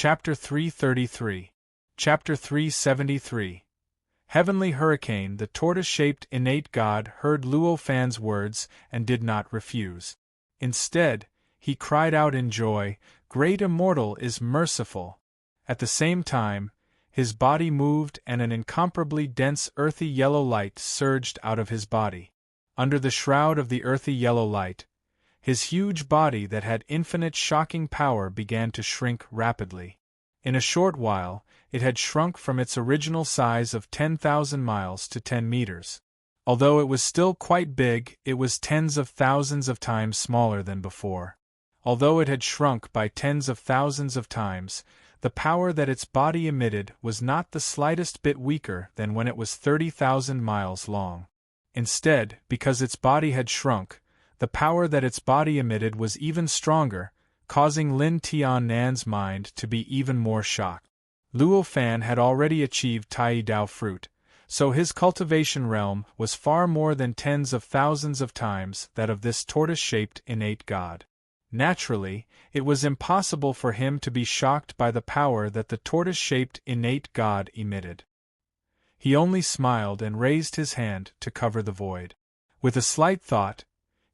Chapter 333. Chapter 373. Heavenly Hurricane. The tortoise-shaped innate god heard Luo Fan's words and did not refuse. Instead, he cried out in joy, "Great Immortal is merciful!" At the same time, his body moved and an incomparably dense earthy yellow light surged out of his body. Under the shroud of the earthy yellow light, his huge body that had infinite shocking power began to shrink rapidly. In a short while, it had shrunk from its original size of 10,000 miles to 10 meters. Although it was still quite big, it was tens of thousands of times smaller than before. Although it had shrunk by tens of thousands of times, the power that its body emitted was not the slightest bit weaker than when it was 30,000 miles long. Instead, because its body had shrunk, the power that its body emitted was even stronger, causing Lin Tiannan's mind to be even more shocked. Luo Fan had already achieved Tai Dao fruit, so his cultivation realm was far more than tens of thousands of times that of this tortoise-shaped innate god. Naturally, it was impossible for him to be shocked by the power that the tortoise-shaped innate god emitted. He only smiled and raised his hand to cover the void. With a slight thought,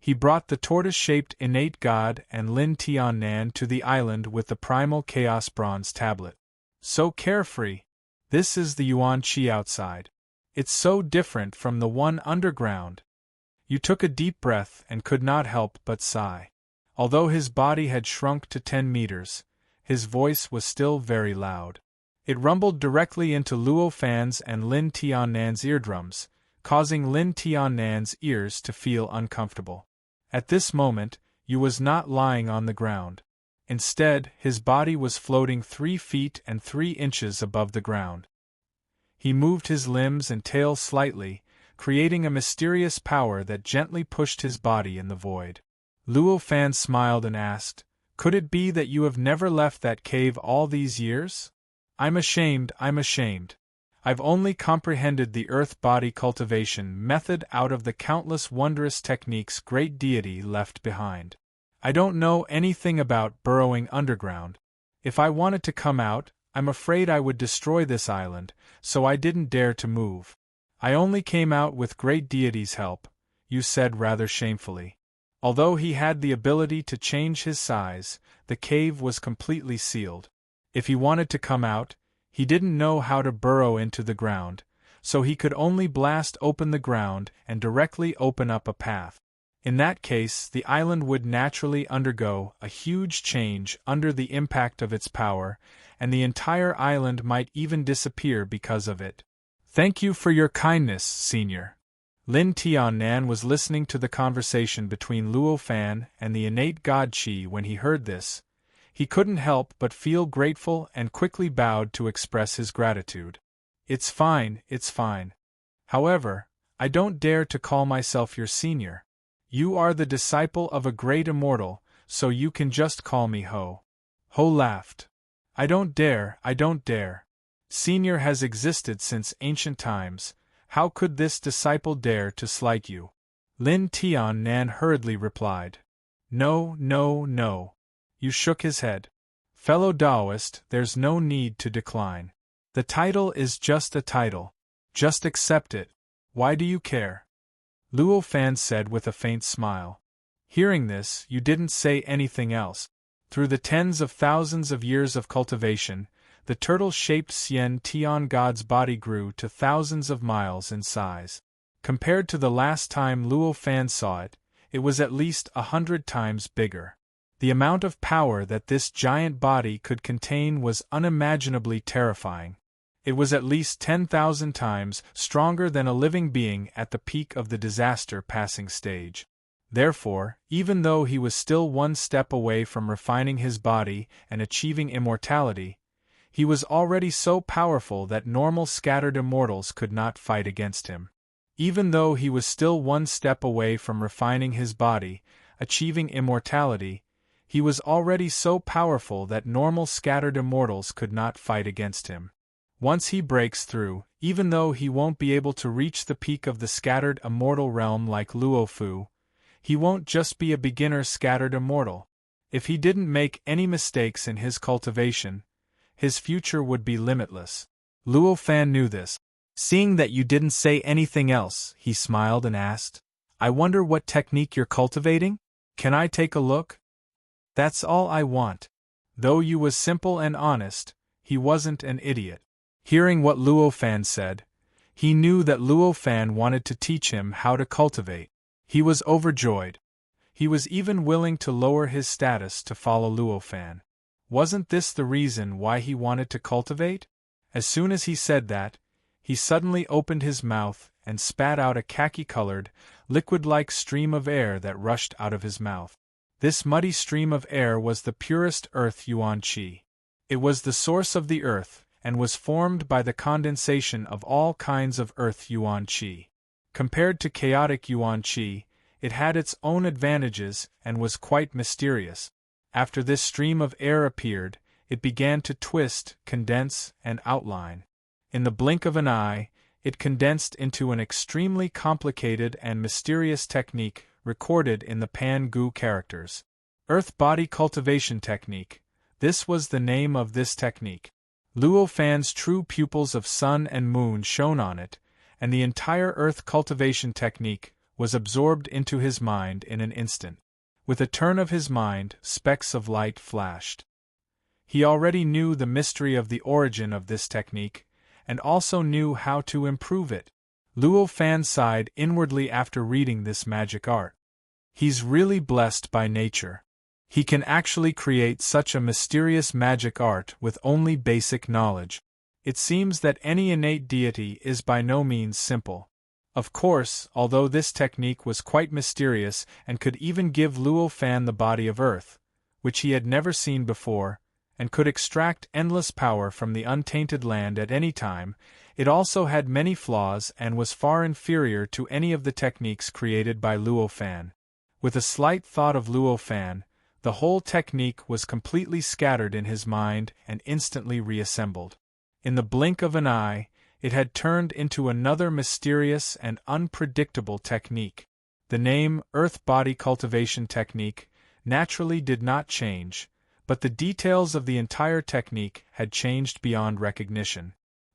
he brought the tortoise-shaped innate god and Lin Tiannan to the island with the primal chaos bronze tablet. So carefree! This is the Yuan Qi outside. It's so different from the one underground. You took a deep breath and could not help but sigh. Although his body had shrunk to 10 meters, his voice was still very loud. It rumbled directly into Luo Fan's and Lin Tiannan's eardrums, causing Lin Tiannan's ears to feel uncomfortable. At this moment, Yu was not lying on the ground. Instead, his body was floating 3 feet and 3 inches above the ground. He moved his limbs and tail slightly, creating a mysterious power that gently pushed his body in the void. Luo Fan smiled and asked, "Could it be that you have never left that cave all these years?" I'm ashamed. I've only comprehended the earth body cultivation method out of the countless wondrous techniques great deity left behind. I don't know anything about burrowing underground. If I wanted to come out, I'm afraid I would destroy this island, so I didn't dare to move. I only came out with great deity's help, Yu said rather shamefully. Although he had the ability to change his size, the cave was completely sealed. If he wanted to come out, he didn't know how to burrow into the ground, so he could only blast open the ground and directly open up a path. In that case, the island would naturally undergo a huge change under the impact of its power, and the entire island might even disappear because of it. Thank you for your kindness, Senior. Lin Tiannan was listening to the conversation between Luo Fan and the innate god Qi. When he heard this, he couldn't help but feel grateful and quickly bowed to express his gratitude. It's fine. However, I don't dare to call myself your senior. You are the disciple of a great immortal, so you can just call me Ho. Ho laughed. I don't dare. Senior has existed since ancient times. How could this disciple dare to slight you? Lin Tiannan hurriedly replied. No. Yu shook his head. Fellow Taoist, there's no need to decline. The title is just a title. Just accept it. Why do you care? Luo Fan said with a faint smile. Hearing this, Yu didn't say anything else. Through the tens of thousands of years of cultivation, the turtle-shaped Xian Tian god's body grew to thousands of miles in size. Compared to the last time Luo Fan saw it, it was at least 100 times bigger. The amount of power that this giant body could contain was unimaginably terrifying. It was at least 10,000 times stronger than a living being at the peak of the disaster-passing stage. Therefore, even though he was still one step away from refining his body and achieving immortality, he was already so powerful that normal scattered immortals could not fight against him. Even though he was still one step away from refining his body, achieving immortality, he was already so powerful that normal scattered immortals could not fight against him. Once he breaks through, even though he won't be able to reach the peak of the scattered immortal realm like Luo Fu, he won't just be a beginner scattered immortal. If he didn't make any mistakes in his cultivation, His future would be limitless. Luo Fan knew this. Seeing that you didn't say anything else, he smiled and asked, I wonder what technique you're cultivating? Can I take a look? That's all I want. Though you was simple and honest, he wasn't an idiot. Hearing what Luo Fan said, he knew that Luo Fan wanted to teach him how to cultivate. He was overjoyed. He was even willing to lower his status to follow Luo Fan. Wasn't this the reason why he wanted to cultivate? As soon as he said that, he suddenly opened his mouth and spat out a khaki-colored, liquid-like stream of air that rushed out of his mouth. This muddy stream of air was the purest earth yuan qi. It was the source of the earth, and was formed by the condensation of all kinds of earth yuan qi. Compared to chaotic yuan qi, it had its own advantages and was quite mysterious. After this stream of air appeared, it began to twist, condense, and outline. In the blink of an eye, it condensed into an extremely complicated and mysterious technique recorded in the Pan-Gu characters. Earth Body Cultivation Technique. This was the name of this technique. Luo Fan's true pupils of sun and moon shone on it, and the entire earth cultivation technique was absorbed into his mind in an instant. With a turn of his mind, specks of light flashed. He already knew the mystery of the origin of this technique, and also knew how to improve it. Luo Fan sighed inwardly after reading this magic art. He's really blessed by nature. He can actually create such a mysterious magic art with only basic knowledge. It seems that any innate deity is by no means simple. Of course, although this technique was quite mysterious and could even give Luo Fan the body of earth, which he had never seen before, and could extract endless power from the untainted land at any time, it also had many flaws and was far inferior to any of the techniques created by Luo Fan. With a slight thought of Luo Fan, the whole technique was completely scattered in his mind and instantly reassembled. In the blink of an eye, it had turned into another mysterious and unpredictable technique. The name Earth Body Cultivation Technique naturally did not change, but the details of the entire technique had changed beyond recognition.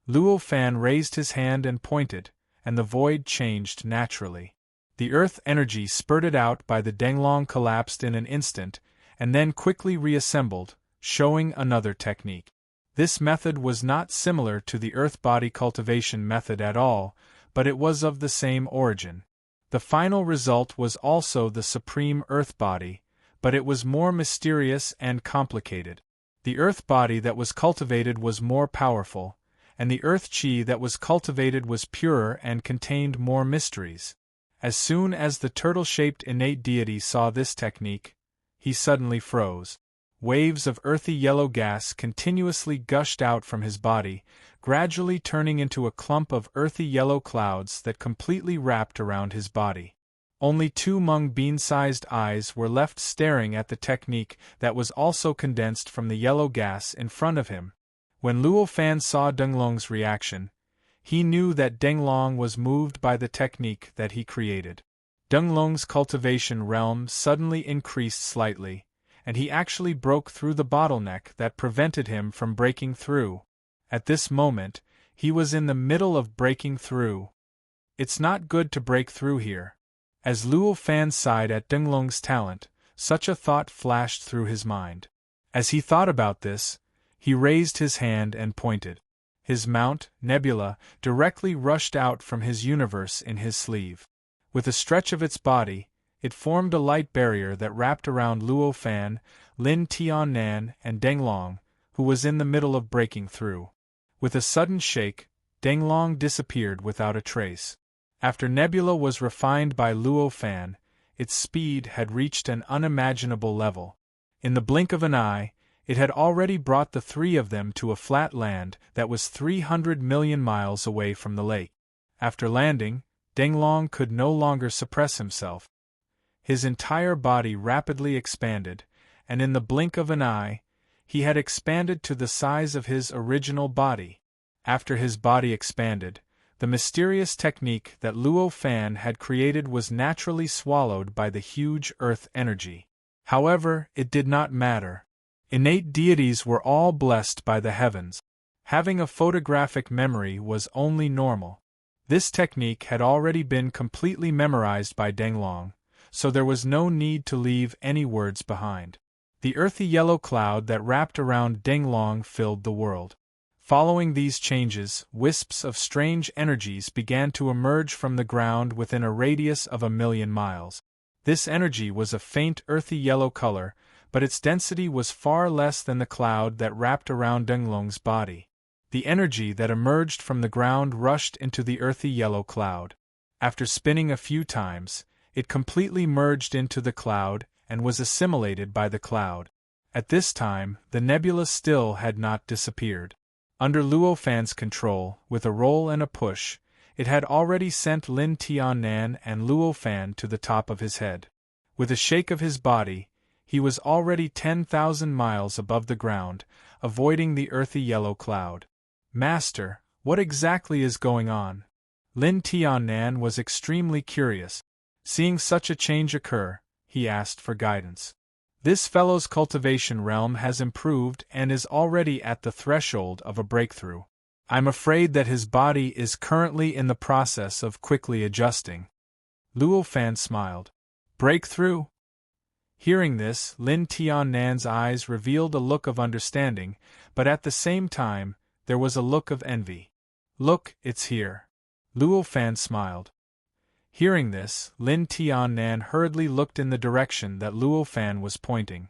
Luo Fan raised his hand and pointed, and the void changed naturally. The earth energy spurted out by the Denglong collapsed in an instant, and then quickly reassembled, showing another technique. This method was not similar to the earth body cultivation method at all, but it was of the same origin. The final result was also the supreme earth body, but it was more mysterious and complicated. The earth body that was cultivated was more powerful, and the earth chi that was cultivated was purer and contained more mysteries. As soon as the turtle-shaped innate deity saw this technique, he suddenly froze. Waves of earthy yellow gas continuously gushed out from his body, gradually turning into a clump of earthy yellow clouds that completely wrapped around his body. Only two mung bean-sized eyes were left staring at the technique that was also condensed from the yellow gas in front of him. When Luo Fan saw Denglong's reaction, he knew that Denglong was moved by the technique that he created. Denglong's cultivation realm suddenly increased slightly, and he actually broke through the bottleneck that prevented him from breaking through. At this moment, he was in the middle of breaking through. It's not good to break through here. As Luo Fan sighed at Denglong's talent, such a thought flashed through his mind. As he thought about this, he raised his hand and pointed. His mount, Nebula, directly rushed out from his universe in his sleeve. With a stretch of its body, it formed a light barrier that wrapped around Luo Fan, Lin Tiannan, and Denglong, who was in the middle of breaking through. With a sudden shake, Denglong disappeared without a trace. After Nebula was refined by Luo Fan, its speed had reached an unimaginable level. In the blink of an eye, it had already brought the three of them to a flat land that was 300 million miles away from the lake. After landing, Denglong could no longer suppress himself. His entire body rapidly expanded, and in the blink of an eye, he had expanded to the size of his original body. After his body expanded, the mysterious technique that Luo Fan had created was naturally swallowed by the huge earth energy. However, it did not matter. Innate deities were all blessed by the heavens. Having a photographic memory was only normal. This technique had already been completely memorized by Denglong, so there was no need to leave any words behind. The earthy yellow cloud that wrapped around Denglong filled the world. Following these changes, wisps of strange energies began to emerge from the ground within a radius of 1,000,000 miles. This energy was a faint earthy yellow color, but its density was far less than the cloud that wrapped around Denglong's body. The energy that emerged from the ground rushed into the earthy yellow cloud. After spinning a few times, it completely merged into the cloud and was assimilated by the cloud. At this time, the nebula still had not disappeared. Under Luo Fan's control, with a roll and a push, it had already sent Lin Tiannan and Luo Fan to the top of his head. With a shake of his body, he was already 10,000 miles above the ground, avoiding the earthy yellow cloud. Master, what exactly is going on? Lin Tiannan was extremely curious. Seeing such a change occur, he asked for guidance. This fellow's cultivation realm has improved and is already at the threshold of a breakthrough. I'm afraid that his body is currently in the process of quickly adjusting. Luo Fan smiled. Breakthrough? Hearing this, Lin Tiannan's eyes revealed a look of understanding, but at the same time, there was a look of envy. Look, it's here. Luo Fan smiled. Hearing this, Lin Tiannan hurriedly looked in the direction that Luo Fan was pointing.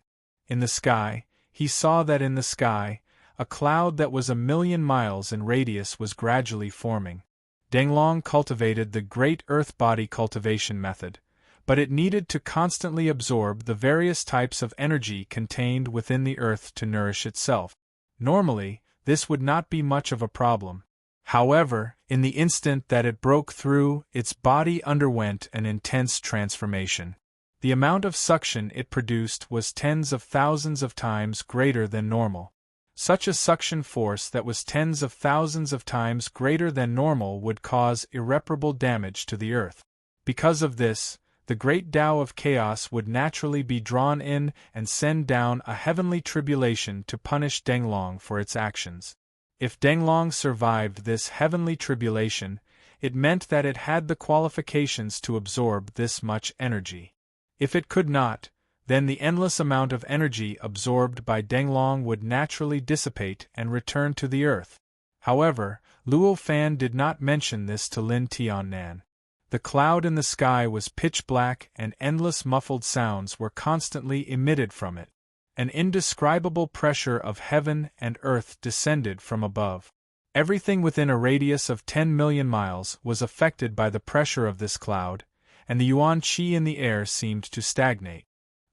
In the sky, he saw that in the sky, a cloud that was 1,000,000 miles in radius was gradually forming. Denglong cultivated the Great Earth Body cultivation method, but it needed to constantly absorb the various types of energy contained within the earth to nourish itself. Normally, this would not be much of a problem. However, in the instant that it broke through, its body underwent an intense transformation. The amount of suction it produced was tens of thousands of times greater than normal. Such a suction force that was tens of thousands of times greater than normal would cause irreparable damage to the earth. Because of this, the great Tao of chaos would naturally be drawn in and send down a heavenly tribulation to punish Denglong for its actions. If Denglong survived this heavenly tribulation, it meant that it had the qualifications to absorb this much energy. If it could not, then the endless amount of energy absorbed by Denglong would naturally dissipate and return to the earth. However, Luo Fan did not mention this to Lin Tiannan. The cloud in the sky was pitch black and endless muffled sounds were constantly emitted from it. An indescribable pressure of heaven and earth descended from above. Everything within a radius of 10,000,000 miles was affected by the pressure of this cloud, and the yuan qi in the air seemed to stagnate.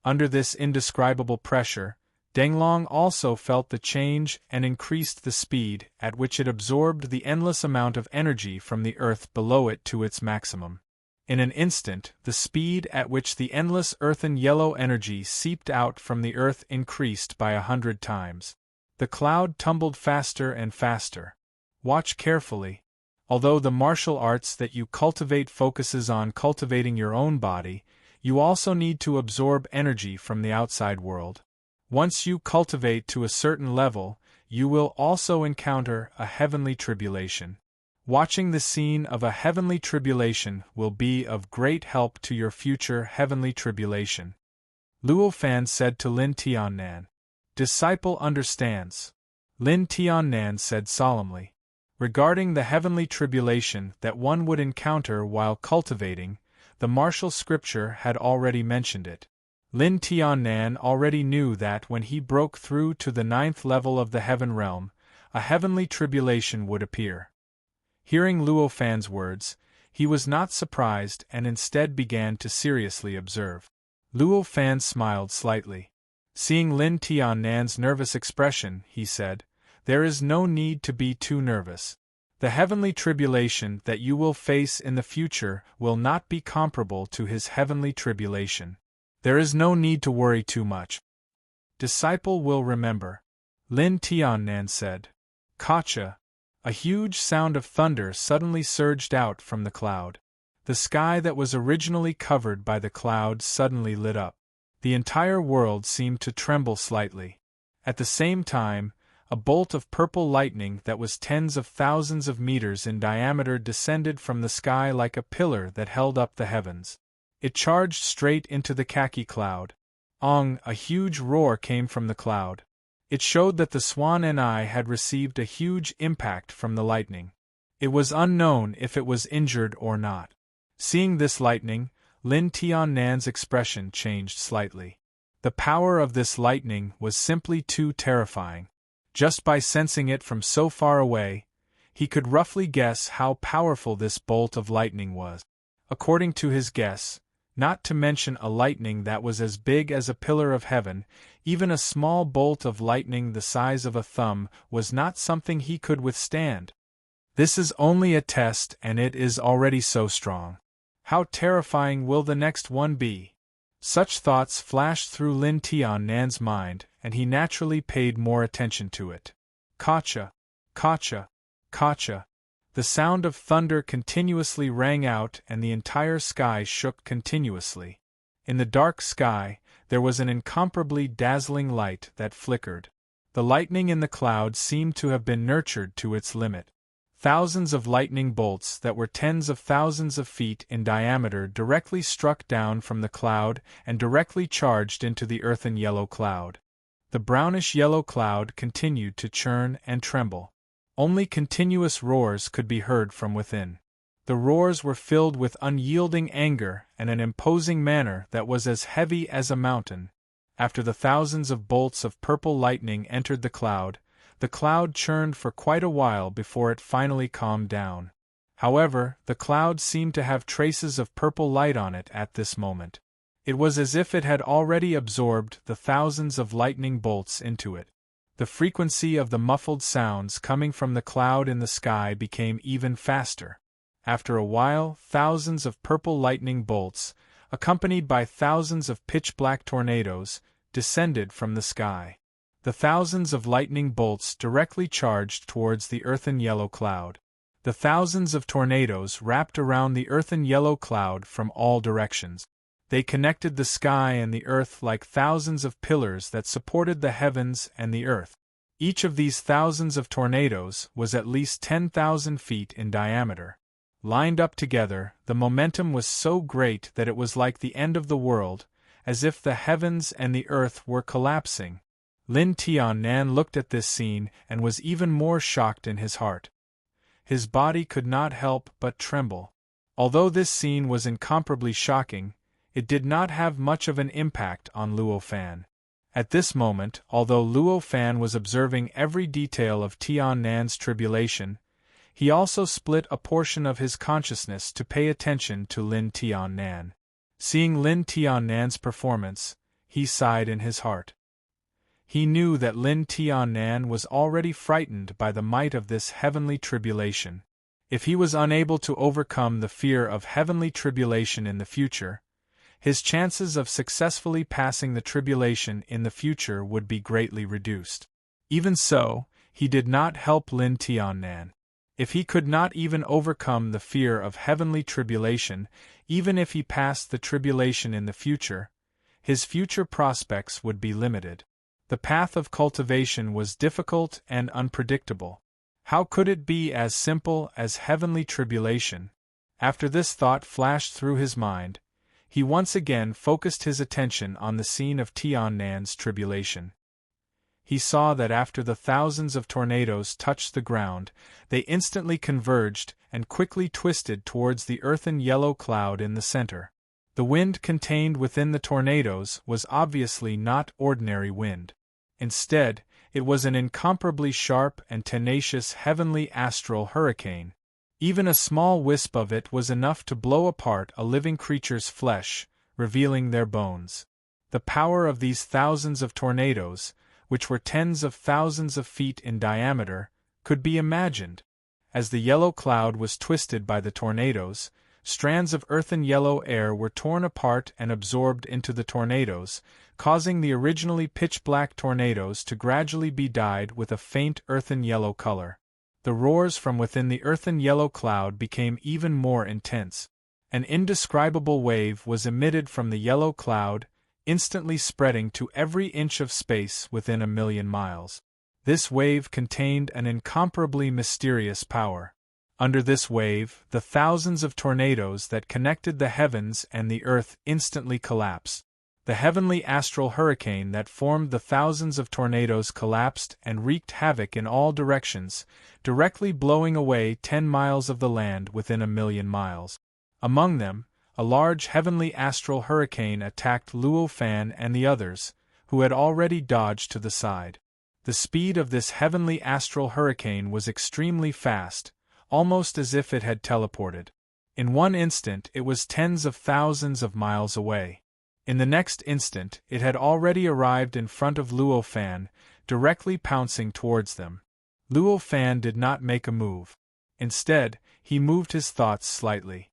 Under this indescribable pressure, Denglong also felt the change and increased the speed at which it absorbed the endless amount of energy from the earth below it to its maximum. In an instant, the speed at which the endless earthen yellow energy seeped out from the earth increased by 100 times. The cloud tumbled faster and faster. Watch carefully. Although the martial arts that you cultivate focuses on cultivating your own body, you also need to absorb energy from the outside world. Once you cultivate to a certain level, you will also encounter a heavenly tribulation. Watching the scene of a heavenly tribulation will be of great help to your future heavenly tribulation. Luo Fan said to Lin Tiannan. Disciple understands. Lin Tiannan said solemnly. Regarding the heavenly tribulation that one would encounter while cultivating, the martial scripture had already mentioned it. Lin Tiannan already knew that when he broke through to the 9th level of the heaven realm, a heavenly tribulation would appear. Hearing Luo Fan's words, he was not surprised and instead began to seriously observe. Luo Fan smiled slightly. Seeing Lin Tiannan's nervous expression, he said, There is no need to be too nervous. The heavenly tribulation that you will face in the future will not be comparable to his heavenly tribulation. There is no need to worry too much. Disciple will remember. Lin Tiannan said. Kacha. A huge sound of thunder suddenly surged out from the cloud. The sky that was originally covered by the cloud suddenly lit up. The entire world seemed to tremble slightly. At the same time, a bolt of purple lightning that was tens of thousands of meters in diameter descended from the sky like a pillar that held up the heavens. It charged straight into the khaki cloud. A huge roar came from the cloud. It showed that the Swan and I had received a huge impact from the lightning. It was unknown if it was injured or not. Seeing this lightning, Lin Tiannan's expression changed slightly. The power of this lightning was simply too terrifying. Just by sensing it from so far away, he could roughly guess how powerful this bolt of lightning was. According to his guess, not to mention a lightning that was as big as a pillar of heaven, even a small bolt of lightning the size of a thumb was not something he could withstand. This is only a test and it is already so strong. How terrifying will the next one be? Such thoughts flashed through Lin Tiannan's mind, and he naturally paid more attention to it. Kacha, kacha, kacha. The sound of thunder continuously rang out and the entire sky shook continuously. In the dark sky, there was an incomparably dazzling light that flickered. The lightning in the cloud seemed to have been nurtured to its limit. Thousands of lightning bolts that were tens of thousands of feet in diameter directly struck down from the cloud and directly charged into the earthen yellow cloud. The brownish-yellow cloud continued to churn and tremble. Only continuous roars could be heard from within. The roars were filled with unyielding anger and an imposing manner that was as heavy as a mountain. After the thousands of bolts of purple lightning entered the cloud churned for quite a while before it finally calmed down. However, the cloud seemed to have traces of purple light on it at this moment. It was as if it had already absorbed the thousands of lightning bolts into it. The frequency of the muffled sounds coming from the cloud in the sky became even faster. After a while, thousands of purple lightning bolts, accompanied by thousands of pitch-black tornadoes, descended from the sky. The thousands of lightning bolts directly charged towards the earthen yellow cloud. The thousands of tornadoes wrapped around the earthen yellow cloud from all directions. They connected the sky and the earth like thousands of pillars that supported the heavens and the earth. Each of these thousands of tornadoes was at least 10,000 feet in diameter. Lined up together, the momentum was so great that it was like the end of the world, as if the heavens and the earth were collapsing. Lin Tiannan looked at this scene and was even more shocked in his heart. His body could not help but tremble. Although this scene was incomparably shocking, it did not have much of an impact on Luo Fan. At this moment, although Luo Fan was observing every detail of Tiannan's tribulation, he also split a portion of his consciousness to pay attention to Lin Tiannan. Seeing Lin Tiannan's performance, he sighed in his heart. He knew that Lin Tiannan was already frightened by the might of this heavenly tribulation. If he was unable to overcome the fear of heavenly tribulation in the future, his chances of successfully passing the tribulation in the future would be greatly reduced. Even so, he did not help Lin Tiannan. If he could not even overcome the fear of heavenly tribulation, even if he passed the tribulation in the future, his future prospects would be limited. The path of cultivation was difficult and unpredictable. How could it be as simple as heavenly tribulation? After this thought flashed through his mind, he once again focused his attention on the scene of Tiannan's tribulation. He saw that after the thousands of tornadoes touched the ground, they instantly converged and quickly twisted towards the earthen yellow cloud in the center. The wind contained within the tornadoes was obviously not ordinary wind. Instead, it was an incomparably sharp and tenacious heavenly astral hurricane. Even a small wisp of it was enough to blow apart a living creature's flesh, revealing their bones. The power of these thousands of tornadoes, which were tens of thousands of feet in diameter, could be imagined. As the yellow cloud was twisted by the tornadoes, strands of earthen yellow air were torn apart and absorbed into the tornadoes, causing the originally pitch-black tornadoes to gradually be dyed with a faint earthen yellow color. The roars from within the earthen yellow cloud became even more intense. An indescribable wave was emitted from the yellow cloud, instantly spreading to every inch of space within 1,000,000 miles. This wave contained an incomparably mysterious power. Under this wave, the thousands of tornadoes that connected the heavens and the earth instantly collapsed. The heavenly astral hurricane that formed the thousands of tornadoes collapsed and wreaked havoc in all directions, directly blowing away 10 miles of the land within 1,000,000 miles. Among them, a large heavenly astral hurricane attacked Luo Fan and the others, who had already dodged to the side. The speed of this heavenly astral hurricane was extremely fast, almost as if it had teleported. In one instant it was tens of thousands of miles away. In the next instant it had already arrived in front of Luo Fan, directly pouncing towards them. Luo Fan did not make a move. Instead, he moved his thoughts slightly.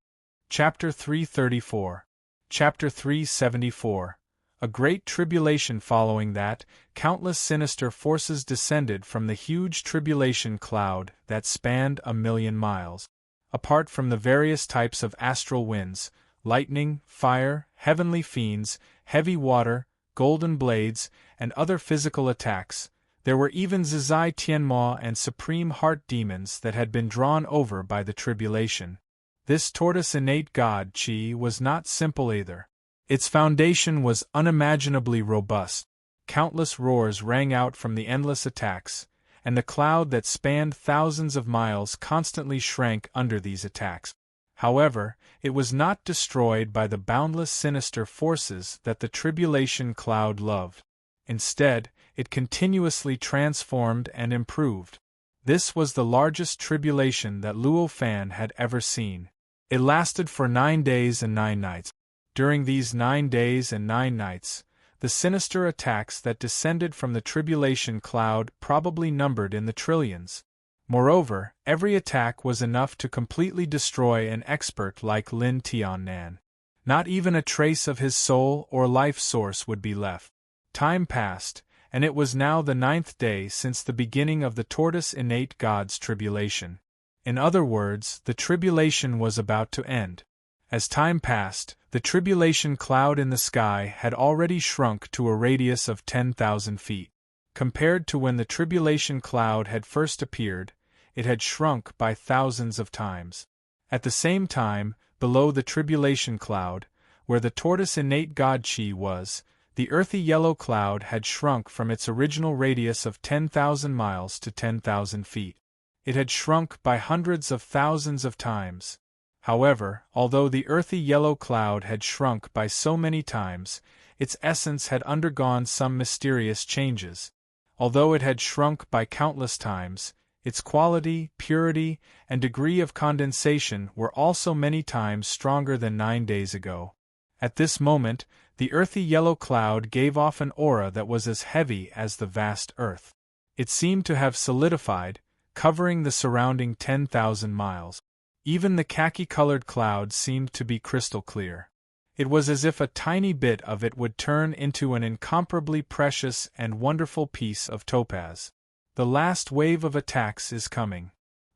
Chapter 334. Chapter 374. A great tribulation. Following that, countless sinister forces descended from the huge tribulation cloud that spanned 1,000,000 miles. Apart from the various types of astral winds, lightning, fire, heavenly fiends, heavy water, golden blades, and other physical attacks, there were even Zizai Tianma and supreme heart demons that had been drawn over by the tribulation. This tortoise innate god Qi was not simple either. Its foundation was unimaginably robust. Countless roars rang out from the endless attacks, and the cloud that spanned thousands of miles constantly shrank under these attacks. However, it was not destroyed by the boundless sinister forces that the tribulation cloud loved. Instead, it continuously transformed and improved. This was the largest tribulation that Luo Fan had ever seen. It lasted for 9 days and 9 nights. During these 9 days and 9 nights, the sinister attacks that descended from the tribulation cloud probably numbered in the trillions. Moreover, every attack was enough to completely destroy an expert like Lin Tiannan. Not even a trace of his soul or life source would be left. Time passed, and it was now the 9th day since the beginning of the tortoise innate god's tribulation. In other words, the tribulation was about to end. As time passed, the tribulation cloud in the sky had already shrunk to a radius of 10,000 feet. Compared to when the tribulation cloud had first appeared, it had shrunk by thousands of times. At the same time, below the tribulation cloud, where the tortoise innate god Qi was, the earthy yellow cloud had shrunk from its original radius of 10,000 miles to 10,000 feet. It had shrunk by hundreds of thousands of times. However, although the earthy yellow cloud had shrunk by so many times, its essence had undergone some mysterious changes. Although it had shrunk by countless times, its quality, purity, and degree of condensation were also many times stronger than 9 days ago. At this moment, the earthy yellow cloud gave off an aura that was as heavy as the vast earth. It seemed to have solidified, covering the surrounding 10,000 miles. Even the khaki-colored cloud seemed to be crystal clear. It was as if a tiny bit of it would turn into an incomparably precious and wonderful piece of topaz. The last wave of attacks is coming.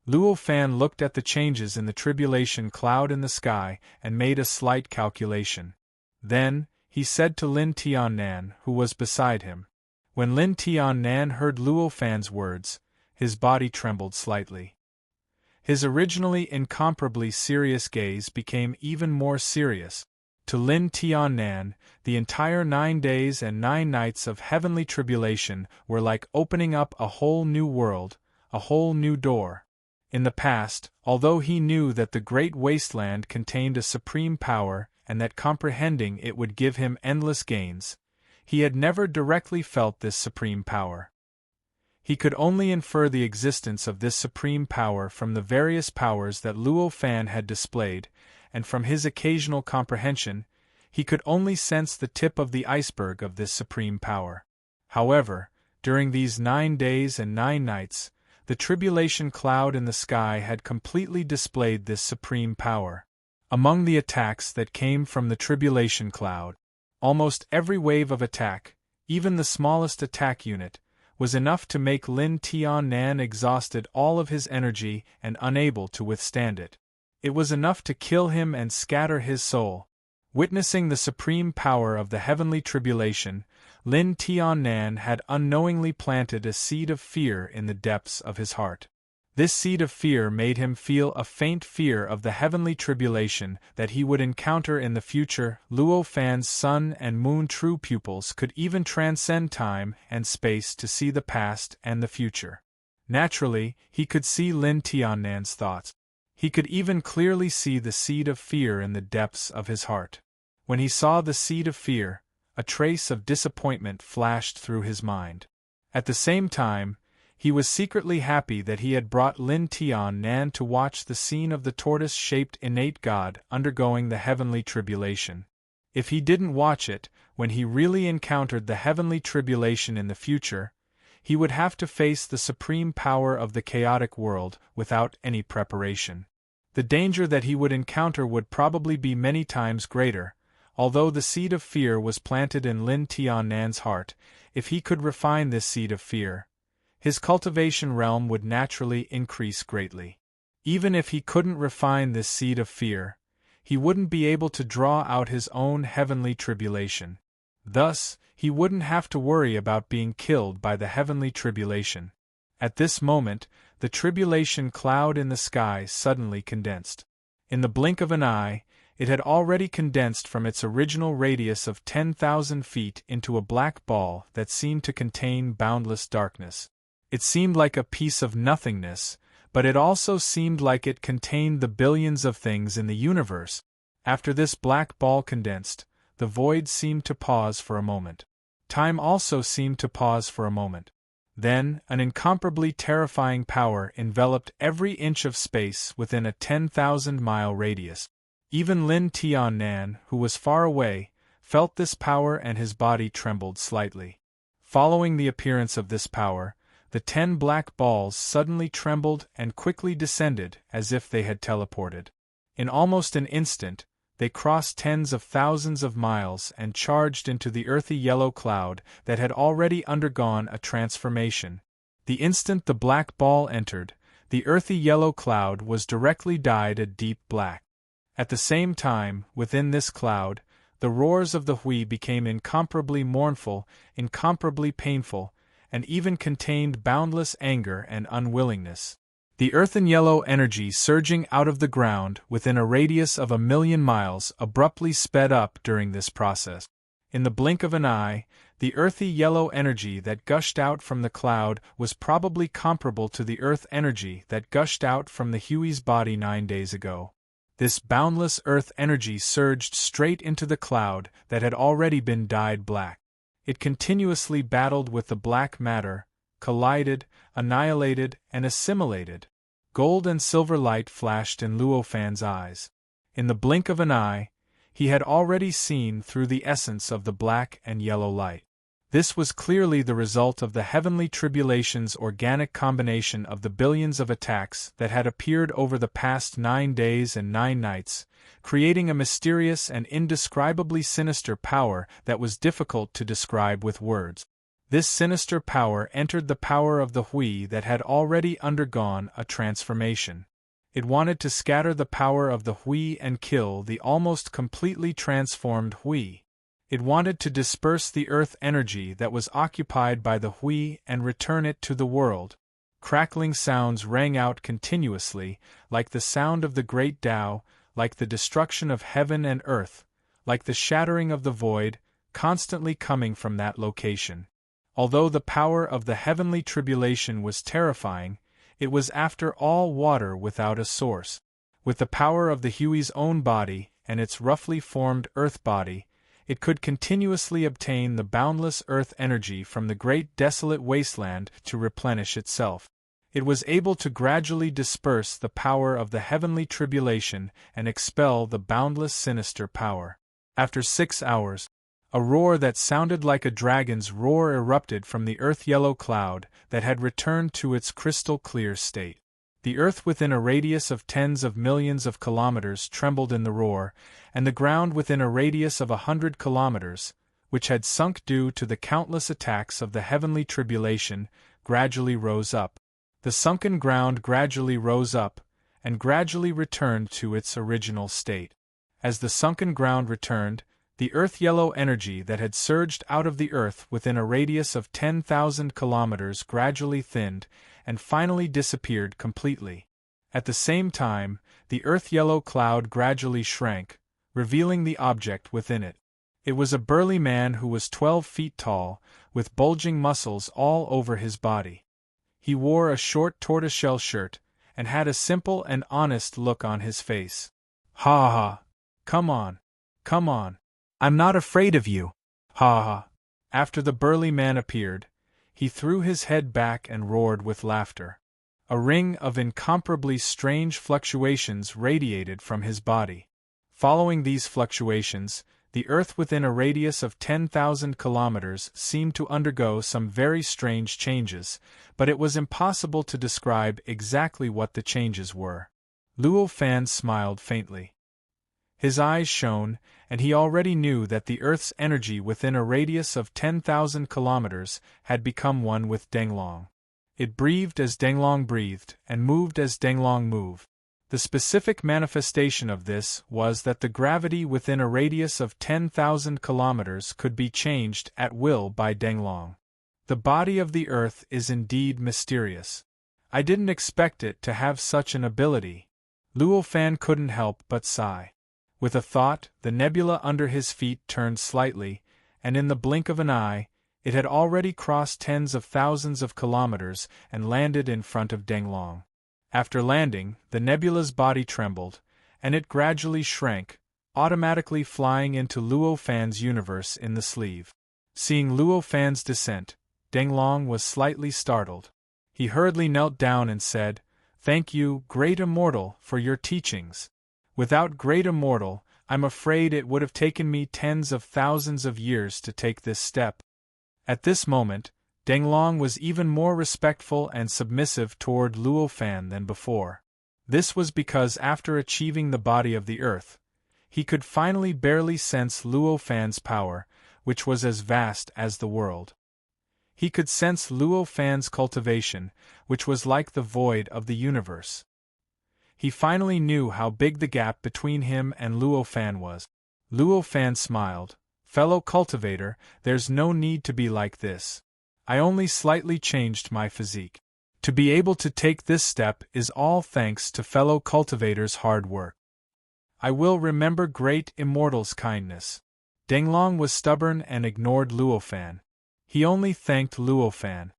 Luo Fan looked at the changes in the tribulation cloud in the sky and made a slight calculation. Then, he said to Lin Tiannan, who was beside him. When Lin Tiannan heard Luo Fan's words, his body trembled slightly. His originally incomparably serious gaze became even more serious. To Lin Tiannan, the entire 9 days and 9 nights of heavenly tribulation were like opening up a whole new world, a whole new door. In the past, although he knew that the great wasteland contained a supreme power and that comprehending it would give him endless gains, he had never directly felt this supreme power. He could only infer the existence of this supreme power from the various powers that Luo Fan had displayed, and from his occasional comprehension, he could only sense the tip of the iceberg of this supreme power. However, during these 9 days and 9 nights, the tribulation cloud in the sky had completely displayed this supreme power. Among the attacks that came from the tribulation cloud, almost every wave of attack, even the smallest attack unit, was enough to make Lin Tiannan exhausted all of his energy and unable to withstand it. It was enough to kill him and scatter his soul. Witnessing the supreme power of the heavenly tribulation, Lin Tian had unknowingly planted a seed of fear in the depths of his heart. This seed of fear made him feel a faint fear of the heavenly tribulation that he would encounter in the future. Luo Fan's sun and moon true pupils could even transcend time and space to see the past and the future. Naturally, he could see Lin Tiannan's thoughts. He could even clearly see the seed of fear in the depths of his heart. When he saw the seed of fear, a trace of disappointment flashed through his mind. At the same time, he was secretly happy that he had brought Lin Tian to watch the scene of the tortoise-shaped innate god undergoing the heavenly tribulation. If he didn't watch it, when he really encountered the heavenly tribulation in the future, he would have to face the supreme power of the chaotic world without any preparation. The danger that he would encounter would probably be many times greater. Although the seed of fear was planted in Lin Tiannan's heart, if he could refine this seed of fear, his cultivation realm would naturally increase greatly. Even if he couldn't refine this seed of fear, he wouldn't be able to draw out his own heavenly tribulation. Thus, he wouldn't have to worry about being killed by the heavenly tribulation. At this moment, the tribulation cloud in the sky suddenly condensed. In the blink of an eye, it had already condensed from its original radius of 10,000 feet into a black ball that seemed to contain boundless darkness. It seemed like a piece of nothingness, but it also seemed like it contained the billions of things in the universe. After this black ball condensed, the void seemed to pause for a moment. Time also seemed to pause for a moment. Then, an incomparably terrifying power enveloped every inch of space within a 10,000-mile radius. Even Lin Tiannan, who was far away, felt this power and his body trembled slightly. Following the appearance of this power, the 10 black balls suddenly trembled and quickly descended as if they had teleported. In almost an instant, they crossed tens of thousands of miles and charged into the earthy yellow cloud that had already undergone a transformation. The instant the black ball entered, the earthy yellow cloud was directly dyed a deep black. At the same time, within this cloud, the roars of the Hui became incomparably mournful, incomparably painful, and even contained boundless anger and unwillingness. The earthen yellow energy surging out of the ground within a radius of 1,000,000 miles abruptly sped up during this process. In the blink of an eye, the earthy yellow energy that gushed out from the cloud was probably comparable to the earth energy that gushed out from the Hui's body 9 days ago. This boundless earth energy surged straight into the cloud that had already been dyed black. It continuously battled with the black matter, collided, annihilated, and assimilated. Gold and silver light flashed in Luo Fan's eyes. In the blink of an eye, he had already seen through the essence of the black and yellow light. This was clearly the result of the heavenly tribulation's organic combination of the billions of attacks that had appeared over the past 9 days and 9 nights, creating a mysterious and indescribably sinister power that was difficult to describe with words. This sinister power entered the power of the Hui that had already undergone a transformation. It wanted to scatter the power of the Hui and kill the almost completely transformed Hui. It wanted to disperse the earth energy that was occupied by the Hui and return it to the world. Crackling sounds rang out continuously, like the sound of the great Tao, like the destruction of heaven and earth, like the shattering of the void, constantly coming from that location. Although the power of the heavenly tribulation was terrifying, it was after all water without a source. With the power of the Hui's own body and its roughly formed earth body, it could continuously obtain the boundless earth energy from the great desolate wasteland to replenish itself. It was able to gradually disperse the power of the heavenly tribulation and expel the boundless sinister power. After 6 hours, a roar that sounded like a dragon's roar erupted from the earth-yellow cloud that had returned to its crystal-clear state. The earth within a radius of tens of millions of kilometers trembled in the roar, and the ground within a radius of 100 kilometers, which had sunk due to the countless attacks of the heavenly tribulation, gradually rose up. The sunken ground gradually rose up, and gradually returned to its original state. As the sunken ground returned, the earth-yellow energy that had surged out of the earth within a radius of 10,000 kilometers gradually thinned and finally disappeared completely. At the same time, the earth-yellow cloud gradually shrank, revealing the object within it. It was a burly man who was 12 feet tall, with bulging muscles all over his body. He wore a short tortoiseshell shirt, and had a simple and honest look on his face. "Ha ha! Come on! Come on! I'm not afraid of you! Ha ha!" After the burly man appeared, he threw his head back and roared with laughter. A ring of incomparably strange fluctuations radiated from his body. Following these fluctuations, the Earth within a radius of 10,000 kilometers seemed to undergo some very strange changes, but it was impossible to describe exactly what the changes were. Luo Fan smiled faintly. His eyes shone, and he already knew that the Earth's energy within a radius of 10,000 kilometers had become one with Denglong. It breathed as Denglong breathed, and moved as Denglong moved. The specific manifestation of this was that the gravity within a radius of 10,000 kilometers could be changed at will by Denglong. The body of the Earth is indeed mysterious. I didn't expect it to have such an ability. Luo Fan couldn't help but sigh. With a thought, the nebula under his feet turned slightly, and in the blink of an eye, it had already crossed tens of thousands of kilometers and landed in front of Denglong. After landing, the nebula's body trembled, and it gradually shrank, automatically flying into Luo Fan's universe in the sleeve. Seeing Luo Fan's descent, Denglong was slightly startled. He hurriedly knelt down and said, "Thank you, Great Immortal, for your teachings. Without Great Immortal, I'm afraid it would have taken me tens of thousands of years to take this step." At this moment, Denglong was even more respectful and submissive toward Luo Fan than before. This was because after achieving the body of the Earth, he could finally barely sense Luo Fan's power, which was as vast as the world. He could sense Luo Fan's cultivation, which was like the void of the universe. He finally knew how big the gap between him and Luo Fan was. Luo Fan smiled. "Fellow cultivator, there's no need to be like this. I only slightly changed my physique. To be able to take this step is all thanks to fellow cultivator's hard work. I will remember Great Immortal's kindness." Denglong was stubborn and ignored Luo Fan. He only thanked Luo Fan.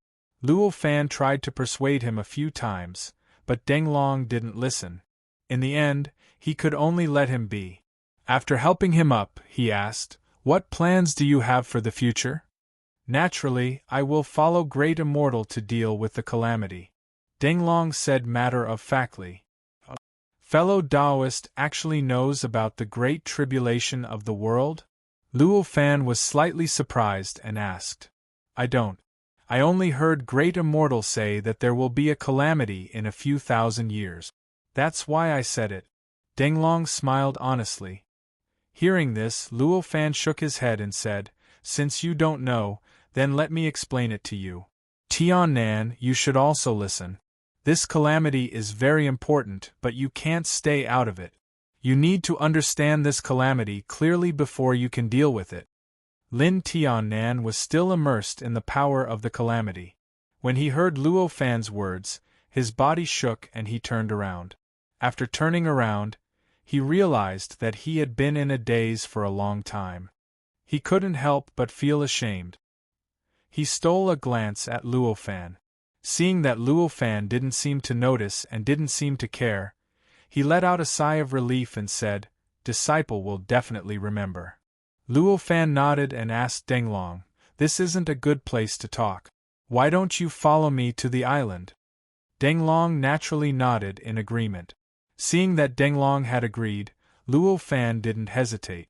Luo Fan tried to persuade him a few times, but Denglong didn't listen. In the end, he could only let him be. After helping him up, he asked, "What plans do you have for the future?" "Naturally, I will follow Great Immortal to deal with the calamity," Denglong said matter-of-factly. "A fellow Taoist actually knows about the Great Tribulation of the world?" Luo Fan was slightly surprised and asked. "I don't. I only heard Great Immortal say that there will be a calamity in a few thousand years. That's why I said it." Denglong smiled honestly. Hearing this, Luo Fan shook his head and said, "Since you don't know, then let me explain it to you. Tian Nan, you should also listen. This calamity is very important, but you can't stay out of it. You need to understand this calamity clearly before you can deal with it." Lin Tian Nan was still immersed in the power of the calamity. When he heard Luo Fan's words, his body shook and he turned around. After turning around, he realized that he had been in a daze for a long time. He couldn't help but feel ashamed. He stole a glance at Luo Fan. Seeing that Luo Fan didn't seem to notice and didn't seem to care, he let out a sigh of relief and said, "Disciple will definitely remember." Luo Fan nodded and asked Denglong, "This isn't a good place to talk. Why don't you follow me to the island?" Denglong naturally nodded in agreement. Seeing that Denglong had agreed, Luo Fan didn't hesitate.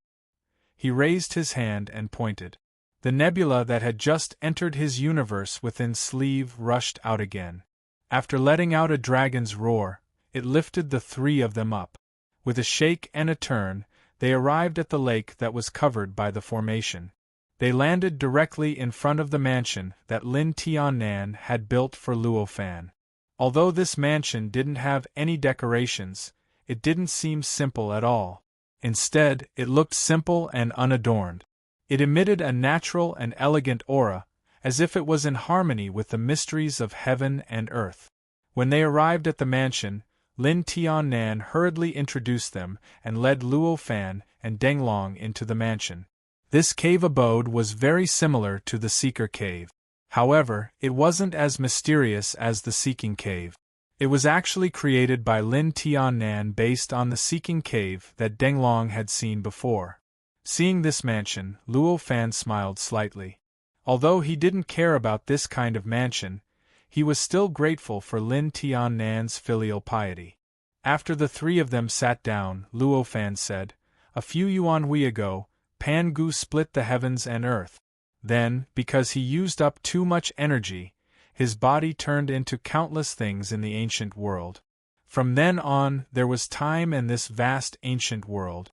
He raised his hand and pointed. The nebula that had just entered his universe within sleeve rushed out again. After letting out a dragon's roar, it lifted the three of them up. With a shake and a turn, they arrived at the lake that was covered by the formation. They landed directly in front of the mansion that Lin Tian Nan had built for Luo Fan. Although this mansion didn't have any decorations, it didn't seem simple at all. Instead, it looked simple and unadorned. It emitted a natural and elegant aura, as if it was in harmony with the mysteries of heaven and earth. When they arrived at the mansion, Lin Tian hurriedly introduced them and led Luo Fan and Denglong into the mansion. This cave abode was very similar to the Seeker Cave. However, it wasn't as mysterious as the Seeking Cave. It was actually created by Lin Tian based on the Seeking Cave that Denglong had seen before. Seeing this mansion, Luo Fan smiled slightly. Although he didn't care about this kind of mansion, he was still grateful for Lin Tian's filial piety. After the three of them sat down, Luo Fan said, "A few yuanhui ago, Pan Gu split the heavens and earth. Then, because he used up too much energy, his body turned into countless things in the ancient world. From then on, there was time in this vast ancient world."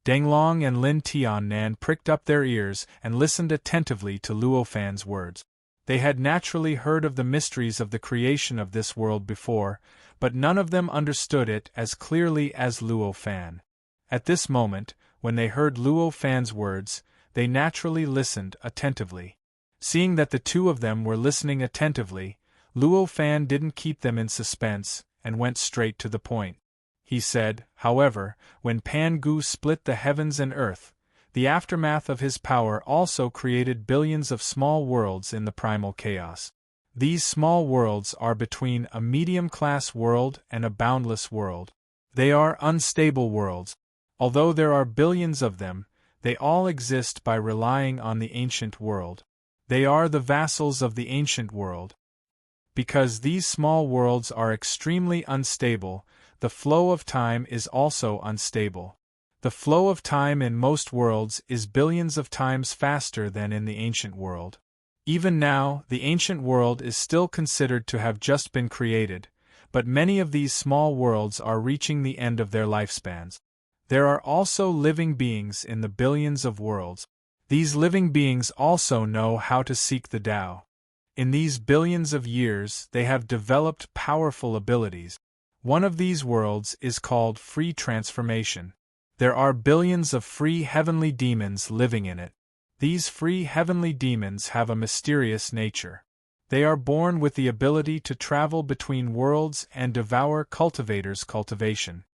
Denglong and Lin Tian pricked up their ears and listened attentively to Luo Fan's words. They had naturally heard of the mysteries of the creation of this world before, but none of them understood it as clearly as Luo Fan. At this moment, when they heard Luo Fan's words, they naturally listened attentively. Seeing that the two of them were listening attentively, Luo Fan didn't keep them in suspense and went straight to the point. He said, however, when Pan Gu split the heavens and earth, the aftermath of his power also created billions of small worlds in the primal chaos. These small worlds are between a medium-class world and a boundless world. They are unstable worlds. Although there are billions of them, they all exist by relying on the ancient world. They are the vassals of the ancient world. Because these small worlds are extremely unstable, the flow of time is also unstable. The flow of time in most worlds is billions of times faster than in the ancient world. Even now, the ancient world is still considered to have just been created, but many of these small worlds are reaching the end of their lifespans. There are also living beings in the billions of worlds. These living beings also know how to seek the Tao. In these billions of years, they have developed powerful abilities. One of these worlds is called free transformation. There are billions of free heavenly demons living in it. These free heavenly demons have a mysterious nature. They are born with the ability to travel between worlds and devour cultivators' cultivation.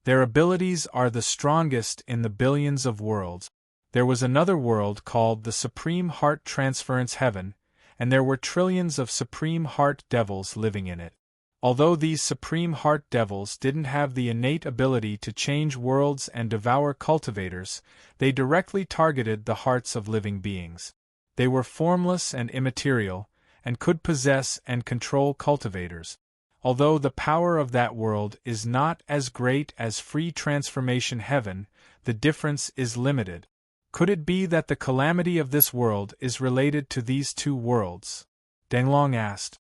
Their abilities are the strongest in the billions of worlds. There was another world called the Supreme Heart Transference Heaven, and there were trillions of Supreme Heart Devils living in it. Although these Supreme Heart Devils didn't have the innate ability to change worlds and devour cultivators, they directly targeted the hearts of living beings. They were formless and immaterial, and could possess and control cultivators. Although the power of that world is not as great as Free Transformation Heaven, the difference is limited. Could it be that the calamity of this world is related to these two worlds? Denglong asked.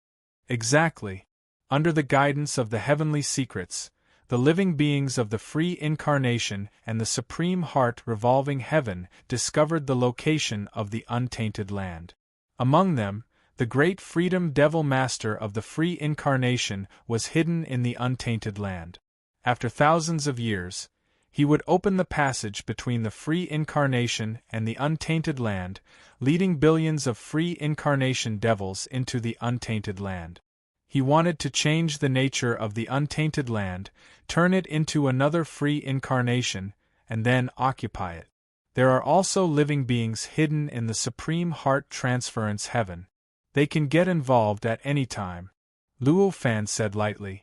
Exactly. Under the guidance of the heavenly secrets, the living beings of the free incarnation and the Supreme Heart Revolving Heaven discovered the location of the untainted land. Among them, the great Freedom Devil Master of the free incarnation was hidden in the untainted land. After thousands of years, he would open the passage between the free incarnation and the untainted land, leading billions of free incarnation devils into the untainted land. He wanted to change the nature of the untainted land, turn it into another free incarnation, and then occupy it. There are also living beings hidden in the Supreme Heart Transference Heaven. They can get involved at any time, Luo Fan said lightly.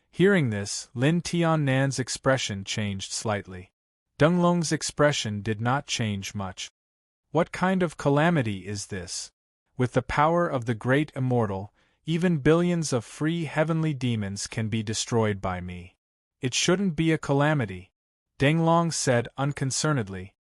Hearing this, Lin Tiannan's expression changed slightly. Denglong's expression did not change much. What kind of calamity is this? With the power of the great immortal, even billions of free heavenly demons can be destroyed by me. It shouldn't be a calamity, Denglong said unconcernedly.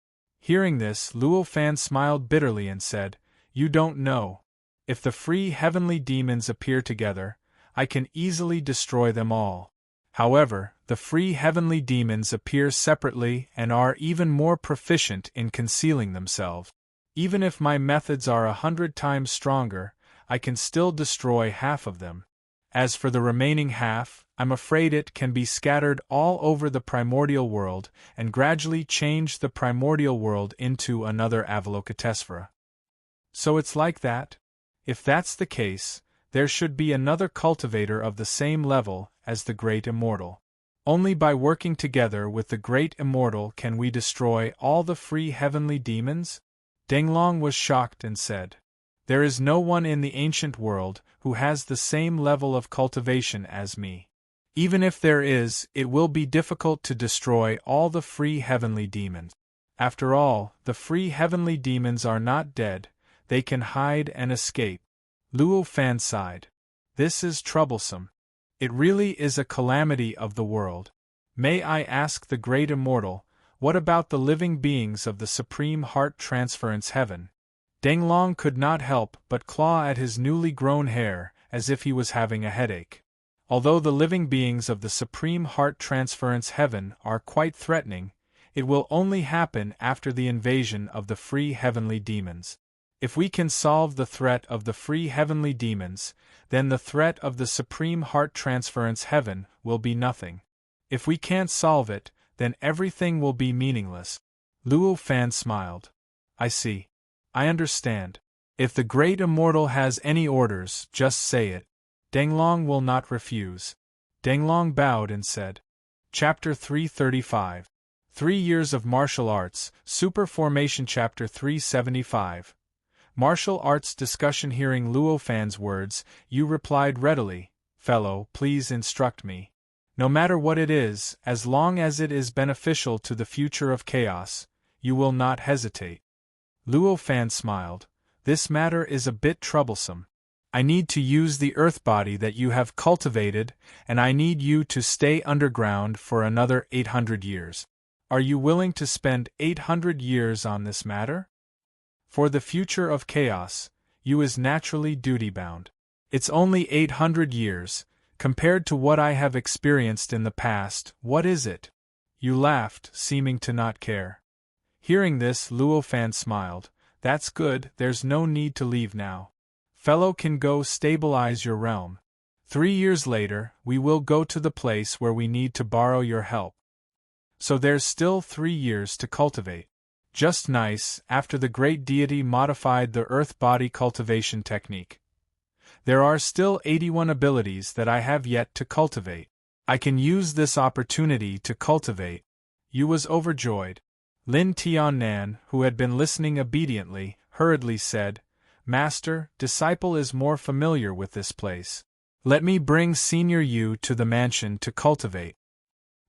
Hearing this, Luo Fan smiled bitterly and said, "You don't know. If the free heavenly demons appear together, I can easily destroy them all. However, the free heavenly demons appear separately and are even more proficient in concealing themselves. Even if my methods are 100 times stronger, I can still destroy half of them. As for the remaining half, I'm afraid it can be scattered all over the primordial world and gradually change the primordial world into another Avalokitesvara. So it's like that? If that's the case, there should be another cultivator of the same level as the Great Immortal. Only by working together with the Great Immortal can we destroy all the free heavenly demons? Denglong was shocked and said, "There is no one in the ancient world who has the same level of cultivation as me. Even if there is, it will be difficult to destroy all the free heavenly demons. After all, the free heavenly demons are not dead, they can hide and escape." Luo Fan sighed. "This is troublesome. It really is a calamity of the world. May I ask the Great Immortal, what about the living beings of the Supreme Heart Transference Heaven?" Denglong could not help but claw at his newly grown hair as if he was having a headache. Although the living beings of the Supreme Heart Transference Heaven are quite threatening, it will only happen after the invasion of the free heavenly demons. If we can solve the threat of the free heavenly demons, then the threat of the Supreme Heart Transference Heaven will be nothing. If we can't solve it, then everything will be meaningless. Luo Fan smiled. "I see. I understand. If the Great Immortal has any orders, just say it. Denglong will not refuse." Denglong bowed and said. Chapter 335. 3 Years of Martial Arts, Super Formation. Chapter 375. Martial Arts Discussion. Hearing Luo Fan's words, Yu replied readily, "Fellow, please instruct me. No matter what it is, as long as it is beneficial to the future of chaos, you will not hesitate." Luo Fan smiled. "This matter is a bit troublesome. I need to use the earth body that you have cultivated, and I need you to stay underground for another 800 years. Are you willing to spend 800 years on this matter? For the future of chaos, Yu is naturally duty-bound. It's only 800 years, compared to what I have experienced in the past, what is it?" Yu laughed, seeming to not care. Hearing this, Luo Fan smiled. "That's good, there's no need to leave now. Fellow can go stabilize your realm. 3 years later, we will go to the place where we need to borrow your help. So there's still 3 years to cultivate. Just nice, after the great deity modified the earth body cultivation technique. There are still 81 abilities that I have yet to cultivate. I can use this opportunity to cultivate." Yu was overjoyed. Lin Tiannan, who had been listening obediently, hurriedly said, "Master, disciple is more familiar with this place. Let me bring Senior Yu to the mansion to cultivate."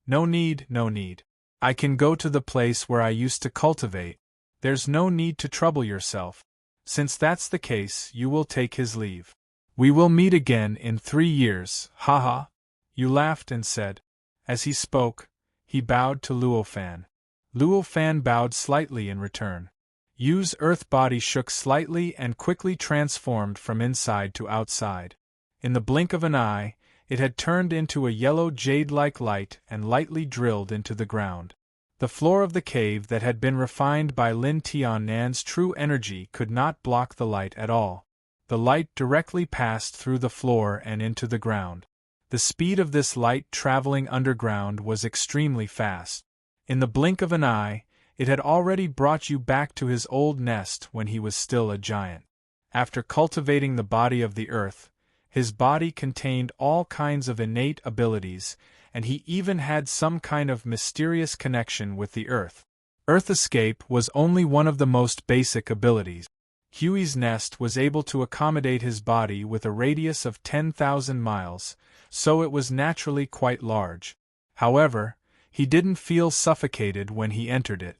No need. I can go to the place where I used to cultivate. There's no need to trouble yourself. Since that's the case, you will take his leave. We will meet again in 3 years, haha." Yu laughed and said. As he spoke, he bowed to Luo Fan. Luo Fan bowed slightly in return. Yu's earth body shook slightly and quickly transformed from inside to outside. In the blink of an eye, it had turned into a yellow jade-like light and lightly drilled into the ground. The floor of the cave that had been refined by Lin Tiannan's true energy could not block the light at all. The light directly passed through the floor and into the ground. The speed of this light traveling underground was extremely fast. In the blink of an eye, it had already brought you back to his old nest when he was still a giant. After cultivating the body of the earth, his body contained all kinds of innate abilities, and he even had some kind of mysterious connection with the earth. Earth escape was only one of the most basic abilities. Huey's nest was able to accommodate his body with a radius of 10,000 miles, so it was naturally quite large. However, he didn't feel suffocated when he entered it.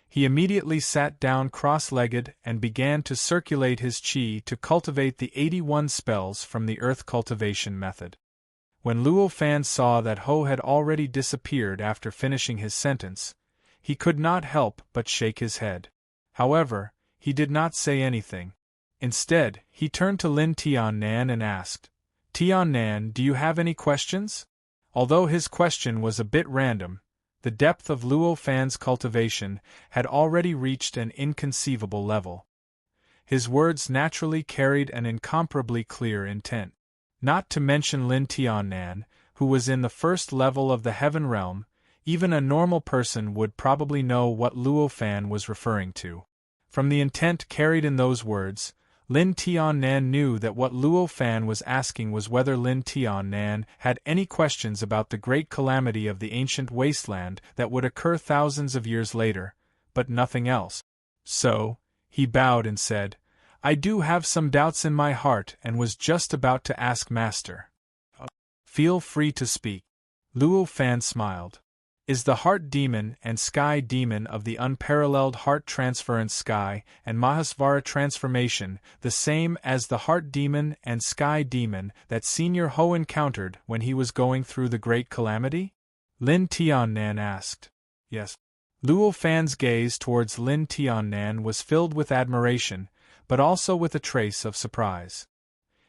He immediately sat down cross-legged and began to circulate his chi to cultivate the 81 spells from the earth cultivation method. When Luo Fan saw that Ho had already disappeared after finishing his sentence, he could not help but shake his head. However, he did not say anything. Instead, he turned to Lin Tiannan and asked, "Tiannan, do you have any questions?" Although his question was a bit random, the depth of Luo Fan's cultivation had already reached an inconceivable level. His words naturally carried an incomparably clear intent. Not to mention Lin Tiannan, who was in the first level of the heaven realm. Even a normal person would probably know what Luo Fan was referring to. From the intent carried in those words, Lin Tiannan knew that what Luo Fan was asking was whether Lin Tiannan had any questions about the great calamity of the ancient wasteland that would occur thousands of years later, but nothing else. So, he bowed and said, "I do have some doubts in my heart and was just about to ask Master." "Feel free to speak." Luo Fan smiled. "Is the heart demon and sky demon of the unparalleled heart transference sky and Mahasvara transformation the same as the heart demon and sky demon that Senior Ho encountered when he was going through the great calamity?" Lin Tiannan asked. "Yes." Luo Fan's gaze towards Lin Tiannan was filled with admiration, but also with a trace of surprise.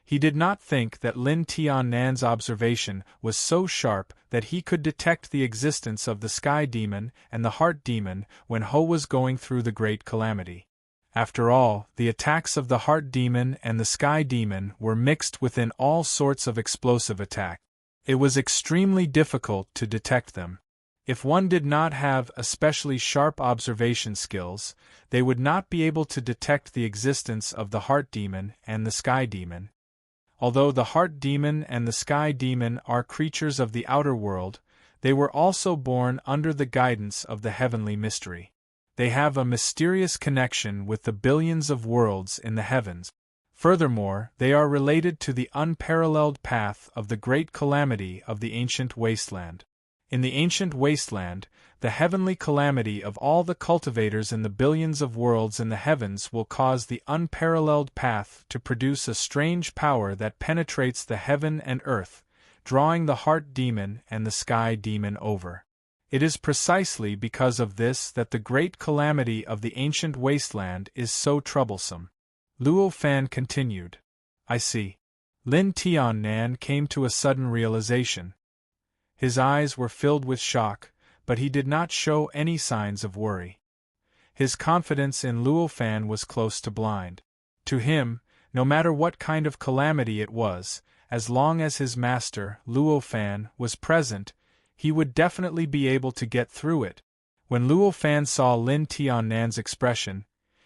He did not think that Lin Tiannan's observation was so sharp that he could detect the existence of the sky demon and the heart demon when Ho was going through the great calamity. After all, the attacks of the heart demon and the sky demon were mixed within all sorts of explosive attack. It was extremely difficult to detect them. If one did not have especially sharp observation skills, they would not be able to detect the existence of the heart demon and the sky demon. Although the heart demon and the sky demon are creatures of the outer world, they were also born under the guidance of the heavenly mystery. They have a mysterious connection with the billions of worlds in the heavens. Furthermore, they are related to the unparalleled path of the great calamity of the ancient wasteland. In the ancient wasteland, the heavenly calamity of all the cultivators in the billions of worlds in the heavens will cause the unparalleled path to produce a strange power that penetrates the heaven and earth, drawing the heart demon and the sky demon over. It is precisely because of this that the great calamity of the ancient wasteland is so troublesome. Luo Fan continued. "I see." Lin Tiannan came to a sudden realization. His eyes were filled with shock, but he did not show any signs of worry. His confidence in Luo Fan was close to blind. To him, no matter what kind of calamity it was, as long as his master, Luo Fan, was present, he would definitely be able to get through it. When Luo Fan saw Lin Tiannan's expression,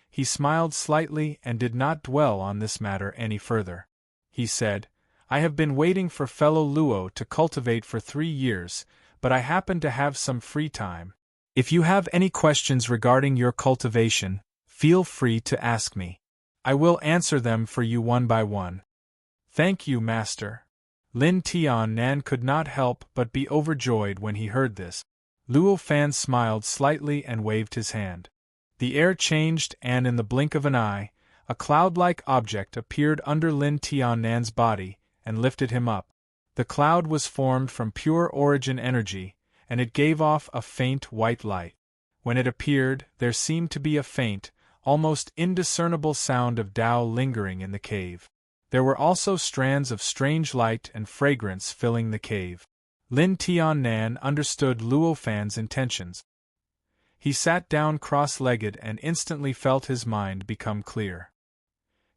he smiled slightly and did not dwell on this matter any further. He said, "I have been waiting for fellow Luo to cultivate for 3 years, but I happen to have some free time. If you have any questions regarding your cultivation, feel free to ask me. I will answer them for you one by one." "Thank you, Master." Lin Tiannan could not help but be overjoyed when he heard this. Luo Fan smiled slightly and waved his hand. The air changed and in the blink of an eye, a cloud-like object appeared under Lin Tiannan's body and lifted him up. The cloud was formed from pure origin energy, and it gave off a faint white light. When it appeared, there seemed to be a faint, almost indiscernible sound of Tao lingering in the cave. There were also strands of strange light and fragrance filling the cave. Lin Tiannan understood Luo Fan's intentions. He sat down cross-legged and instantly felt his mind become clear.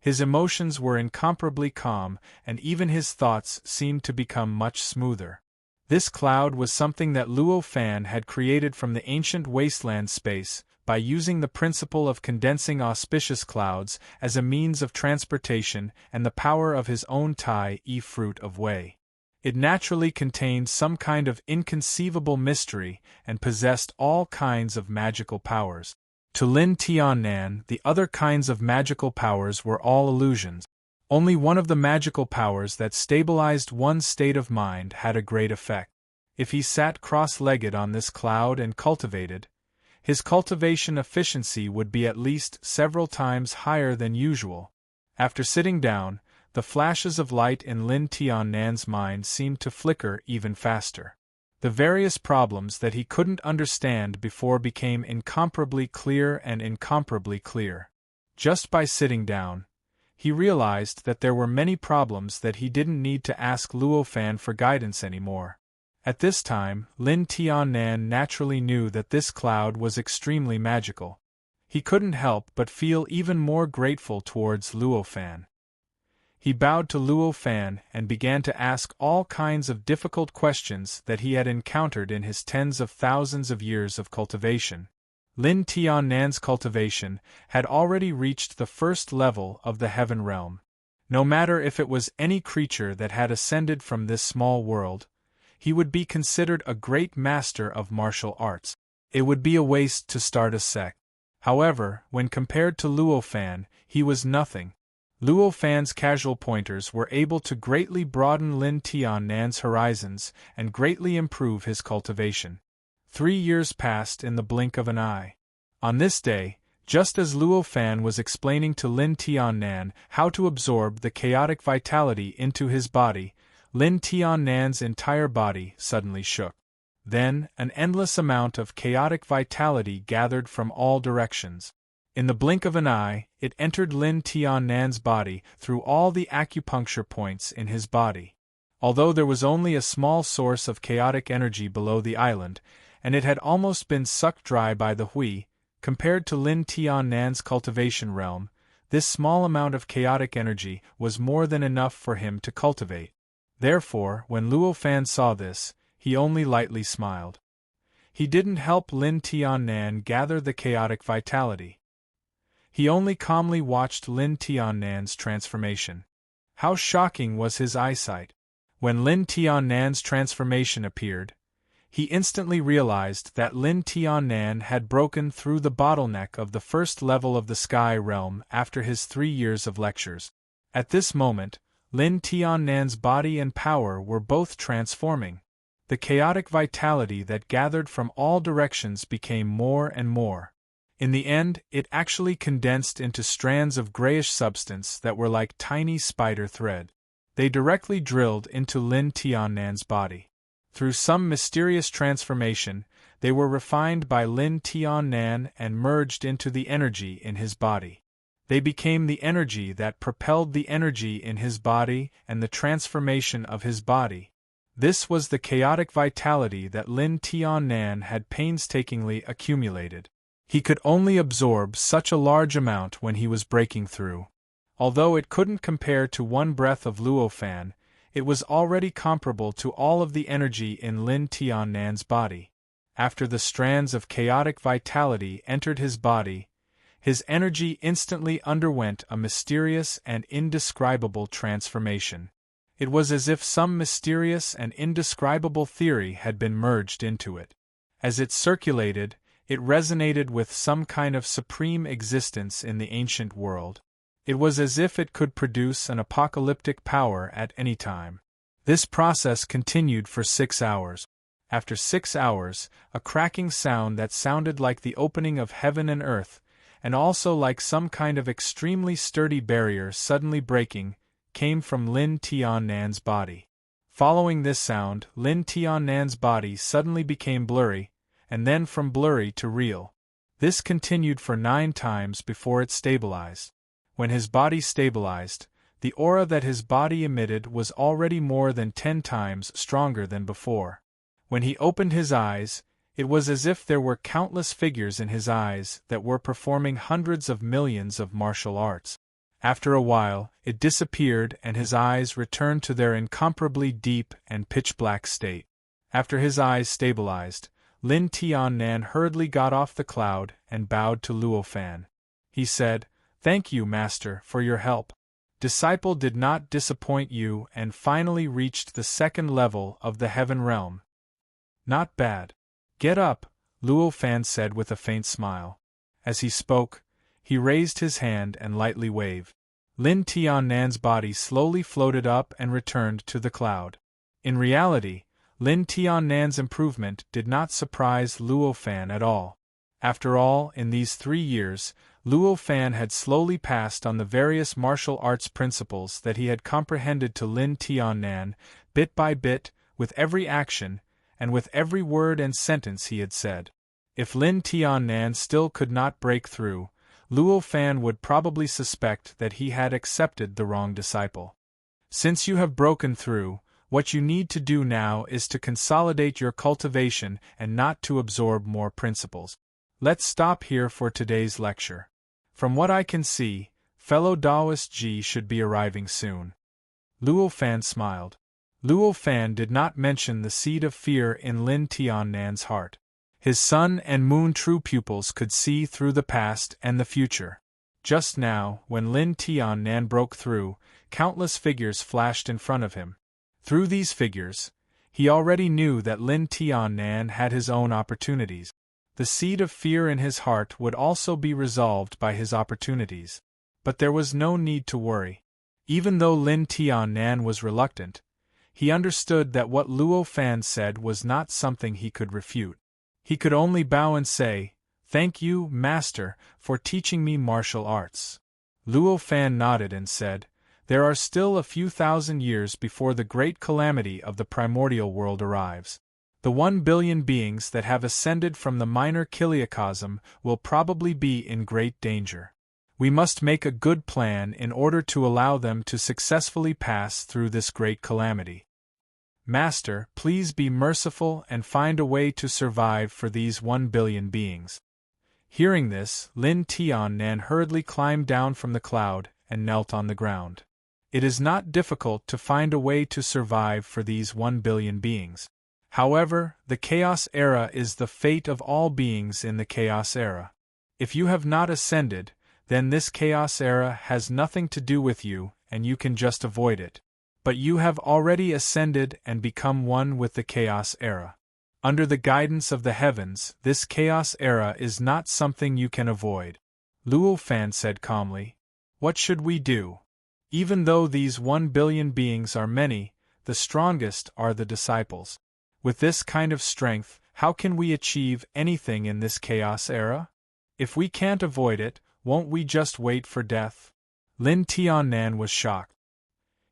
His emotions were incomparably calm, and even his thoughts seemed to become much smoother. This cloud was something that Luo Fan had created from the ancient wasteland space, by using the principle of condensing auspicious clouds as a means of transportation and the power of his own Tai-E fruit of Wei. It naturally contained some kind of inconceivable mystery and possessed all kinds of magical powers. To Lin Tiannan, the other kinds of magical powers were all illusions. Only one of the magical powers that stabilized one's state of mind had a great effect. If he sat cross-legged on this cloud and cultivated, his cultivation efficiency would be at least several times higher than usual. After sitting down, the flashes of light in Lin Tiannan's mind seemed to flicker even faster. The various problems that he couldn't understand before became incomparably clear and incomparably clear. Just by sitting down, he realized that there were many problems that he didn't need to ask Luo Fan for guidance anymore. At this time, Lin Tiannan naturally knew that this cloud was extremely magical. He couldn't help but feel even more grateful towards Luo Fan. He bowed to Luo Fan and began to ask all kinds of difficult questions that he had encountered in his tens of thousands of years of cultivation. Lin Tiannan's cultivation had already reached the first level of the heaven realm. No matter if it was any creature that had ascended from this small world, he would be considered a great master of martial arts. It would be a waste to start a sect. However, when compared to Luo Fan, he was nothing. Luo Fan's casual pointers were able to greatly broaden Lin Tiannan's horizons and greatly improve his cultivation. 3 years passed in the blink of an eye. On this day, just as Luo Fan was explaining to Lin Tiannan how to absorb the chaotic vitality into his body, Lin Tiannan's entire body suddenly shook. Then, an endless amount of chaotic vitality gathered from all directions. In the blink of an eye, it entered Lin Tiannan's body through all the acupuncture points in his body. Although there was only a small source of chaotic energy below the island, and it had almost been sucked dry by the Hui, compared to Lin Tiannan's cultivation realm, this small amount of chaotic energy was more than enough for him to cultivate. Therefore, when Luo Fan saw this, he only lightly smiled. He didn't help Lin Tiannan gather the chaotic vitality. He only calmly watched Lin Tiannan's transformation. How shocking was his eyesight! When Lin Tiannan's transformation appeared, he instantly realized that Lin Tiannan had broken through the bottleneck of the first level of the sky realm after his 3 years of lectures. At this moment, Lin Tiannan's body and power were both transforming. The chaotic vitality that gathered from all directions became more and more. In the end, it actually condensed into strands of grayish substance that were like tiny spider thread. They directly drilled into Lin Tiannan's body. Through some mysterious transformation, they were refined by Lin Tiannan and merged into the energy in his body. They became the energy that propelled the energy in his body and the transformation of his body. This was the chaotic vitality that Lin Tiannan had painstakingly accumulated. He could only absorb such a large amount when he was breaking through. Although it couldn't compare to one breath of Luo Fan, it was already comparable to all of the energy in Lin Tiannan's body. After the strands of chaotic vitality entered his body, his energy instantly underwent a mysterious and indescribable transformation. It was as if some mysterious and indescribable theory had been merged into it. As it circulated, it resonated with some kind of supreme existence in the ancient world. It was as if it could produce an apocalyptic power at any time. This process continued for 6 hours. After 6 hours, a cracking sound that sounded like the opening of heaven and earth, and also like some kind of extremely sturdy barrier suddenly breaking, came from Lin Tiannan's body. Following this sound, Lin Tiannan's body suddenly became blurry, and then from blurry to real. This continued for 9 times before it stabilized. When his body stabilized, the aura that his body emitted was already more than 10 times stronger than before. When he opened his eyes, it was as if there were countless figures in his eyes that were performing hundreds of millions of martial arts. After a while, it disappeared and his eyes returned to their incomparably deep and pitch-black state. After his eyes stabilized, Lin Tiannan hurriedly got off the cloud and bowed to Luo Fan. He said, "Thank you, Master, for your help. Disciple did not disappoint you and finally reached the second level of the heaven realm. Not bad. Get up," Luo Fan said with a faint smile. As he spoke, he raised his hand and lightly waved. Lin Tiannan's body slowly floated up and returned to the cloud. In reality, Lin Tiannan's improvement did not surprise Luo Fan at all. After all, in these 3 years, Luo Fan had slowly passed on the various martial arts principles that he had comprehended to Lin Tiannan, bit by bit, with every action, and with every word and sentence he had said. If Lin Tiannan still could not break through, Luo Fan would probably suspect that he had accepted the wrong disciple. Since you have broken through, what you need to do now is to consolidate your cultivation and not to absorb more principles. Let's stop here for today's lecture. From what I can see, fellow Taoist Ji should be arriving soon. Luo Fan smiled. Luo Fan did not mention the seed of fear in Lin Tiannan's heart. His sun and moon true pupils could see through the past and the future. Just now, when Lin Tiannan broke through, countless figures flashed in front of him. Through these figures, he already knew that Lin Tiannan had his own opportunities. The seed of fear in his heart would also be resolved by his opportunities. But there was no need to worry. Even though Lin Tiannan was reluctant, he understood that what Luo Fan said was not something he could refute. He could only bow and say, "Thank you, Master, for teaching me martial arts." Luo Fan nodded and said, "There are still a few thousand years before the great calamity of the primordial world arrives. The 1 billion beings that have ascended from the minor kiliacosm will probably be in great danger. We must make a good plan in order to allow them to successfully pass through this great calamity. Master, please be merciful and find a way to survive for these 1 billion beings." Hearing this, Lin Tiannan hurriedly climbed down from the cloud and knelt on the ground. It is not difficult to find a way to survive for these 1 billion beings. However, the Chaos Era is the fate of all beings in the Chaos Era. If you have not ascended, then this Chaos Era has nothing to do with you, and you can just avoid it. But you have already ascended and become one with the Chaos Era. Under the guidance of the heavens, this Chaos Era is not something you can avoid. Luo Fan said calmly, "What should we do? Even though these 1 billion beings are many, the strongest are the disciples. With this kind of strength, how can we achieve anything in this Chaos Era? If we can't avoid it, won't we just wait for death?" Lin Tiannan was shocked.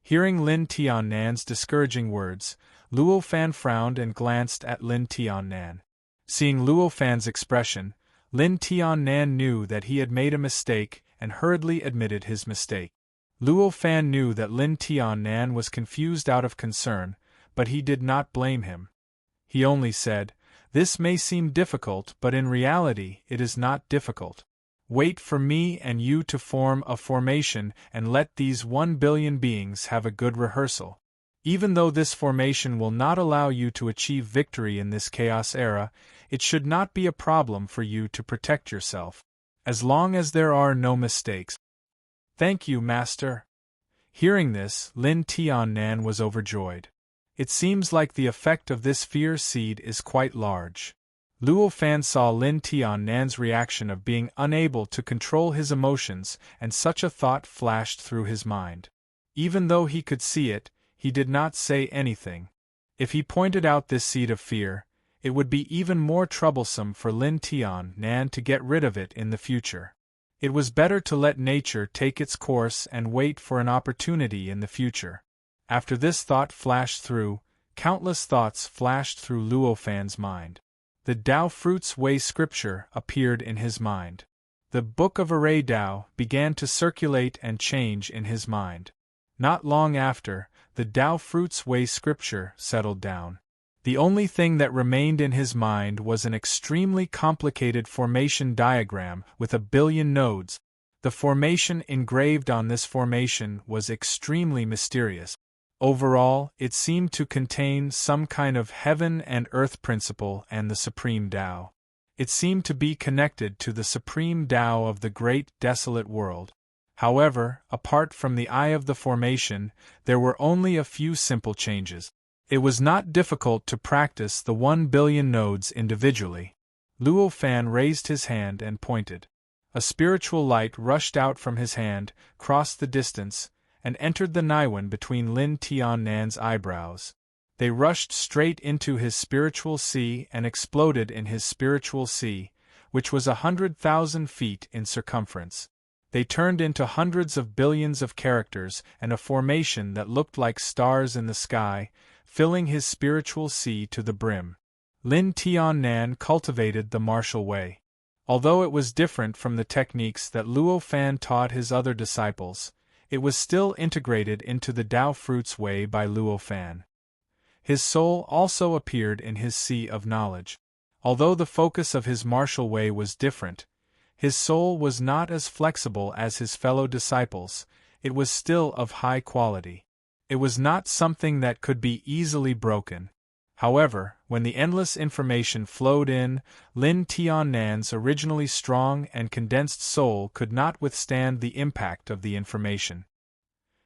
Hearing Lin Tiannan's discouraging words, Luo Fan frowned and glanced at Lin Tiannan. Seeing Luo Fan's expression, Lin Tiannan knew that he had made a mistake and hurriedly admitted his mistake. Luo Fan knew that Lin Tiannan was confused out of concern, but he did not blame him. He only said, "This may seem difficult, but in reality it is not difficult. Wait for me and you to form a formation and let these 1 billion beings have a good rehearsal. Even though this formation will not allow you to achieve victory in this Chaos Era, it should not be a problem for you to protect yourself, as long as there are no mistakes." "Thank you, Master." Hearing this, Lin Tiannan was overjoyed. It seems like the effect of this fear seed is quite large. Luo Fan saw Lin Tiannan's reaction of being unable to control his emotions, and such a thought flashed through his mind. Even though he could see it, he did not say anything. If he pointed out this seed of fear, it would be even more troublesome for Lin Tiannan to get rid of it in the future. It was better to let nature take its course and wait for an opportunity in the future. After this thought flashed through, countless thoughts flashed through Luo Fan's mind. The Tao Fruits Way scripture appeared in his mind. The Book of Array Tao began to circulate and change in his mind. Not long after, the Tao Fruits Way scripture settled down. The only thing that remained in his mind was an extremely complicated formation diagram with 1 billion nodes. The formation engraved on this formation was extremely mysterious. Overall, it seemed to contain some kind of heaven and earth principle and the supreme Tao. It seemed to be connected to the supreme Tao of the great desolate world. However, apart from the eye of the formation, there were only a few simple changes. It was not difficult to practice the 1 billion nodes individually. Luo Fan raised his hand and pointed. A spiritual light rushed out from his hand, crossed the distance, and entered the Niwen between Lin Tiannan's eyebrows. They rushed straight into his spiritual sea and exploded in his spiritual sea, which was 100,000 feet in circumference. They turned into hundreds of billions of characters and a formation that looked like stars in the sky, filling his spiritual sea to the brim. Lin Tiannan cultivated the martial way. Although it was different from the techniques that Luo Fan taught his other disciples, it was still integrated into the Tao Fruits Way by Luo Fan. His soul also appeared in his sea of knowledge. Although the focus of his martial way was different, His soul was not as flexible as his fellow disciples, it was still of high quality. It was not something that could be easily broken. However, when the endless information flowed in, Lin Tiannan's originally strong and condensed soul could not withstand the impact of the information.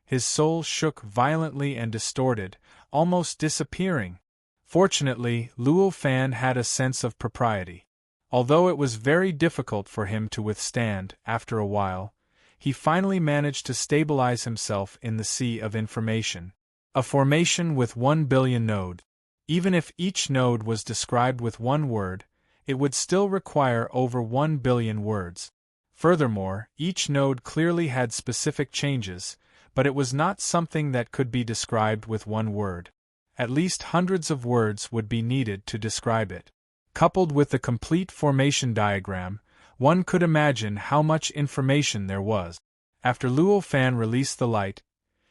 His soul shook violently and distorted, almost disappearing. Fortunately, Luo Fan had a sense of propriety. Although it was very difficult for him to withstand, after a while, he finally managed to stabilize himself in the sea of information. A formation with 1 billion nodes. Even if each node was described with one word, it would still require over 1 billion words. Furthermore, each node clearly had specific changes, but it was not something that could be described with one word. At least hundreds of words would be needed to describe it. Coupled with the complete formation diagram, one could imagine how much information there was. After Luo Fan released the light,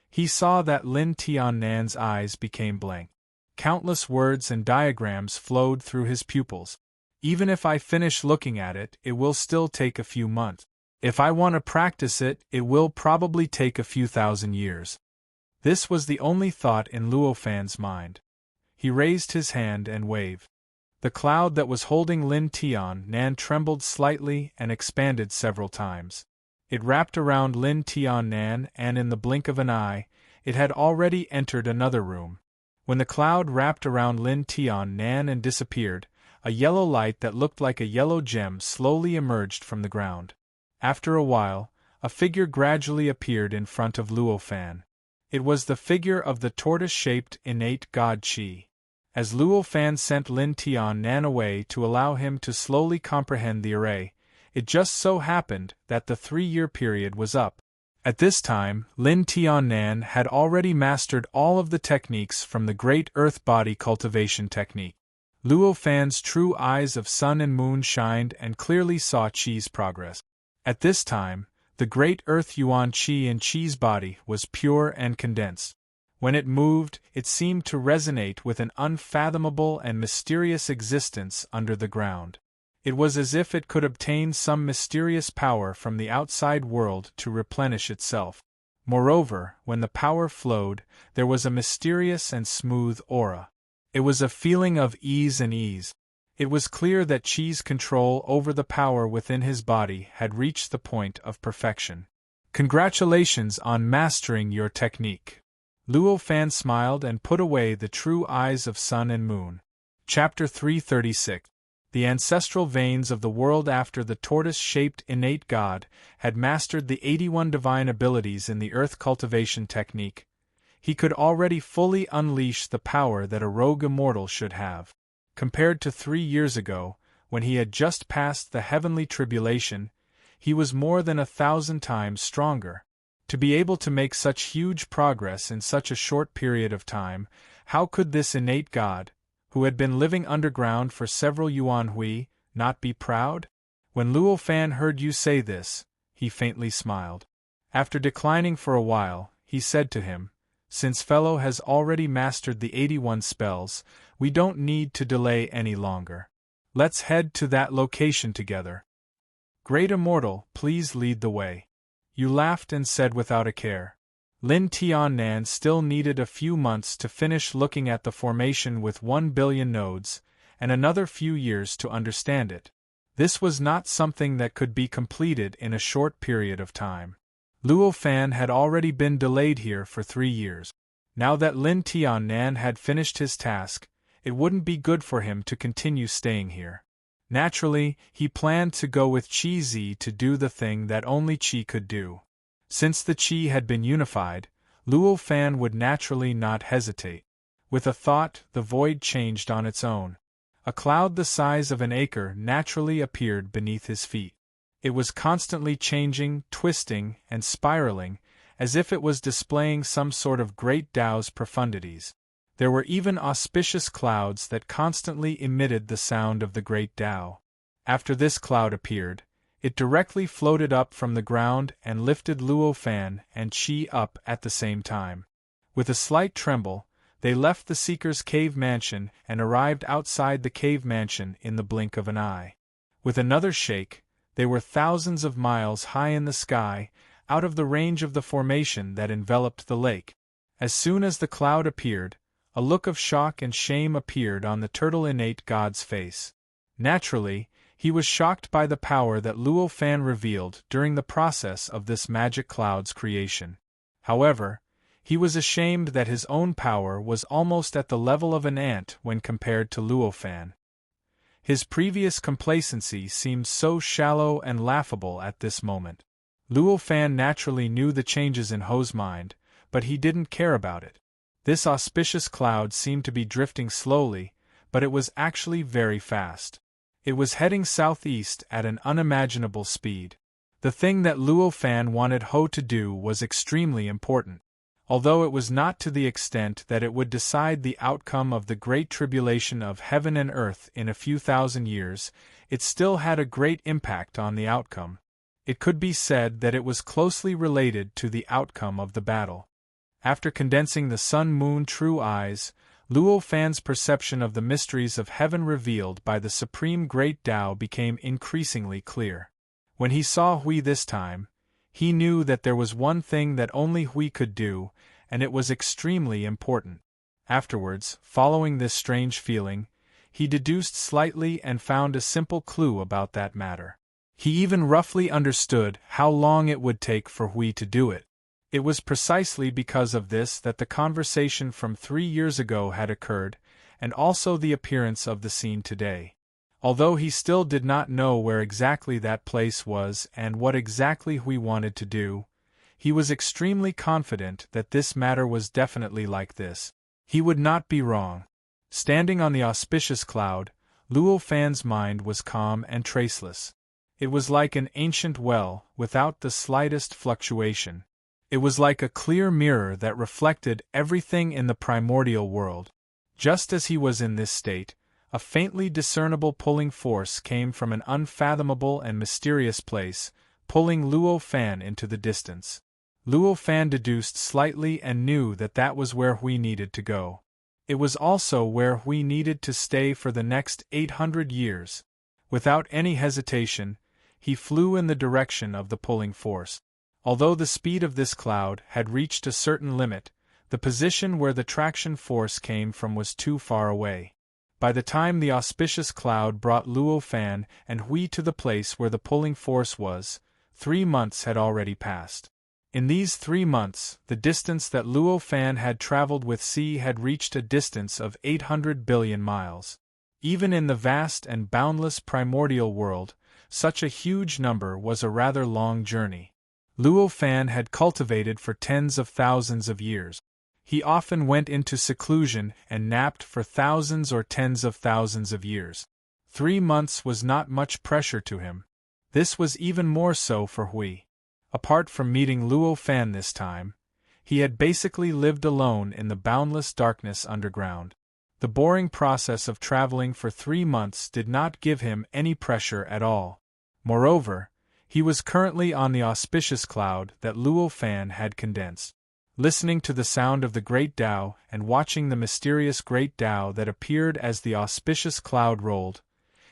he saw that Lin Tiannan's eyes became blank. Countless words and diagrams flowed through his pupils. Even if I finish looking at it, it will still take a few months. If I want to practice it, it will probably take a few thousand years. This was the only thought in Luo Fan's mind. He raised his hand and waved. The cloud that was holding Lin Tiannan trembled slightly and expanded several times. It wrapped around Lin Tiannan, and in the blink of an eye, it had already entered another room. When the cloud wrapped around Lin Tiannan and disappeared, a yellow light that looked like a yellow gem slowly emerged from the ground. After a while, a figure gradually appeared in front of Luo Fan. It was the figure of the tortoise-shaped innate god Qi. As Luo Fan sent Lin Tiannan away to allow him to slowly comprehend the array, it just so happened that the 3-year period was up. At this time, Lin Tiannan had already mastered all of the techniques from the Great Earth Body Cultivation Technique. Luo Fan's true eyes of sun and moon shined and clearly saw Qi's progress. At this time, the Great Earth Yuan Qi in Qi's body was pure and condensed. When it moved, it seemed to resonate with an unfathomable and mysterious existence under the ground. It was as if it could obtain some mysterious power from the outside world to replenish itself. Moreover, when the power flowed, there was a mysterious and smooth aura. It was a feeling of ease and ease. It was clear that Qi's control over the power within his body had reached the point of perfection. Congratulations on mastering your technique. Luo Fan smiled and put away the true eyes of sun and moon. Chapter 336. The ancestral veins of the world. After the tortoise-shaped innate god had mastered the 81 divine abilities in the earth cultivation technique, he could already fully unleash the power that a rogue immortal should have. Compared to 3 years ago, when he had just passed the heavenly tribulation, he was more than 1,000 times stronger. To be able to make such huge progress in such a short period of time, how could this innate god, who had been living underground for several yuan hui, not be proud? When Luo Fan heard you say this, he faintly smiled. After declining for a while, he said to him, "Since fellow has already mastered the 81 spells, we don't need to delay any longer. Let's head to that location together. Great Immortal, please lead the way." You laughed and said without a care. Lin Tiannan still needed a few months to finish looking at the formation with 1 billion nodes, and another few years to understand it. This was not something that could be completed in a short period of time. Luo Fan had already been delayed here for 3 years. Now that Lin Tiannan had finished his task, it wouldn't be good for him to continue staying here. Naturally, he planned to go with Qi Zi to do the thing that only Qi could do. Since the Qi had been unified, Luo Fan would naturally not hesitate. With a thought, the void changed on its own. A cloud the size of an acre naturally appeared beneath his feet. It was constantly changing, twisting, and spiraling, as if it was displaying some sort of great Tao's profundities. There were even auspicious clouds that constantly emitted the sound of the great Tao. After this cloud appeared, it directly floated up from the ground and lifted Luo Fan and Qi up at the same time. With a slight tremble, they left the Seeker's cave mansion and arrived outside the cave mansion in the blink of an eye. With another shake, They were thousands of miles high in the sky, out of the range of the formation that enveloped the lake. As soon as the cloud appeared, a look of shock and shame appeared on the turtle innate god's face. Naturally, he was shocked by the power that Luo Fan revealed during the process of this magic cloud's creation. However, he was ashamed that his own power was almost at the level of an ant when compared to Luo Fan. His previous complacency seemed so shallow and laughable at this moment. Luo Fan naturally knew the changes in Ho's mind, but he didn't care about it. This auspicious cloud seemed to be drifting slowly, but it was actually very fast. It was heading southeast at an unimaginable speed. The thing that Luo Fan wanted Ho to do was extremely important. Although it was not to the extent that it would decide the outcome of the great tribulation of heaven and earth in a few thousand years, it still had a great impact on the outcome. It could be said that it was closely related to the outcome of the battle. After condensing the sun-moon true eyes, Luo Fan's perception of the mysteries of heaven revealed by the supreme great Tao became increasingly clear. When he saw Hui this time, he knew that there was one thing that only Hui could do, and it was extremely important. Afterwards, following this strange feeling, he deduced slightly and found a simple clue about that matter. He even roughly understood how long it would take for Hui to do it. It was precisely because of this that the conversation from 3 years ago had occurred, and also the appearance of the scene today. Although he still did not know where exactly that place was and what exactly Hui wanted to do, he was extremely confident that this matter was definitely like this. He would not be wrong. Standing on the auspicious cloud, Luo Fan's mind was calm and traceless. It was like an ancient well, without the slightest fluctuation. It was like a clear mirror that reflected everything in the primordial world. Just as he was in this state, a faintly discernible pulling force came from an unfathomable and mysterious place, pulling Luo Fan into the distance. Luo Fan deduced slightly and knew that that was where Hui needed to go. It was also where Hui needed to stay for the next 800 years. Without any hesitation, he flew in the direction of the pulling force. Although the speed of this cloud had reached a certain limit, the position where the traction force came from was too far away. By the time the auspicious cloud brought Luo Fan and Hui to the place where the pulling force was, 3 months had already passed. In these 3 months, the distance that Luo Fan had traveled with sea had reached a distance of 800 billion miles. Even in the vast and boundless primordial world, such a huge number was a rather long journey. Luo Fan had cultivated for tens of thousands of years. He often went into seclusion and napped for thousands or tens of thousands of years. 3 months was not much pressure to him. This was even more so for Hui. Apart from meeting Luo Fan this time, he had basically lived alone in the boundless darkness underground. The boring process of traveling for 3 months did not give him any pressure at all. Moreover, he was currently on the auspicious cloud that Luo Fan had condensed. Listening to the sound of the great Tao and watching the mysterious great Tao that appeared as the auspicious cloud rolled,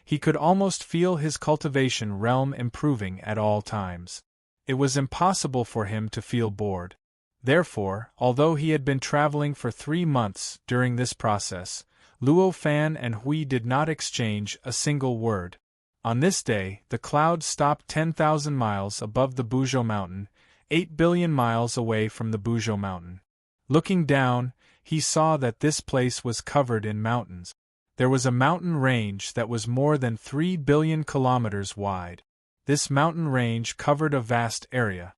he could almost feel his cultivation realm improving at all times. It was impossible for him to feel bored. Therefore, although he had been traveling for 3 months during this process, Luo Fan and Hui did not exchange a single word. On this day, the cloud stopped 10,000 miles above the Buzhou Mountain, 8 billion miles away from the Buzhou Mountain. Looking down, he saw that this place was covered in mountains. There was a mountain range that was more than 3 billion kilometers wide. This mountain range covered a vast area.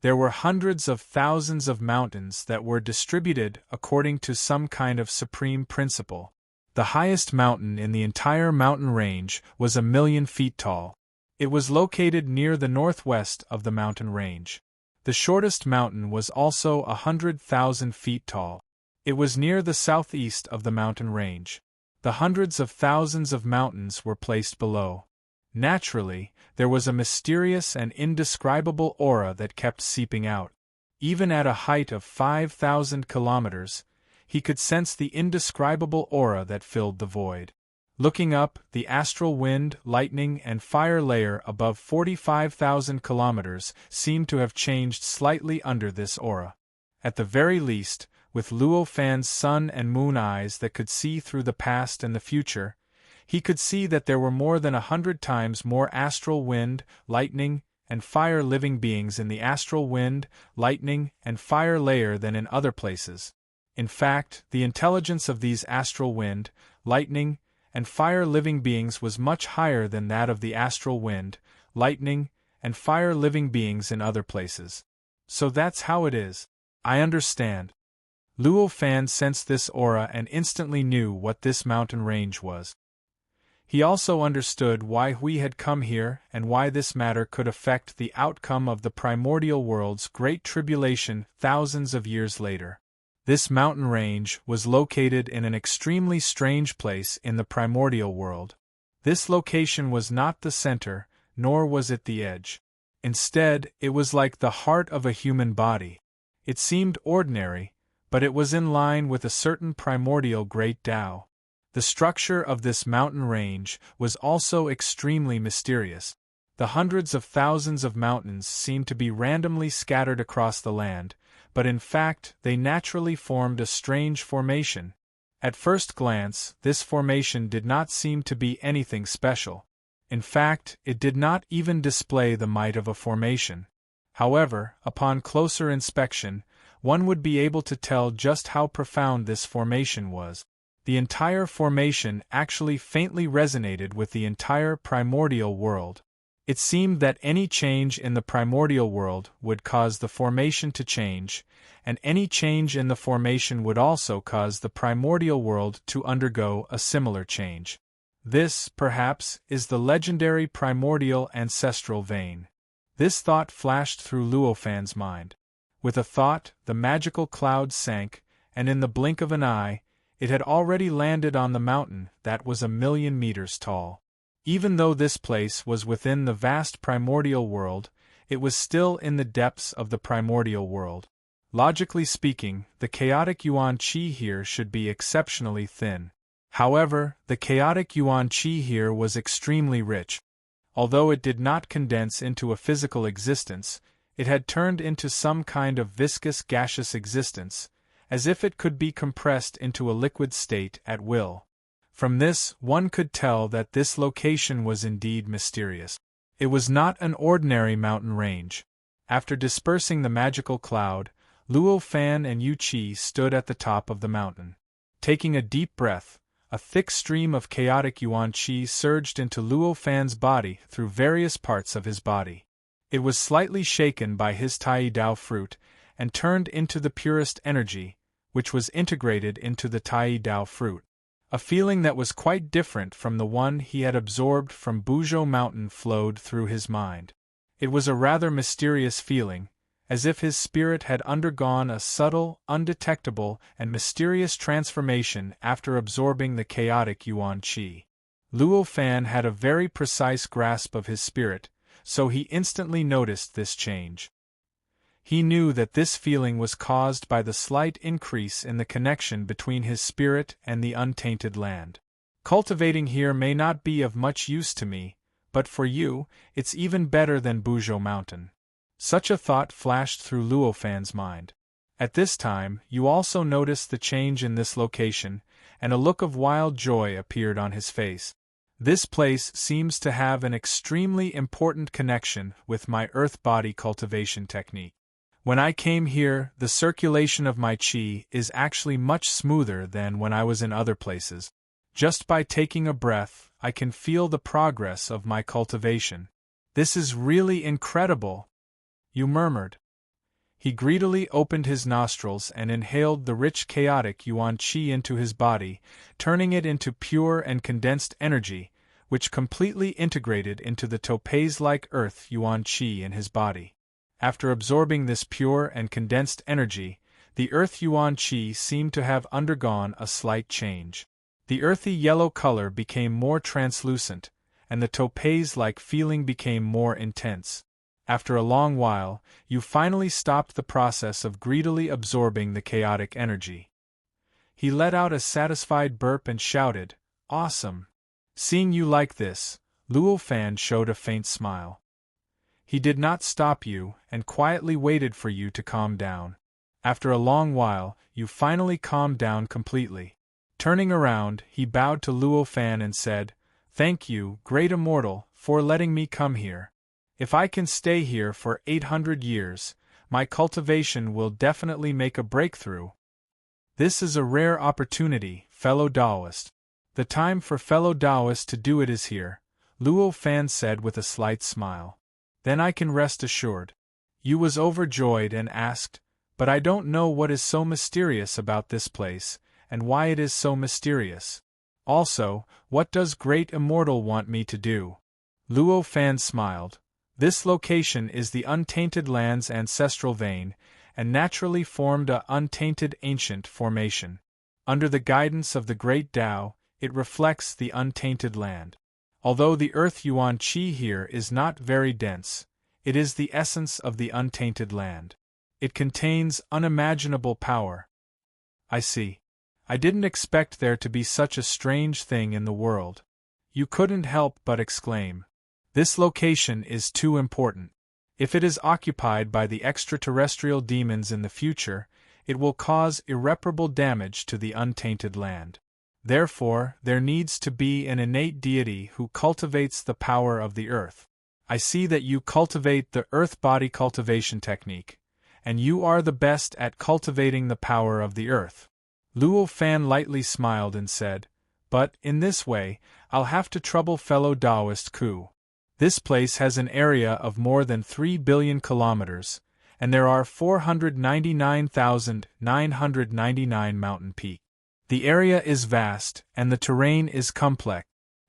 There were hundreds of thousands of mountains that were distributed according to some kind of supreme principle. The highest mountain in the entire mountain range was 1,000,000 feet tall. It was located near the northwest of the mountain range. The shortest mountain was also 100,000 feet tall. It was near the southeast of the mountain range. The hundreds of thousands of mountains were placed below. Naturally, there was a mysterious and indescribable aura that kept seeping out. Even at a height of 5,000 kilometers, he could sense the indescribable aura that filled the void. Looking up, the astral wind, lightning, and fire layer above 45,000 kilometers seemed to have changed slightly under this aura. At the very least, with Luo Fan's sun and moon eyes that could see through the past and the future, he could see that there were more than 100 times more astral wind, lightning, and fire living beings in the astral wind, lightning, and fire layer than in other places. In fact, the intelligence of these astral wind, lightning, and fire living beings was much higher than that of the astral wind, lightning, and fire living beings in other places. So that's how it is. I understand. Luo Fan sensed this aura and instantly knew what this mountain range was. He also understood why we had come here and why this matter could affect the outcome of the primordial world's great tribulation thousands of years later. This mountain range was located in an extremely strange place in the primordial world. This location was not the center, nor was it the edge. Instead, it was like the heart of a human body. It seemed ordinary, but it was in line with a certain primordial great Tao. The structure of this mountain range was also extremely mysterious. The hundreds of thousands of mountains seemed to be randomly scattered across the land, but in fact they naturally formed a strange formation. At first glance, this formation did not seem to be anything special. In fact, it did not even display the might of a formation. However, upon closer inspection, one would be able to tell just how profound this formation was. The entire formation actually faintly resonated with the entire primordial world. It seemed that any change in the primordial world would cause the formation to change, and any change in the formation would also cause the primordial world to undergo a similar change. This, perhaps, is the legendary primordial ancestral vein. This thought flashed through Luo Fan's mind. With a thought, the magical cloud sank, and in the blink of an eye, it had already landed on the mountain that was 1,000,000 meters tall. Even though this place was within the vast primordial world, it was still in the depths of the primordial world. Logically speaking, the chaotic yuan qi here should be exceptionally thin. However, the chaotic yuan qi here was extremely rich. Although it did not condense into a physical existence, it had turned into some kind of viscous gaseous existence, as if it could be compressed into a liquid state at will. From this, one could tell that this location was indeed mysterious. It was not an ordinary mountain range. After dispersing the magical cloud, Luo Fan and Yu Qi stood at the top of the mountain. Taking a deep breath, a thick stream of chaotic yuan qi surged into Luo Fan's body through various parts of his body. It was slightly shaken by his Tai Dao fruit, and turned into the purest energy, which was integrated into the Tai Dao fruit. A feeling that was quite different from the one he had absorbed from Buzhou Mountain flowed through his mind. It was a rather mysterious feeling, as if his spirit had undergone a subtle, undetectable, and mysterious transformation after absorbing the chaotic yuan qi. Luo Fan had a very precise grasp of his spirit, so he instantly noticed this change. He knew that this feeling was caused by the slight increase in the connection between his spirit and the untainted land. Cultivating here may not be of much use to me, but for you, it's even better than Buzhou Mountain. Such a thought flashed through Luo Fan's mind. At this time, you also noticed the change in this location, and a look of wild joy appeared on his face. This place seems to have an extremely important connection with my earth body cultivation technique. When I came here, the circulation of my qi is actually much smoother than when I was in other places. Just by taking a breath, I can feel the progress of my cultivation. This is really incredible, you murmured. He greedily opened his nostrils and inhaled the rich chaotic yuan qi into his body, turning it into pure and condensed energy, which completely integrated into the topaz-like earth yuan qi in his body. After absorbing this pure and condensed energy, the earth yuan qi seemed to have undergone a slight change. The earthy yellow color became more translucent, and the topaz-like feeling became more intense. After a long while, you finally stopped the process of greedily absorbing the chaotic energy. He let out a satisfied burp and shouted, "Awesome! Seeing you like this, Luo Fan showed a faint smile. He did not stop you, and quietly waited for you to calm down. After a long while, you finally calmed down completely. Turning around, he bowed to Luo Fan and said, "Thank you, great immortal, for letting me come here. If I can stay here for 800 years, my cultivation will definitely make a breakthrough. This is a rare opportunity, fellow Taoist. The time for fellow Taoists to do it is here," Luo Fan said with a slight smile. "Then I can rest assured." You was overjoyed and asked, "But I don't know what is so mysterious about this place, and why it is so mysterious. Also, what does Great Immortal want me to do?" Luo Fan smiled. "This location is the Untainted Land's ancestral vein, and naturally formed a untainted ancient formation. Under the guidance of the Great Tao, it reflects the Untainted Land. Although the earth Yuan Qi here is not very dense, it is the essence of the Untainted Land. It contains unimaginable power." "I see. I didn't expect there to be such a strange thing in the world." You couldn't help but exclaim. "This location is too important. If it is occupied by the extraterrestrial demons in the future, it will cause irreparable damage to the Untainted Land. Therefore, there needs to be an innate deity who cultivates the power of the earth. I see that you cultivate the earth body cultivation technique, and you are the best at cultivating the power of the earth." Luo Fan lightly smiled and said, "But, in this way, I'll have to trouble fellow Taoist Ku. This place has an area of more than 3 billion kilometers, and there are 499,999 mountain peaks. The area is vast, and the terrain is complex.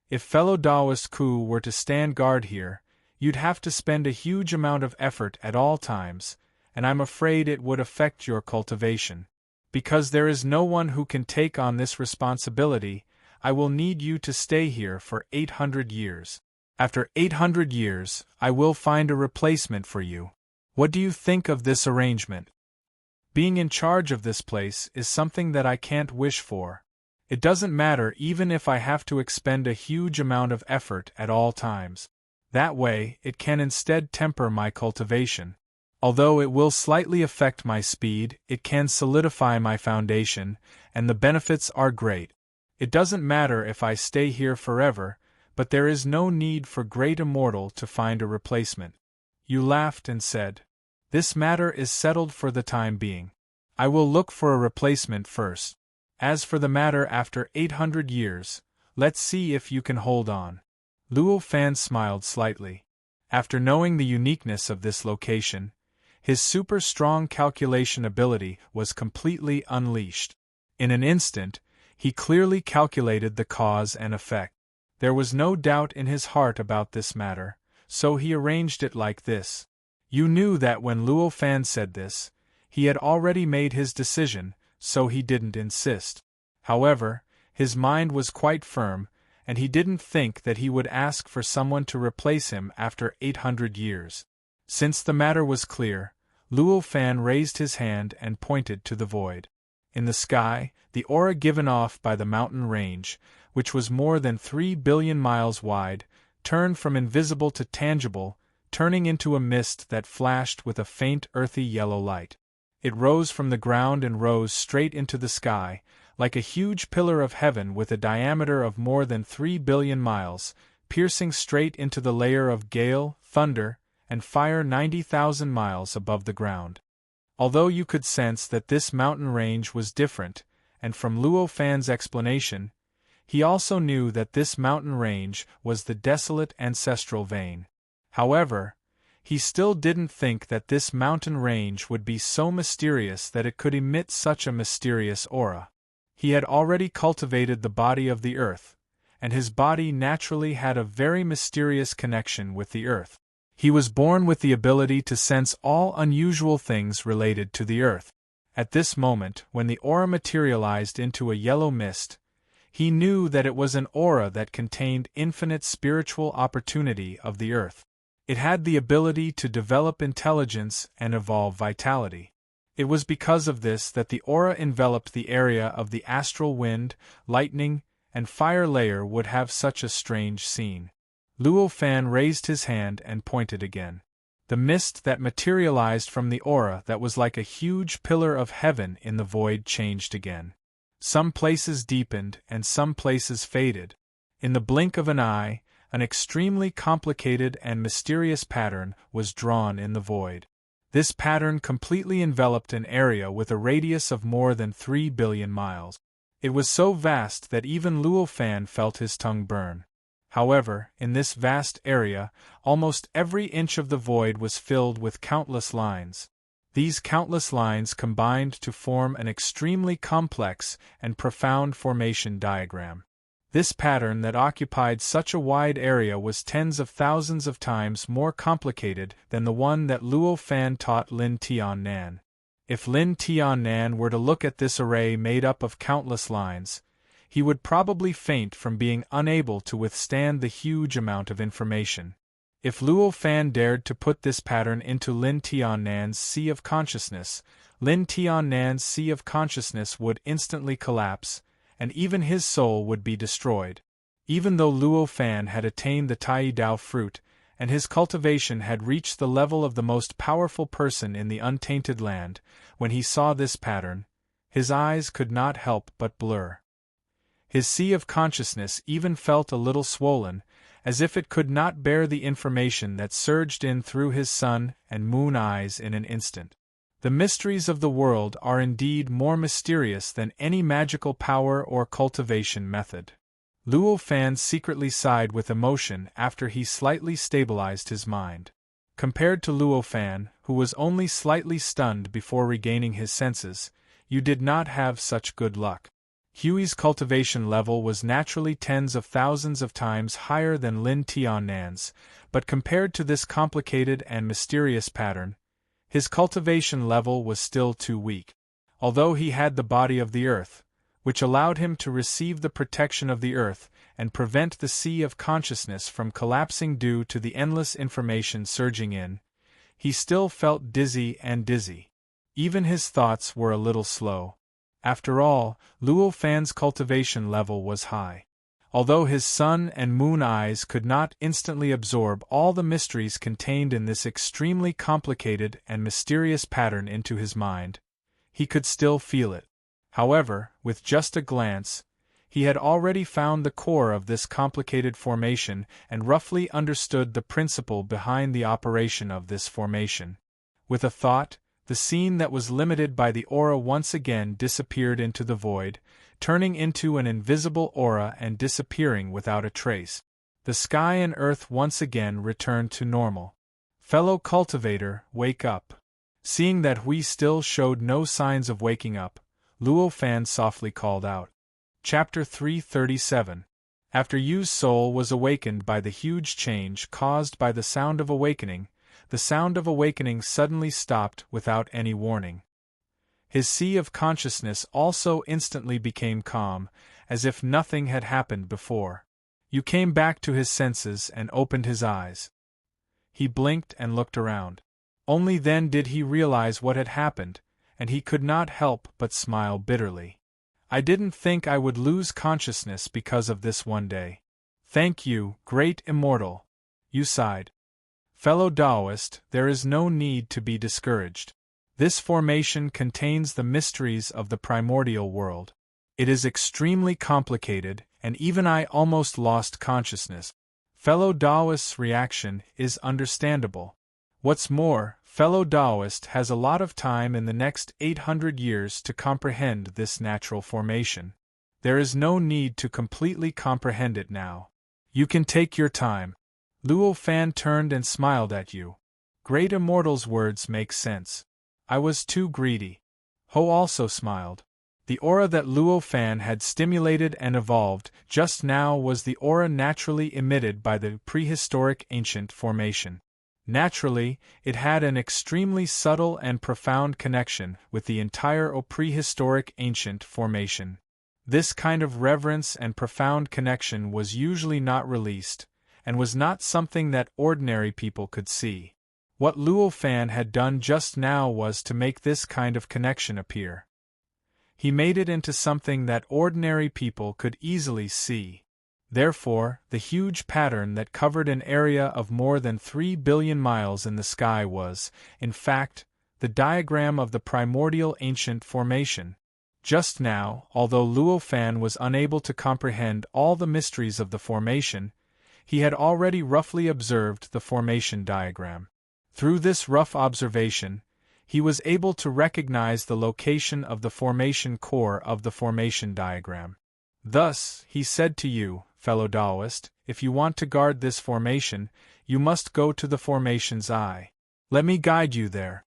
If fellow Taoist Ku were to stand guard here, you'd have to spend a huge amount of effort at all times, and I'm afraid it would affect your cultivation. Because there is no one who can take on this responsibility, I will need you to stay here for 800 years. After 800 years, I will find a replacement for you. What do you think of this arrangement? Being in charge of this place is something that I can't wish for. It doesn't matter even if I have to expend a huge amount of effort at all times. That way, it can instead temper my cultivation. Although it will slightly affect my speed, it can solidify my foundation, and the benefits are great. It doesn't matter if I stay here forever, but there is no need for Great Immortal to find a replacement." You laughed and said, "This matter is settled for the time being. I will look for a replacement first. As for the matter after 800 years, let's see if you can hold on." Luo Fan smiled slightly. After knowing the uniqueness of this location, his super strong calculation ability was completely unleashed. In an instant, he clearly calculated the cause and effect. There was no doubt in his heart about this matter, so he arranged it like this. You knew that when Luo Fan said this, he had already made his decision, so he didn't insist. However, his mind was quite firm, and he didn't think that he would ask for someone to replace him after 800 years. Since the matter was clear, Luo Fan raised his hand and pointed to the void. In the sky, the aura given off by the mountain range, which was more than 3 billion miles wide, turned from invisible to tangible, turning into a mist that flashed with a faint earthy yellow light. It rose from the ground and rose straight into the sky, like a huge pillar of heaven with a diameter of more than 3 billion miles, piercing straight into the layer of gale, thunder, and fire 90,000 miles above the ground. Although you could sense that this mountain range was different, and from Luo Fan's explanation, he also knew that this mountain range was the desolate ancestral vein. However, he still didn't think that this mountain range would be so mysterious that it could emit such a mysterious aura. He had already cultivated the body of the earth, and his body naturally had a very mysterious connection with the earth. He was born with the ability to sense all unusual things related to the earth. At this moment, when the aura materialized into a yellow mist, he knew that it was an aura that contained infinite spiritual opportunity of the earth. It had the ability to develop intelligence and evolve vitality. It was because of this that the aura enveloped the area of the astral wind, lightning, and fire layer would have such a strange scene. Luo Fan raised his hand and pointed again. The mist that materialized from the aura that was like a huge pillar of heaven in the void changed again. Some places deepened and some places faded. In the blink of an eye, an extremely complicated and mysterious pattern was drawn in the void. This pattern completely enveloped an area with a radius of more than 3 billion miles. It was so vast that even Luo Fan felt his tongue burn. However, in this vast area, almost every inch of the void was filled with countless lines. These countless lines combined to form an extremely complex and profound formation diagram. This pattern that occupied such a wide area was tens of thousands of times more complicated than the one that Luo Fan taught Lin Tian-nan. If Lin Tian-nan were to look at this array made up of countless lines, he would probably faint from being unable to withstand the huge amount of information. If Luo Fan dared to put this pattern into Lin Tian-nan's sea of consciousness, Lin Tian-nan's sea of consciousness would instantly collapse, and even his soul would be destroyed. Even though Luo Fan had attained the Tai Dao fruit, and his cultivation had reached the level of the most powerful person in the untainted land, when he saw this pattern, his eyes could not help but blur. His sea of consciousness even felt a little swollen, as if it could not bear the information that surged in through his sun and moon eyes in an instant. The mysteries of the world are indeed more mysterious than any magical power or cultivation method. Luo Fan secretly sighed with emotion after he slightly stabilized his mind. Compared to Luo Fan, who was only slightly stunned before regaining his senses, you did not have such good luck. Huey's cultivation level was naturally tens of thousands of times higher than Lin Tian-nan's, but compared to this complicated and mysterious pattern, his cultivation level was still too weak. Although he had the body of the earth, which allowed him to receive the protection of the earth and prevent the sea of consciousness from collapsing due to the endless information surging in, he still felt dizzy and dizzy. Even his thoughts were a little slow. After all, Luo Fan's cultivation level was high. Although his sun and moon eyes could not instantly absorb all the mysteries contained in this extremely complicated and mysterious pattern into his mind, he could still feel it. However, with just a glance, he had already found the core of this complicated formation and roughly understood the principle behind the operation of this formation. With a thought, the scene that was limited by the aura once again disappeared into the void, turning into an invisible aura and disappearing without a trace. The sky and earth once again returned to normal. Fellow cultivator, wake up. Seeing that Hui still showed no signs of waking up, Luo Fan softly called out. Chapter 337. After Yu's soul was awakened by the huge change caused by the sound of awakening, the sound of awakening suddenly stopped without any warning. His sea of consciousness also instantly became calm, as if nothing had happened before. Yu came back to his senses and opened his eyes. He blinked and looked around. Only then did he realize what had happened, and he could not help but smile bitterly. I didn't think I would lose consciousness because of this one day. Thank you, great immortal. Yu sighed. Fellow Taoist, there is no need to be discouraged. This formation contains the mysteries of the primordial world. It is extremely complicated, and even I almost lost consciousness. Fellow Taoist's reaction is understandable. What's more, fellow Taoist has a lot of time in the next 800 years to comprehend this natural formation. There is no need to completely comprehend it now. You can take your time. Luo Fan turned and smiled at Yu. Great immortal's words make sense. I was too greedy. Ho also smiled. The aura that Luo Fan had stimulated and evolved just now was the aura naturally emitted by the prehistoric ancient formation. Naturally, it had an extremely subtle and profound connection with the entire prehistoric ancient formation. This kind of reverence and profound connection was usually not released, and was not something that ordinary people could see. What Luo Fan had done just now was to make this kind of connection appear. He made it into something that ordinary people could easily see. Therefore, the huge pattern that covered an area of more than 3 billion miles in the sky was, in fact, the diagram of the primordial ancient formation. Just now, although Luo Fan was unable to comprehend all the mysteries of the formation, he had already roughly observed the formation diagram. Through this rough observation, he was able to recognize the location of the formation core of the formation diagram. Thus, he said to you, fellow Taoist, if you want to guard this formation, you must go to the formation's eye. Let me guide you there.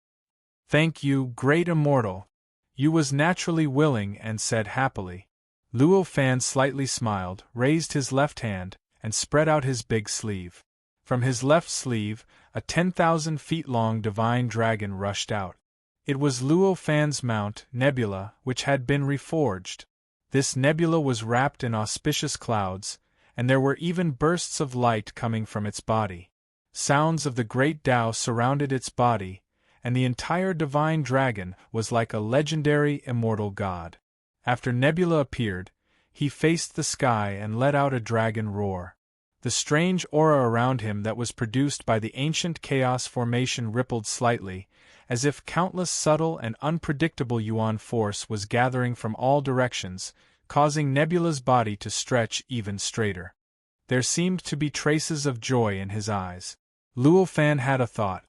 Thank you, great immortal. You was naturally willing and said happily. Luo Fan slightly smiled, raised his left hand, and spread out his big sleeve. From his left sleeve, a 10,000 feet long divine dragon rushed out. It was Luo Fan's mount, Nebula, which had been reforged. This nebula was wrapped in auspicious clouds, and there were even bursts of light coming from its body. Sounds of the great Tao surrounded its body, and the entire divine dragon was like a legendary immortal god. After Nebula appeared, he faced the sky and let out a dragon roar. The strange aura around him that was produced by the ancient chaos formation rippled slightly, as if countless subtle and unpredictable yuan force was gathering from all directions, causing Nebula's body to stretch even straighter. There seemed to be traces of joy in his eyes. Luo Fan had a thought.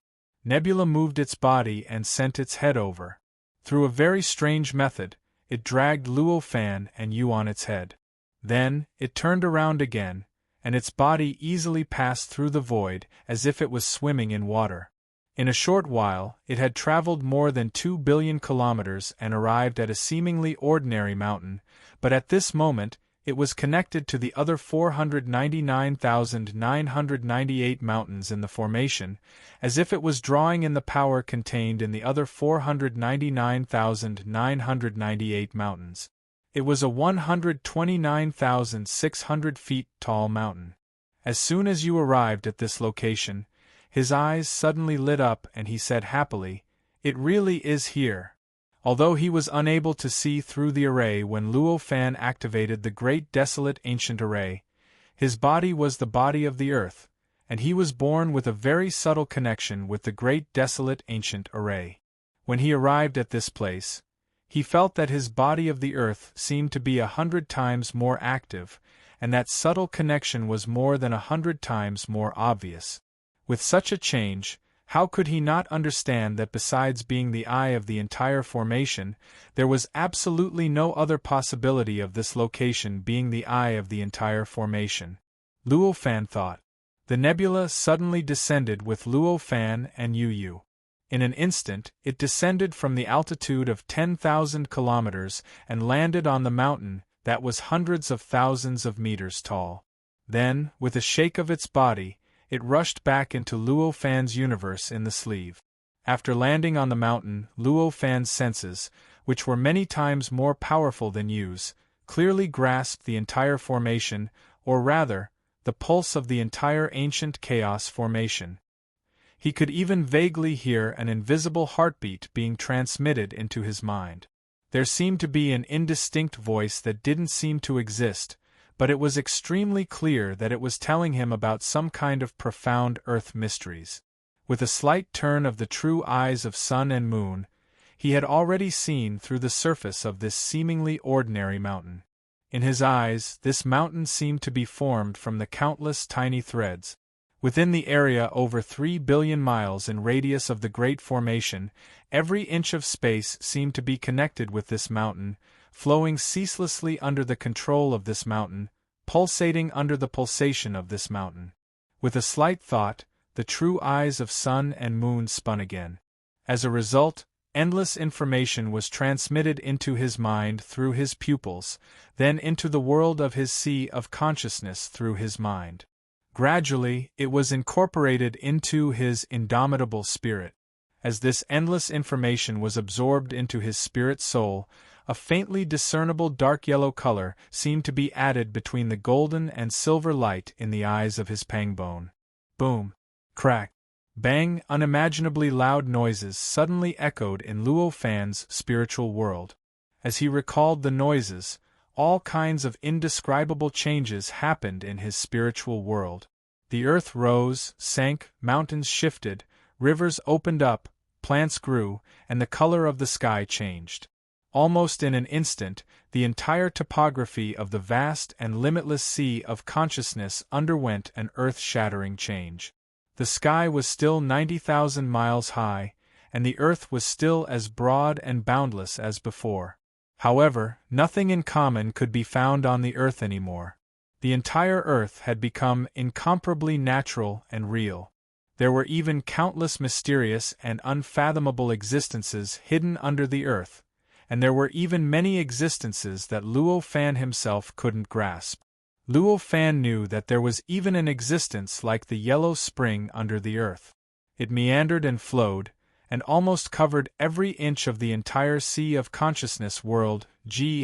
Nebula moved its body and sent its head over. Through a very strange method, it dragged Luo Fan and you on its head. Then, it turned around again, and its body easily passed through the void as if it was swimming in water. In a short while, it had traveled more than 2 billion kilometers and arrived at a seemingly ordinary mountain, but at this moment, it was connected to the other 499,998 mountains in the formation, as if it was drawing in the power contained in the other 499,998 mountains. It was a 129,600 feet tall mountain. As soon as you arrived at this location, his eyes suddenly lit up and he said happily, "It really is here." Although he was unable to see through the array when Luo Fan activated the Great Desolate Ancient Array, his body was the body of the earth, and he was born with a very subtle connection with the Great Desolate Ancient Array. When he arrived at this place, he felt that his body of the earth seemed to be 100 times more active, and that subtle connection was more than 100 times more obvious. With such a change, how could he not understand that besides being the eye of the entire formation, there was absolutely no other possibility of this location being the eye of the entire formation? Luo Fan thought. The nebula suddenly descended with Luo Fan and Yu. In an instant, it descended from the altitude of 10,000 kilometers and landed on the mountain that was hundreds of thousands of meters tall. Then, with a shake of its body, it rushed back into Luo Fan's universe in the sleeve. After landing on the mountain, Luo Fan's senses, which were many times more powerful than Yu's, clearly grasped the entire formation, or rather, the pulse of the entire ancient chaos formation. He could even vaguely hear an invisible heartbeat being transmitted into his mind. There seemed to be an indistinct voice that didn't seem to exist, but it was extremely clear that it was telling him about some kind of profound earth mysteries. With a slight turn of the true eyes of sun and moon, he had already seen through the surface of this seemingly ordinary mountain. In his eyes, this mountain seemed to be formed from the countless tiny threads. Within the area over 3 billion miles in radius of the Great Formation, every inch of space seemed to be connected with this mountain, flowing ceaselessly under the control of this mountain, pulsating under the pulsation of this mountain. With a slight thought, the true eyes of sun and moon spun again. As a result, endless information was transmitted into his mind through his pupils, then into the world of his sea of consciousness through his mind. Gradually, it was incorporated into his indomitable spirit. As this endless information was absorbed into his spirit soul, a faintly discernible dark yellow color seemed to be added between the golden and silver light in the eyes of his pangbone. Boom! Crack! Bang! Unimaginably loud noises suddenly echoed in Luo Fan's spiritual world. As he recalled the noises, all kinds of indescribable changes happened in his spiritual world. The earth rose, sank, mountains shifted, rivers opened up, plants grew, and the color of the sky changed. Almost in an instant, the entire topography of the vast and limitless sea of consciousness underwent an earth-shattering change. The sky was still 90,000 miles high, and the earth was still as broad and boundless as before. However, nothing in common could be found on the earth anymore. The entire earth had become incomparably natural and real. There were even countless mysterious and unfathomable existences hidden under the earth, and there were even many existences that Luo Fan himself couldn't grasp. Luo Fan knew that there was even an existence like the yellow spring under the earth. It meandered and flowed, and almost covered every inch of the entire sea of consciousness world.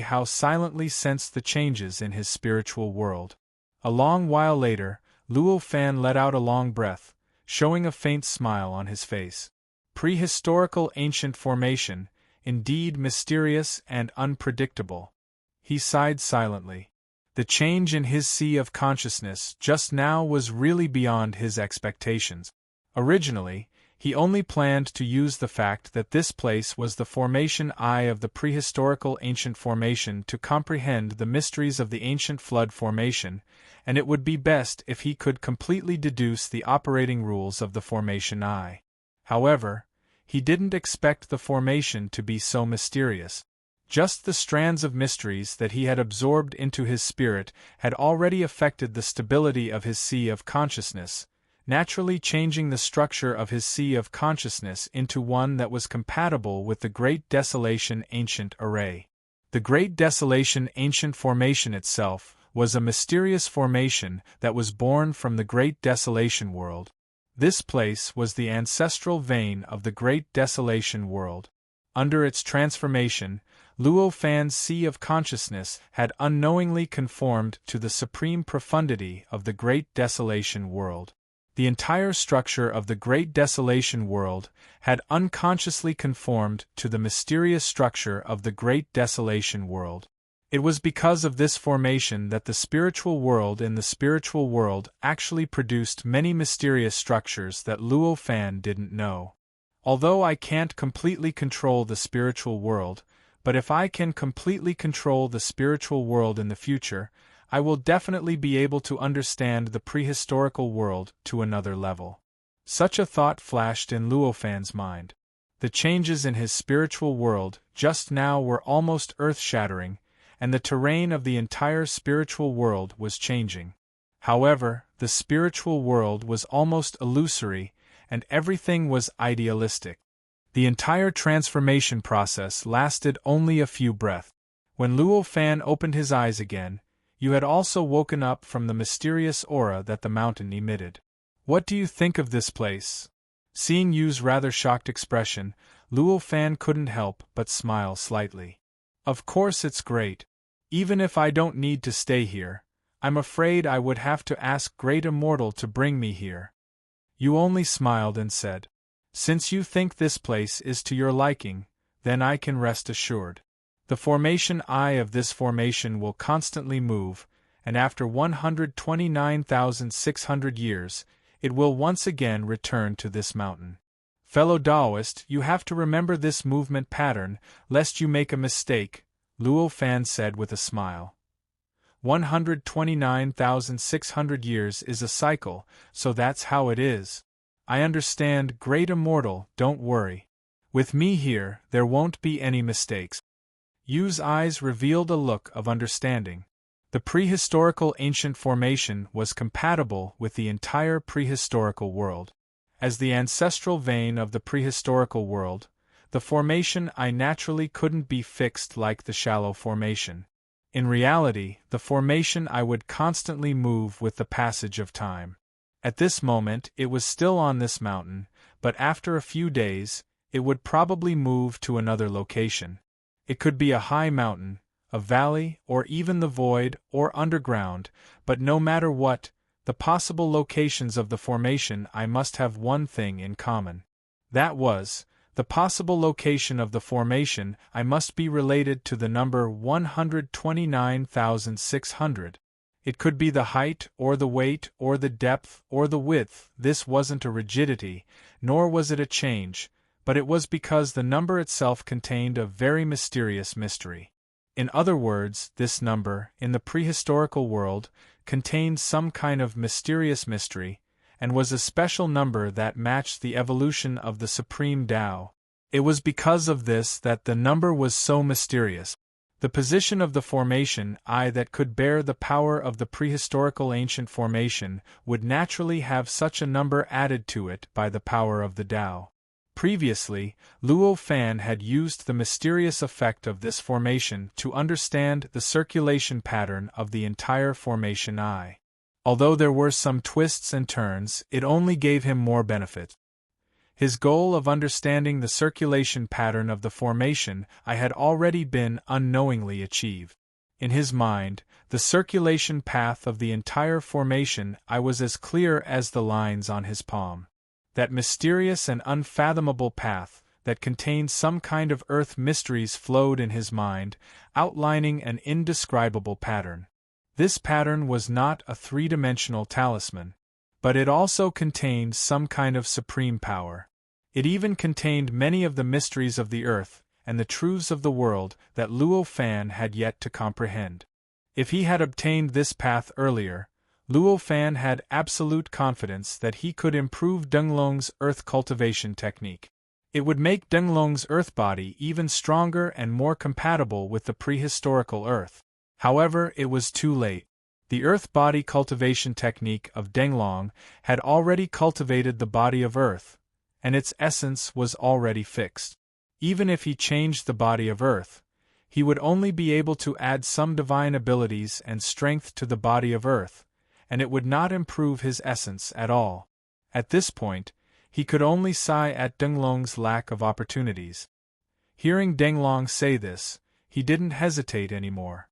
How silently sensed the changes in his spiritual world. A long while later, Luo Fan let out a long breath, showing a faint smile on his face. Prehistorical ancient formation, indeed mysterious and unpredictable. He sighed silently. The change in his sea of consciousness just now was really beyond his expectations. Originally, he only planned to use the fact that this place was the formation eye of the prehistorical ancient formation to comprehend the mysteries of the ancient flood formation, and it would be best if he could completely deduce the operating rules of the formation eye. However, he didn't expect the formation to be so mysterious. Just the strands of mysteries that he had absorbed into his spirit had already affected the stability of his sea of consciousness, naturally changing the structure of his sea of consciousness into one that was compatible with the Great Desolation Ancient Array. The Great Desolation Ancient Formation itself was a mysterious formation that was born from the Great Desolation World. This place was the ancestral vein of the Great Desolation World. Under its transformation, Luo Fan's sea of consciousness had unknowingly conformed to the supreme profundity of the Great Desolation World. The entire structure of the Great Desolation World had unconsciously conformed to the mysterious structure of the Great Desolation World. It was because of this formation that the spiritual world in the spiritual world actually produced many mysterious structures that Luo Fan didn't know. Although I can't completely control the spiritual world, but if I can completely control the spiritual world in the future, I will definitely be able to understand the prehistorical world to another level. Such a thought flashed in Luo Fan's mind. The changes in his spiritual world just now were almost earth-shattering, and the terrain of the entire spiritual world was changing. However, the spiritual world was almost illusory, and everything was idealistic. The entire transformation process lasted only a few breaths. When Luo Fan opened his eyes again, you had also woken up from the mysterious aura that the mountain emitted. What do you think of this place? Seeing Yu's rather shocked expression, Luo Fan couldn't help but smile slightly. Of course it's great. Even if I don't need to stay here, I'm afraid I would have to ask Great Immortal to bring me here. Yu only smiled and said, Since you think this place is to your liking, then I can rest assured. The formation eye of this formation will constantly move, and after 129,600 years, it will once again return to this mountain. Fellow Taoist, you have to remember this movement pattern, lest you make a mistake, Luo Fan said with a smile. 129,600 years is a cycle, so that's how it is. I understand, Great Immortal, don't worry. With me here, there won't be any mistakes. Yu's eyes revealed a look of understanding. The prehistorical ancient formation was compatible with the entire prehistorical world. As the ancestral vein of the prehistorical world, the formation I naturally couldn't be fixed like the shallow formation. In reality, the formation I would constantly move with the passage of time. At this moment it was still on this mountain, but after a few days, it would probably move to another location. It could be a high mountain, a valley, or even the void, or underground, but no matter what, the possible locations of the formation I must have one thing in common. That was, The possible location of the formation I must be related to the number 129,600. It could be the height, or the weight, or the depth, or the width. This wasn't a rigidity, nor was it a change, but it was because the number itself contained a very mysterious mystery. In other words, this number, in the prehistorical world, contained some kind of mysterious mystery, and was a special number that matched the evolution of the Supreme Tao. It was because of this that the number was so mysterious. The position of the formation I that could bear the power of the prehistorical ancient formation would naturally have such a number added to it by the power of the Tao. Previously, Luo Fan had used the mysterious effect of this formation to understand the circulation pattern of the entire formation I. Although there were some twists and turns, it only gave him more benefit. His goal of understanding the circulation pattern of the formation I had already been unknowingly achieved. In his mind, the circulation path of the entire formation I was as clear as the lines on his palm. That mysterious and unfathomable path, that contained some kind of earth mysteries flowed in his mind, outlining an indescribable pattern. This pattern was not a three-dimensional talisman, but it also contained some kind of supreme power. It even contained many of the mysteries of the earth and the truths of the world that Luo Fan had yet to comprehend. If he had obtained this path earlier, Luo Fan had absolute confidence that he could improve Denglong's earth cultivation technique. It would make Denglong's earth body even stronger and more compatible with the prehistorical earth. However, it was too late. The earth body cultivation technique of Denglong had already cultivated the body of earth, and its essence was already fixed. Even if he changed the body of earth, he would only be able to add some divine abilities and strength to the body of earth, and it would not improve his essence at all. At this point, he could only sigh at Denglong's lack of opportunities. Hearing Denglong say this, he didn't hesitate anymore.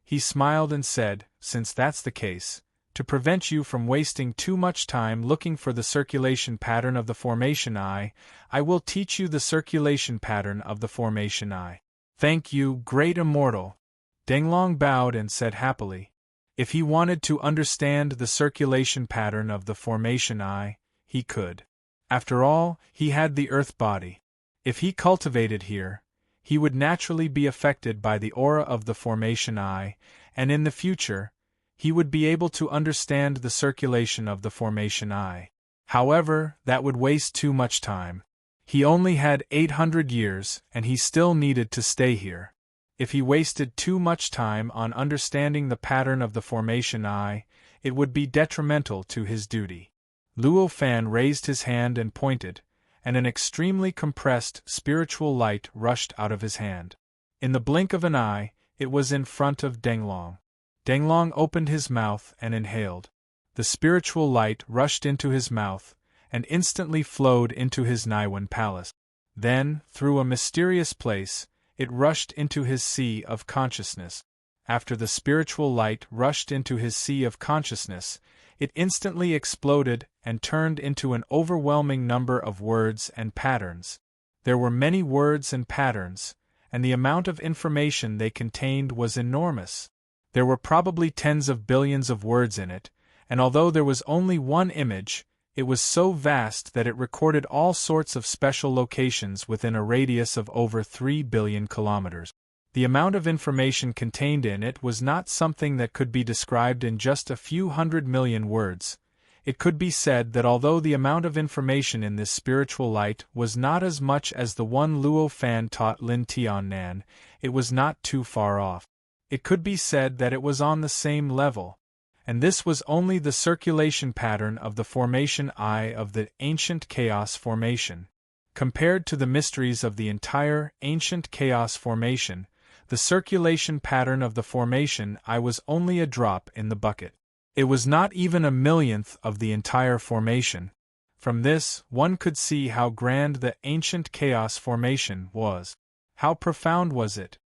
He smiled and said, "Since that's the case, to prevent you from wasting too much time looking for the circulation pattern of the formation I will teach you the circulation pattern of the formation I." "Thank you, great immortal." Denglong bowed and said happily. If he wanted to understand the circulation pattern of the formation I, he could. After all, he had the earth body. If he cultivated here, he would naturally be affected by the aura of the formation I, and in the future, he would be able to understand the circulation of the formation I. However, that would waste too much time. He only had 800 years, and he still needed to stay here. If he wasted too much time on understanding the pattern of the formation I, it would be detrimental to his duty. Luo Fan raised his hand and pointed, and an extremely compressed spiritual light rushed out of his hand. In the blink of an eye, it was in front of Denglong. Denglong opened his mouth and inhaled. The spiritual light rushed into his mouth, and instantly flowed into his Naiwan palace. Then, through a mysterious place, it rushed into his sea of consciousness. After the spiritual light rushed into his sea of consciousness, it instantly exploded and turned into an overwhelming number of words and patterns. There were many words and patterns, and the amount of information they contained was enormous. There were probably tens of billions of words in it, and although there was only one image, it was so vast that it recorded all sorts of special locations within a radius of over 3 billion kilometers. The amount of information contained in it was not something that could be described in just a few 100 million words. It could be said that although the amount of information in this spiritual light was not as much as the one Luo Fan taught Lin Tiannan, it was not too far off. It could be said that it was on the same level. And this was only the circulation pattern of the formation I of the ancient chaos formation. Compared to the mysteries of the entire ancient chaos formation, the circulation pattern of the formation I was only a drop in the bucket. It was not even a millionth of the entire formation. From this, one could see how grand the ancient chaos formation was. How profound was it?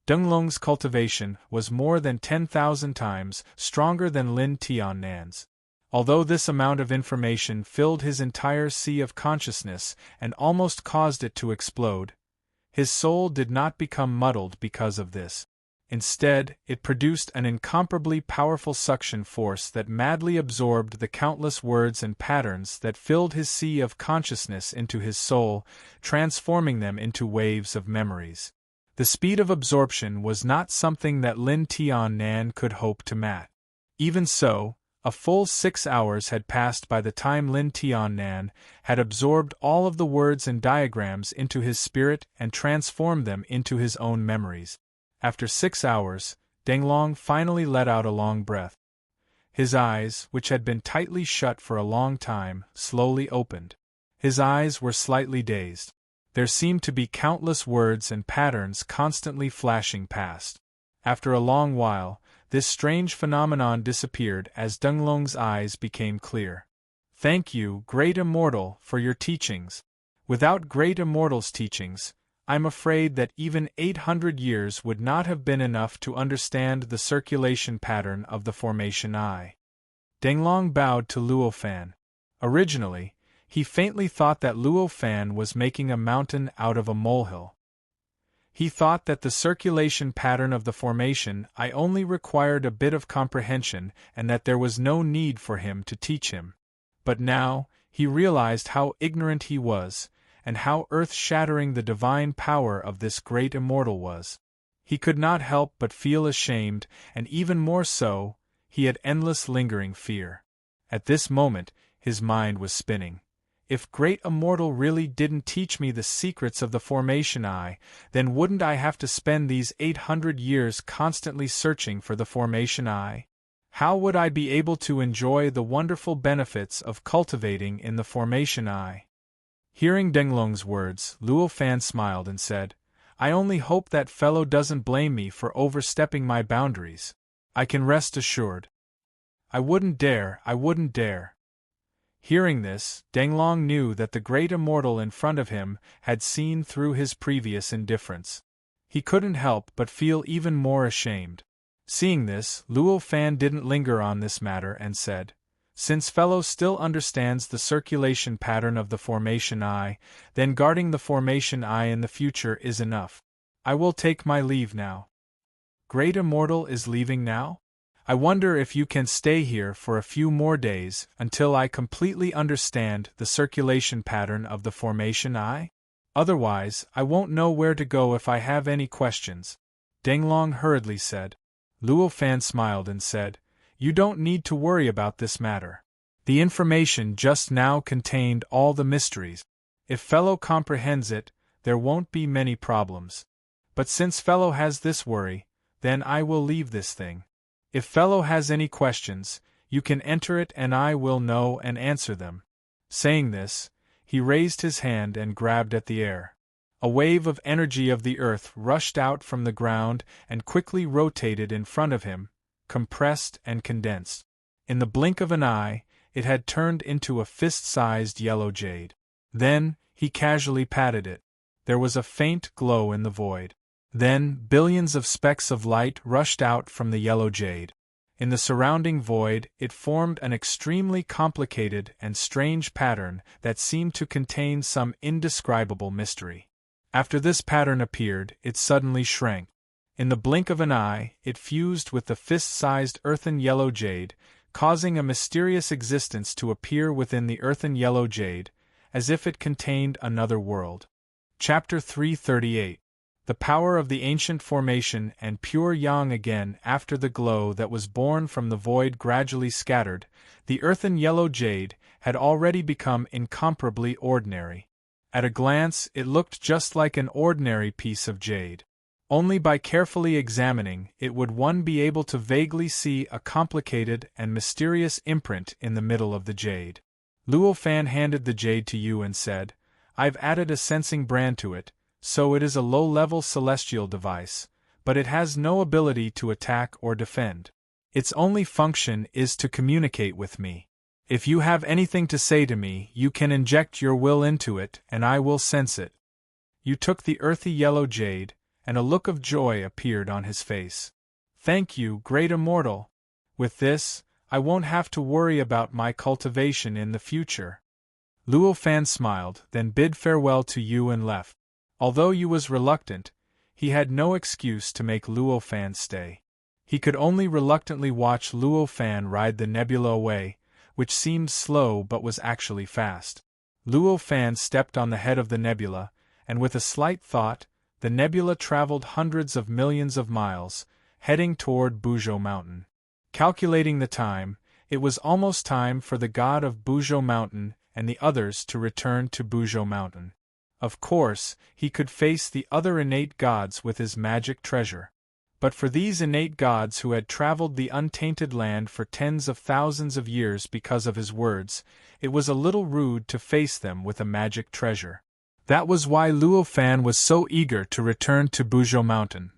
Denglong's cultivation was more than 10,000 times stronger than Lin Tiannan's. Although this amount of information filled his entire sea of consciousness and almost caused it to explode, his soul did not become muddled because of this. Instead, it produced an incomparably powerful suction force that madly absorbed the countless words and patterns that filled his sea of consciousness into his soul, transforming them into waves of memories. The speed of absorption was not something that Lin Tian could hope to match. Even so, a full 6 hours had passed by the time Lin Tian had absorbed all of the words and diagrams into his spirit and transformed them into his own memories. After 6 hours, Denglong finally let out a long breath. His eyes, which had been tightly shut for a long time, slowly opened. His eyes were slightly dazed. There seemed to be countless words and patterns constantly flashing past. After a long while, this strange phenomenon disappeared as Denglong's eyes became clear. "Thank you, Great Immortal, for your teachings. Without Great Immortal's teachings, I'm afraid that even 800 years would not have been enough to understand the circulation pattern of the formation I." Denglong bowed to Luo Fan. Originally, he faintly thought that Luo Fan was making a mountain out of a molehill. He thought that the circulation pattern of the formation I only required a bit of comprehension and that there was no need for him to teach him. But now, he realized how ignorant he was, and how earth-shattering the divine power of this great immortal was. He could not help but feel ashamed, and even more so, he had endless lingering fear. At this moment, his mind was spinning. If Great Immortal really didn't teach me the secrets of the formation I, then wouldn't I have to spend these 800 years constantly searching for the formation I? How would I be able to enjoy the wonderful benefits of cultivating in the formation I? Hearing Denglong's words, Luo Fan smiled and said, "I only hope that fellow doesn't blame me for overstepping my boundaries. I can rest assured. I wouldn't dare. Hearing this, Denglong knew that the great immortal in front of him had seen through his previous indifference. He couldn't help but feel even more ashamed. Seeing this, Luo Fan didn't linger on this matter and said, "Since fellow still understands the circulation pattern of the formation I, then guarding the formation I in the future is enough. I will take my leave now." "Great Immortal is leaving now? I wonder if you can stay here for a few more days until I completely understand the circulation pattern of the formation I? Otherwise, I won't know where to go if I have any questions," Denglong hurriedly said. Luo Fan smiled and said, "You don't need to worry about this matter. The information just now contained all the mysteries. If fellow comprehends it, there won't be many problems. But since fellow has this worry, then I will leave this thing. If fellow has any questions, you can enter it and I will know and answer them." Saying this, he raised his hand and grabbed at the air. A wave of energy of the earth rushed out from the ground and quickly rotated in front of him, compressed and condensed. In the blink of an eye, it had turned into a fist-sized yellow jade. Then, he casually patted it. There was a faint glow in the void. Then, billions of specks of light rushed out from the yellow jade. In the surrounding void, it formed an extremely complicated and strange pattern that seemed to contain some indescribable mystery. After this pattern appeared, it suddenly shrank. In the blink of an eye, it fused with the fist-sized earthen yellow jade, causing a mysterious existence to appear within the earthen yellow jade, as if it contained another world. Chapter 338. The power of the ancient formation and pure yang again. After the glow that was born from the void gradually scattered, the earthen yellow jade had already become incomparably ordinary. At a glance it looked just like an ordinary piece of jade. Only by carefully examining it would one be able to vaguely see a complicated and mysterious imprint in the middle of the jade. Luo Fan handed the jade to you and said, "I've added a sensing brand to it, so it is a low-level celestial device, but it has no ability to attack or defend. Its only function is to communicate with me. If you have anything to say to me, you can inject your will into it and I will sense it." You took the earthy yellow jade, and a look of joy appeared on his face. "Thank you, Great Immortal." With this, I won't have to worry about my cultivation in the future." Luo Fan smiled, then bid farewell to Yu and left. Although Yu was reluctant, he had no excuse to make Luo Fan stay. He could only reluctantly watch Luo Fan ride the nebula away, which seemed slow but was actually fast. Luo Fan stepped on the head of the nebula, and with a slight thought, the nebula traveled hundreds of millions of miles, heading toward Buzhou Mountain. Calculating the time, it was almost time for the god of Buzhou Mountain and the others to return to Buzhou Mountain. Of course, he could face the other innate gods with his magic treasure. But for these innate gods who had traveled the untainted land for tens of thousands of years because of his words, it was a little rude to face them with a magic treasure. That was why Luo Fan was so eager to return to Buzhou Mountain.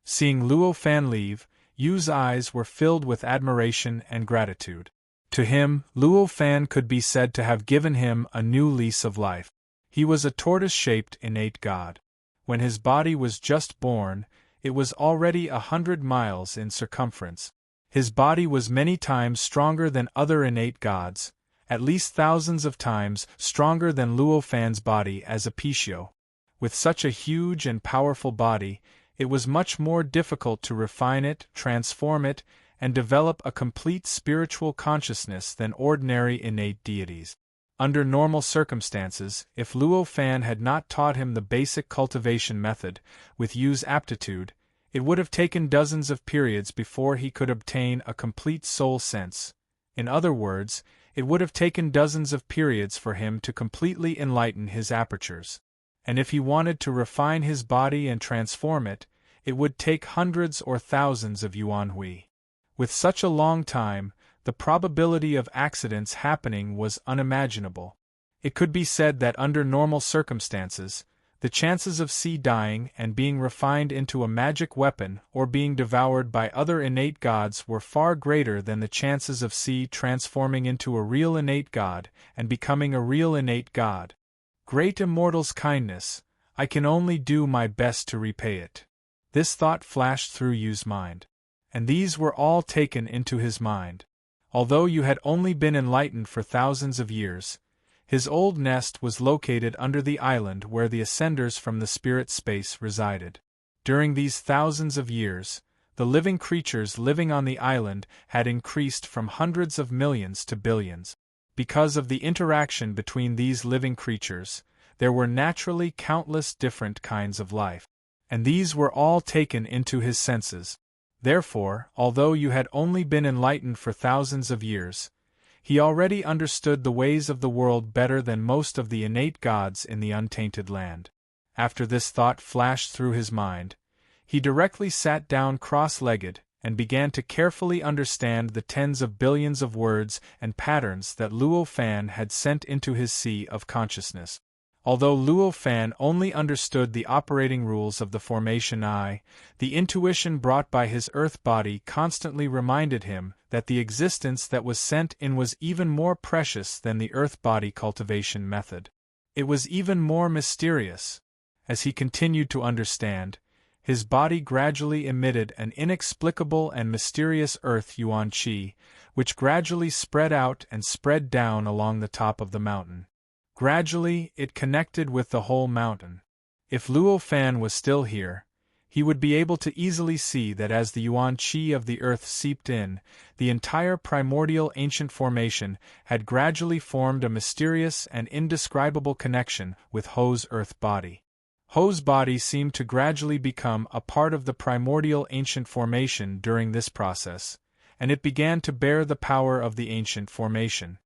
Seeing Luo Fan leave, Yu's eyes were filled with admiration and gratitude. To him, Luo Fan could be said to have given him a new lease of life. He was a tortoise-shaped innate god. When his body was just born, it was already 100 miles in circumference. His body was many times stronger than other innate gods, at least thousands of times stronger than Luo Fan's body as a Pishio. With such a huge and powerful body, it was much more difficult to refine it, transform it, and develop a complete spiritual consciousness than ordinary innate deities. Under normal circumstances, if Luo Fan had not taught him the basic cultivation method, with Yu's aptitude, it would have taken dozens of periods before he could obtain a complete soul sense. In other words, it would have taken dozens of periods for him to completely enlighten his apertures. And if he wanted to refine his body and transform it, it would take hundreds or thousands of yuanhui. With such a long time, the probability of accidents happening was unimaginable. It could be said that under normal circumstances, the chances of C dying and being refined into a magic weapon or being devoured by other innate gods were far greater than the chances of C transforming into a real innate god and becoming a real innate god. Great immortal's kindness, I can only do my best to repay it. This thought flashed through Yu's mind. And these were all taken into his mind. Although Yu had only been enlightened for thousands of years, his old nest was located under the island where the ascenders from the spirit space resided. During these thousands of years, the living creatures living on the island had increased from hundreds of millions to billions. Because of the interaction between these living creatures, there were naturally countless different kinds of life. And these were all taken into his senses. Therefore, although Yu had only been enlightened for thousands of years, he already understood the ways of the world better than most of the innate gods in the untainted land. After this thought flashed through his mind, he directly sat down cross-legged and began to carefully understand the tens of billions of words and patterns that Luo Fan had sent into his sea of consciousness. Although Luo Fan only understood the operating rules of the formation I, the intuition brought by his earth body constantly reminded him that the existence that was sent in was even more precious than the earth body cultivation method. It was even more mysterious. As he continued to understand, his body gradually emitted an inexplicable and mysterious earth yuan qi, which gradually spread out and spread down along the top of the mountain. Gradually, it connected with the whole mountain. If Luo Fan was still here, he would be able to easily see that as the yuan qi of the earth seeped in, the entire primordial ancient formation had gradually formed a mysterious and indescribable connection with Ho's earth body. Ho's body seemed to gradually become a part of the primordial ancient formation during this process, and it began to bear the power of the ancient formation.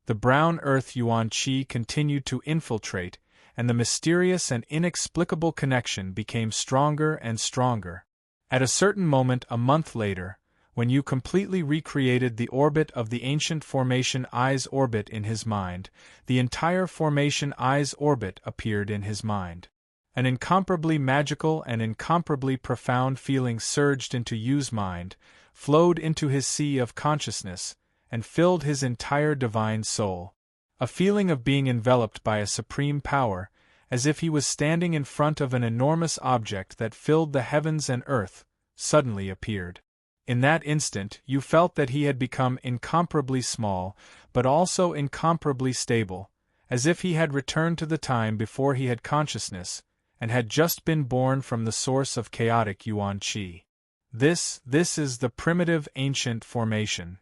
The brown earth yuan qi continued to infiltrate, and the mysterious and inexplicable connection became stronger and stronger. At a certain moment a month later, when Yu completely recreated the orbit of the ancient formation I's orbit in his mind, the entire formation I's orbit appeared in his mind. An incomparably magical and incomparably profound feeling surged into Yu's mind, flowed into his sea of consciousness, and filled his entire divine soul. A feeling of being enveloped by a supreme power, as if he was standing in front of an enormous object that filled the heavens and earth, suddenly appeared. In that instant, you felt that he had become incomparably small, but also incomparably stable, as if he had returned to the time before he had consciousness, and had just been born from the source of chaotic yuan qi. This is the primitive ancient formation.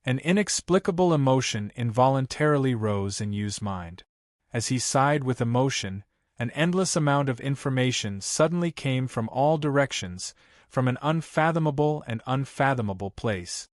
An inexplicable emotion involuntarily rose in Yu's mind. As he sighed with emotion, an endless amount of information suddenly came from all directions, from an unfathomable and unfathomable place.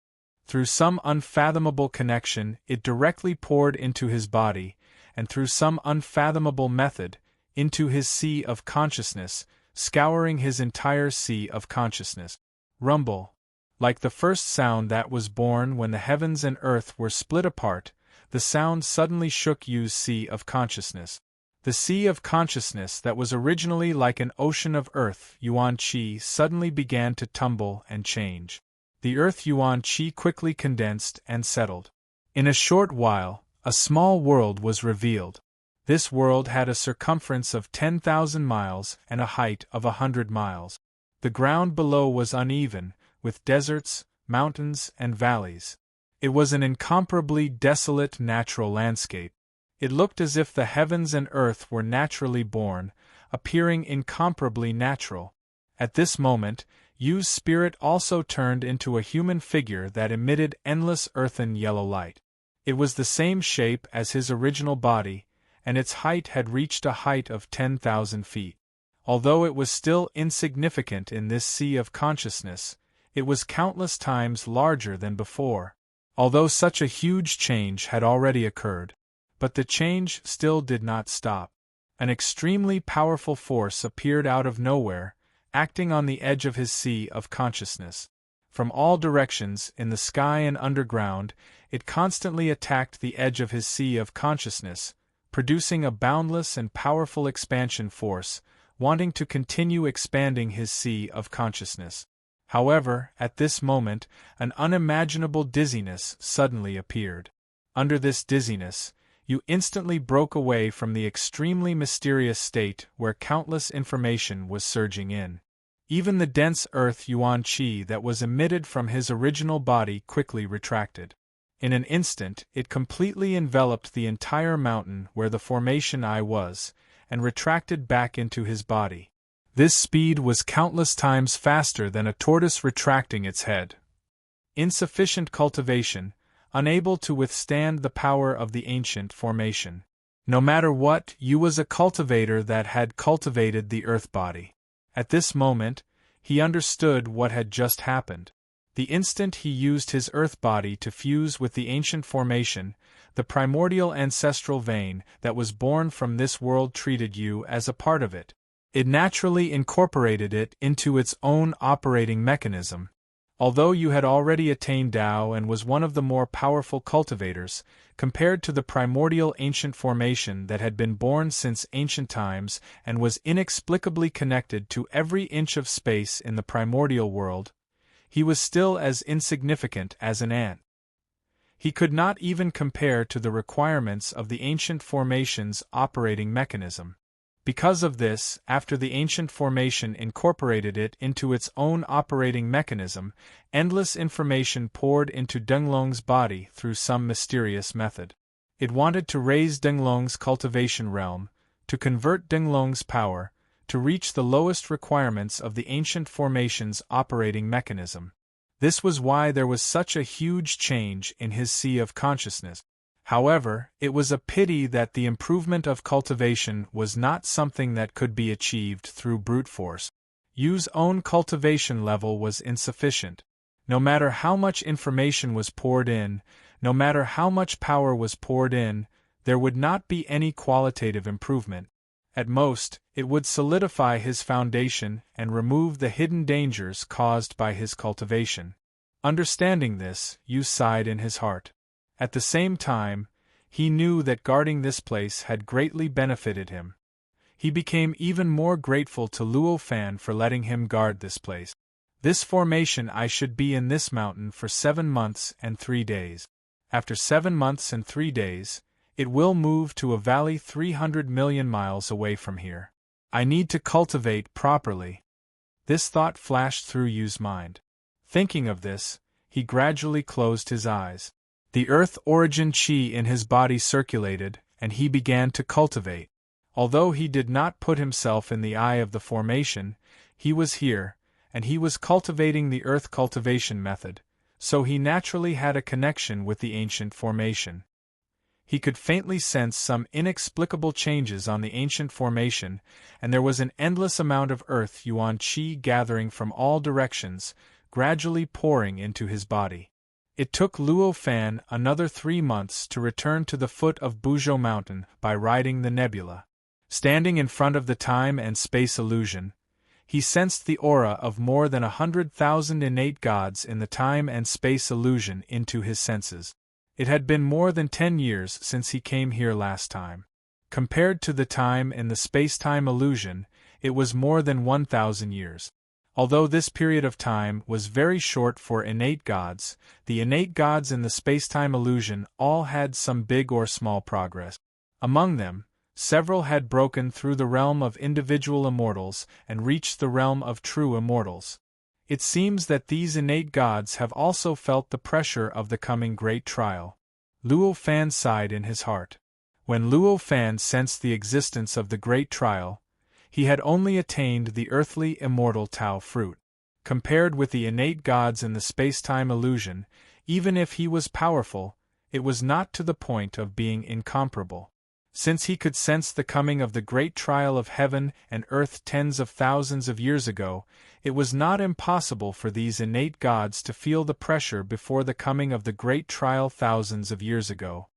Through some unfathomable connection, it directly poured into his body, and through some unfathomable method, into his sea of consciousness, scouring his entire sea of consciousness. Rumble. Like the first sound that was born when the heavens and earth were split apart, the sound suddenly shook Yu's sea of consciousness. The sea of consciousness that was originally like an ocean of earth yuan qi suddenly began to tumble and change. The earth yuan qi quickly condensed and settled. In a short while, a small world was revealed. This world had a circumference of 10,000 miles and a height of 100 miles. The ground below was uneven, with deserts, mountains, and valleys. It was an incomparably desolate natural landscape. It looked as if the heavens and earth were naturally born, appearing incomparably natural. At this moment, Yu's spirit also turned into a human figure that emitted endless earthen yellow light. It was the same shape as his original body, and its height had reached a height of 10,000 feet. Although it was still insignificant in this sea of consciousness, it was countless times larger than before. Although such a huge change had already occurred. But the change still did not stop. An extremely powerful force appeared out of nowhere, acting on the edge of his sea of consciousness. From all directions, in the sky and underground, it constantly attacked the edge of his sea of consciousness, producing a boundless and powerful expansion force, wanting to continue expanding his sea of consciousness. However, at this moment, an unimaginable dizziness suddenly appeared. Under this dizziness, you instantly broke away from the extremely mysterious state where countless information was surging in. Even the dense earth yuan qi that was emitted from his original body quickly retracted. In an instant, it completely enveloped the entire mountain where the formation I was, and retracted back into his body. This speed was countless times faster than a tortoise retracting its head. Insufficient cultivation, unable to withstand the power of the ancient formation. No matter what, Yu was a cultivator that had cultivated the earth body. At this moment, he understood what had just happened. The instant he used his earth body to fuse with the ancient formation, the primordial ancestral vein that was born from this world treated Yu as a part of it. It naturally incorporated it into its own operating mechanism. Although Yu had already attained Tao and was one of the more powerful cultivators, compared to the primordial ancient formation that had been born since ancient times and was inexplicably connected to every inch of space in the primordial world, he was still as insignificant as an ant. He could not even compare to the requirements of the ancient formation's operating mechanism. Because of this, after the ancient formation incorporated it into its own operating mechanism, endless information poured into Denglong's body through some mysterious method. It wanted to raise Denglong's cultivation realm, to convert Denglong's power, to reach the lowest requirements of the ancient formation's operating mechanism. This was why there was such a huge change in his sea of consciousness. However, it was a pity that the improvement of cultivation was not something that could be achieved through brute force. Yu's own cultivation level was insufficient. No matter how much information was poured in, no matter how much power was poured in, there would not be any qualitative improvement. At most, it would solidify his foundation and remove the hidden dangers caused by his cultivation. Understanding this, Yu sighed in his heart. At the same time, he knew that guarding this place had greatly benefited him. He became even more grateful to Luo Fan for letting him guard this place. This formation I should be in this mountain for 7 months and 3 days. After 7 months and 3 days, it will move to a valley 300 million miles away from here. I need to cultivate properly. This thought flashed through Yu's mind. Thinking of this, he gradually closed his eyes. The earth-origin qi in his body circulated, and he began to cultivate. Although he did not put himself in the eye of the formation, he was here, and he was cultivating the earth cultivation method, so he naturally had a connection with the ancient formation. He could faintly sense some inexplicable changes on the ancient formation, and there was an endless amount of earth yuan qi gathering from all directions, gradually pouring into his body. It took Luo Fan another 3 months to return to the foot of Buzhou Mountain by riding the nebula. Standing in front of the time and space illusion, he sensed the aura of more than 100,000 innate gods in the time and space illusion into his senses. It had been more than 10 years since he came here last time. Compared to the time in the space-time illusion, it was more than 1,000 years. Although this period of time was very short for innate gods, the innate gods in the space-time illusion all had some big or small progress. Among them, several had broken through the realm of individual immortals and reached the realm of true immortals. It seems that these innate gods have also felt the pressure of the coming great trial. Luo Fan sighed in his heart. When Luo Fan sensed the existence of the great trial, he had only attained the earthly immortal Tao fruit. Compared with the innate gods in the space-time illusion, even if he was powerful, it was not to the point of being incomparable. Since he could sense the coming of the great trial of heaven and earth tens of thousands of years ago, it was not impossible for these innate gods to feel the pressure before the coming of the great trial thousands of years ago.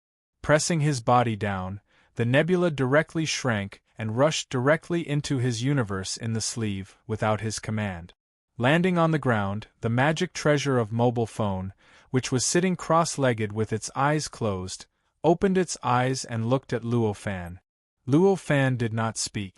Pressing his body down, the nebula directly shrank and rushed directly into his universe in the sleeve, without his command. Landing on the ground, the magic treasure of mobile phone, which was sitting cross-legged with its eyes closed, opened its eyes and looked at Luo Fan. Luo Fan did not speak.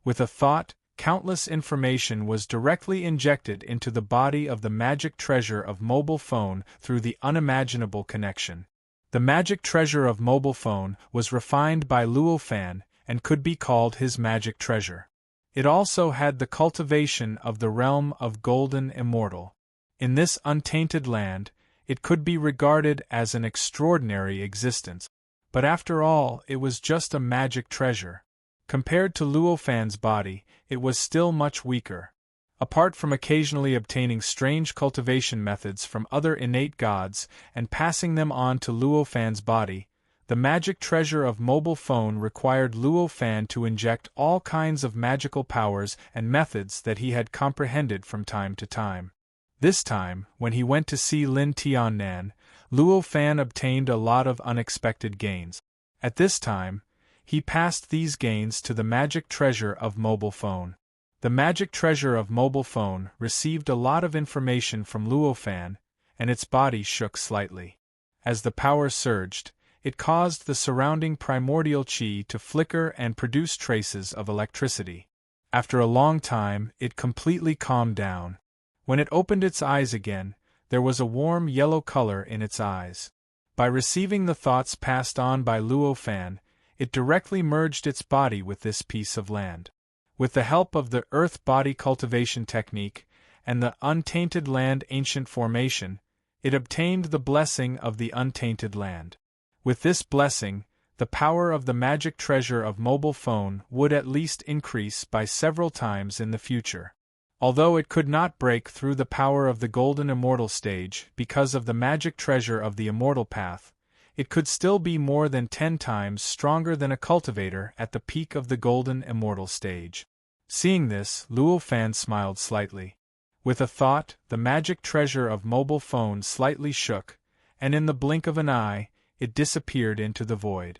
With a thought, countless information was directly injected into the body of the magic treasure of mobile phone through the unimaginable connection. The magic treasure of mobile phone was refined by Luo Fan and could be called his magic treasure. It also had the cultivation of the realm of golden immortal. In this untainted land, it could be regarded as an extraordinary existence. But after all, it was just a magic treasure. Compared to Luo Fan's body, it was still much weaker. Apart from occasionally obtaining strange cultivation methods from other innate gods and passing them on to Luo Fan's body, the magic treasure of mobile phone required Luo Fan to inject all kinds of magical powers and methods that he had comprehended from time to time. This time, when he went to see Lin Tiannan, Luo Fan obtained a lot of unexpected gains. At this time, he passed these gains to the magic treasure of mobile phone. The magic treasure of mobile phone received a lot of information from Luo Fan, and its body shook slightly. As the power surged, it caused the surrounding primordial qi to flicker and produce traces of electricity. After a long time, it completely calmed down. When it opened its eyes again, there was a warm yellow color in its eyes. By receiving the thoughts passed on by Luo Fan, it directly merged its body with this piece of land. With the help of the earth body cultivation technique and the untainted land ancient formation, it obtained the blessing of the untainted land. With this blessing, the power of the magic treasure of mobile phone would at least increase by several times in the future. Although it could not break through the power of the golden immortal stage because of the magic treasure of the immortal path, it could still be more than 10 times stronger than a cultivator at the peak of the golden immortal stage. Seeing this, Luo Fan smiled slightly. With a thought, the magic treasure of mobile phone slightly shook, and in the blink of an eye, it disappeared into the void.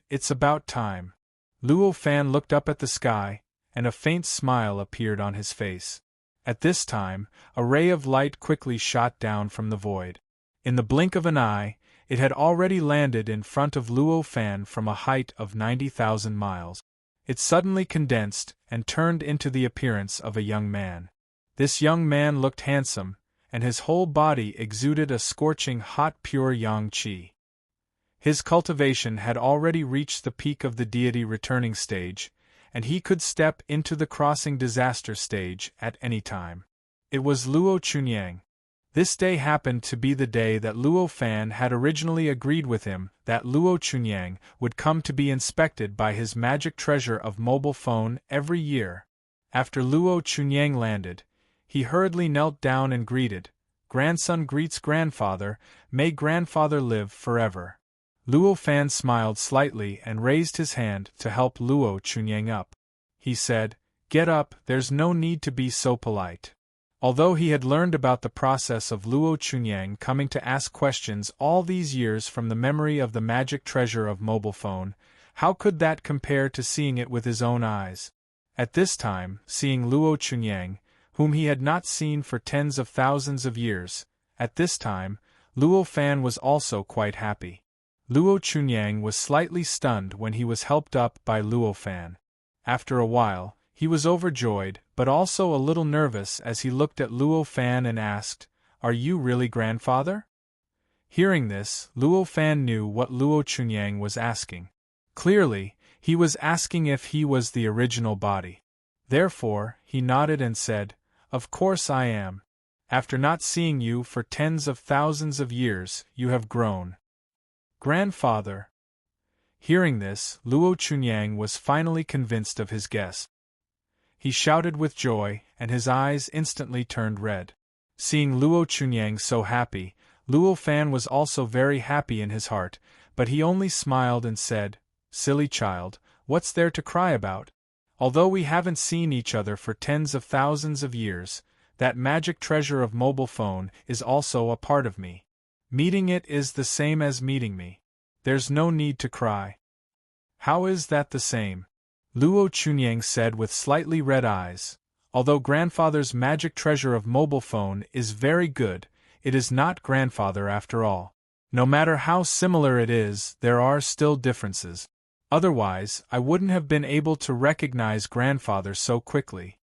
It's about time. Luo Fan looked up at the sky, and a faint smile appeared on his face. At this time, a ray of light quickly shot down from the void. In the blink of an eye, it had already landed in front of Luo Fan from a height of 90,000 miles. It suddenly condensed and turned into the appearance of a young man. This young man looked handsome, and his whole body exuded a scorching hot pure yang qi. His cultivation had already reached the peak of the deity returning stage, and he could step into the crossing disaster stage at any time. It was Luo Chunyang. This day happened to be the day that Luo Fan had originally agreed with him that Luo Chunyang would come to be inspected by his magic treasure of mobile phone every year. After Luo Chunyang landed, he hurriedly knelt down and greeted, "Grandson greets grandfather, may grandfather live forever." Luo Fan smiled slightly and raised his hand to help Luo Chunyang up. He said, "Get up, there's no need to be so polite." Although he had learned about the process of Luo Chunyang coming to ask questions all these years from the memory of the magic treasure of mobile phone, how could that compare to seeing it with his own eyes? At this time, seeing Luo Chunyang, whom he had not seen for tens of thousands of years, at this time, Luo Fan was also quite happy. Luo Chunyang was slightly stunned when he was helped up by Luo Fan. After a while, he was overjoyed, but also a little nervous as he looked at Luo Fan and asked, "Are you really grandfather?" Hearing this, Luo Fan knew what Luo Chunyang was asking. Clearly, he was asking if he was the original body. Therefore, he nodded and said, "Of course I am. After not seeing you for tens of thousands of years, you have grown." "Grandfather." Hearing this, Luo Chunyang was finally convinced of his guess. He shouted with joy, and his eyes instantly turned red. Seeing Luo Chunyang so happy, Luo Fan was also very happy in his heart, but he only smiled and said, "Silly child, what's there to cry about? Although we haven't seen each other for tens of thousands of years, that magic treasure of mobile phone is also a part of me. Meeting it is the same as meeting me. There's no need to cry." "How is that the same?" Luo Chunyang said with slightly red eyes. "Although grandfather's magic treasure of mobile phone is very good, it is not grandfather after all. No matter how similar it is, there are still differences. Otherwise, I wouldn't have been able to recognize grandfather so quickly."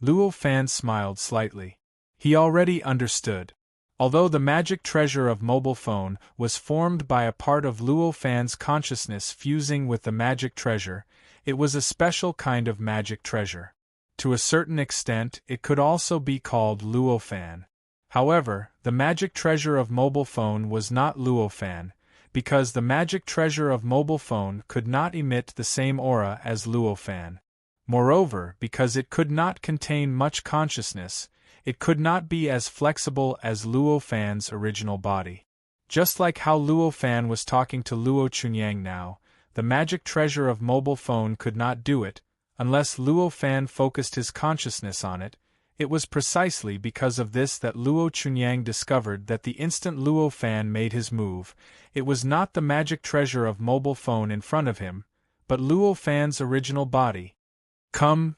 Luo Fan smiled slightly. He already understood. Although the magic treasure of mobile phone was formed by a part of Luo Fan's consciousness fusing with the magic treasure, it was a special kind of magic treasure. To a certain extent, it could also be called Luo Fan. However, the magic treasure of mobile phone was not Luo Fan, because the magic treasure of mobile phone could not emit the same aura as Luo Fan. Moreover, because it could not contain much consciousness, it could not be as flexible as Luo Fan's original body. Just like how Luo Fan was talking to Luo Chunyang now, the magic treasure of mobile phone could not do it, unless Luo Fan focused his consciousness on it. It was precisely because of this that Luo Chunyang discovered that the instant Luo Fan made his move, it was not the magic treasure of mobile phone in front of him, but Luo Fan's original body. Come.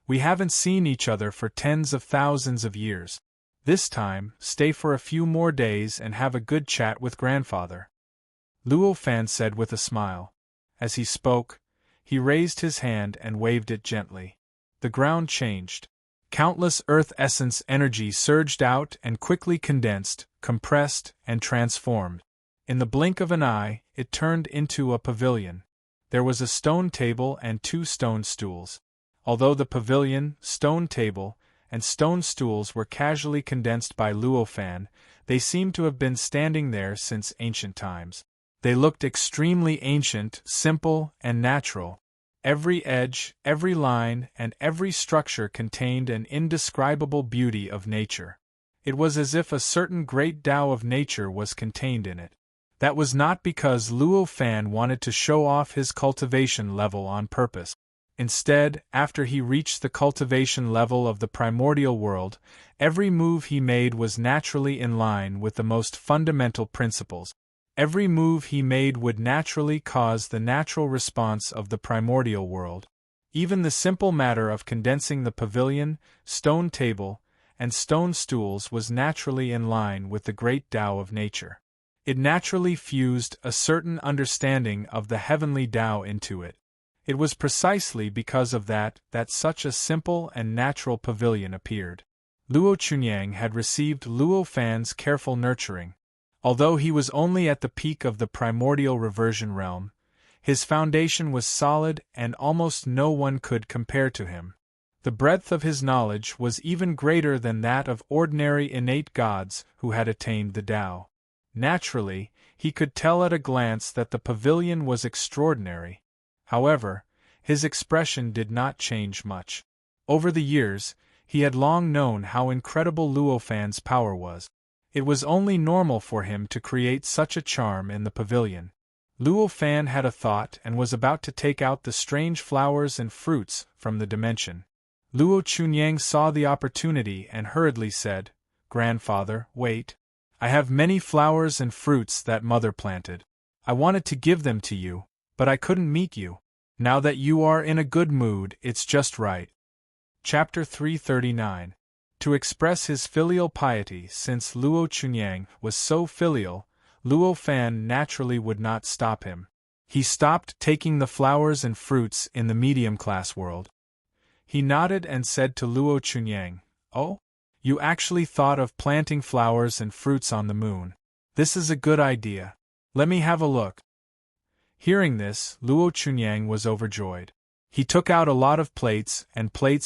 We haven't seen each other for tens of thousands of years. This time, stay for a few more days and have a good chat with grandfather," Luo Fan said with a smile. As he spoke, he raised his hand and waved it gently. The ground changed. Countless earth essence energy surged out and quickly condensed, compressed, and transformed. In the blink of an eye, it turned into a pavilion. There was a stone table and 2 stone stools. Although the pavilion, stone table, and stone stools were casually condensed by Luo Fan, they seemed to have been standing there since ancient times. They looked extremely ancient, simple, and natural. Every edge, every line, and every structure contained an indescribable beauty of nature. It was as if a certain great Tao of nature was contained in it. That was not because Luo Fan wanted to show off his cultivation level on purpose. Instead, after he reached the cultivation level of the primordial world, every move he made was naturally in line with the most fundamental principles. Every move he made would naturally cause the natural response of the primordial world. Even the simple matter of condensing the pavilion, stone table, and stone stools was naturally in line with the great Tao of nature. It naturally fused a certain understanding of the heavenly Tao into it. It was precisely because of that such a simple and natural pavilion appeared. Luo Chunyang had received Luo Fan's careful nurturing. Although he was only at the peak of the primordial reversion realm, his foundation was solid and almost no one could compare to him. The breadth of his knowledge was even greater than that of ordinary innate gods who had attained the Tao. Naturally, he could tell at a glance that the pavilion was extraordinary. However, his expression did not change much. Over the years, he had long known how incredible Luo Fan's power was. It was only normal for him to create such a charm in the pavilion. Luo Fan had a thought and was about to take out the strange flowers and fruits from the dimension. Luo Chunyang saw the opportunity and hurriedly said, "Grandfather, wait. I have many flowers and fruits that Mother planted. I wanted to give them to you, but I couldn't meet you. Now that you are in a good mood, it's just right." Chapter 339. To express his filial piety. Since Luo Chunyang was so filial, Luo Fan naturally would not stop him. He stopped taking the flowers and fruits in the medium-class world. He nodded and said to Luo Chunyang, "Oh? You actually thought of planting flowers and fruits on the moon. This is a good idea. Let me have a look." Hearing this, Luo Chunyang was overjoyed. He took out a lot of plates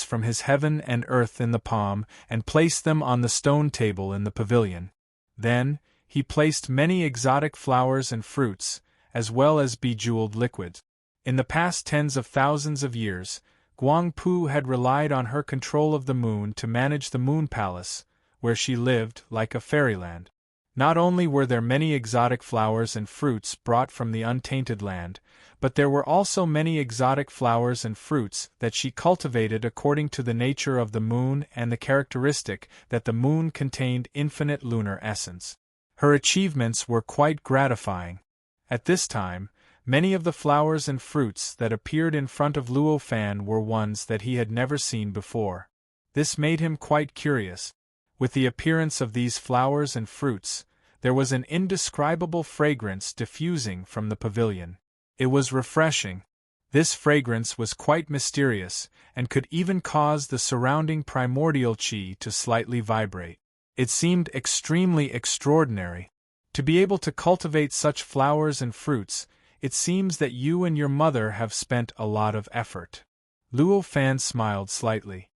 from his heaven and earth in the palm and placed them on the stone table in the pavilion. Then, he placed many exotic flowers and fruits, as well as bejeweled liquids. In the past tens of thousands of years, Guangpu had relied on her control of the moon to manage the moon palace, where she lived like a fairyland. Not only were there many exotic flowers and fruits brought from the untainted land, but there were also many exotic flowers and fruits that she cultivated according to the nature of the moon and the characteristic that the moon contained infinite lunar essence. Her achievements were quite gratifying. At this time, many of the flowers and fruits that appeared in front of Luo Fan were ones that he had never seen before. This made him quite curious. With the appearance of these flowers and fruits, there was an indescribable fragrance diffusing from the pavilion. It was refreshing. This fragrance was quite mysterious, and could even cause the surrounding primordial qi to slightly vibrate. It seemed extremely extraordinary. To be able to cultivate such flowers and fruits, it seems that you and your mother have spent a lot of effort. Luo Fan smiled slightly.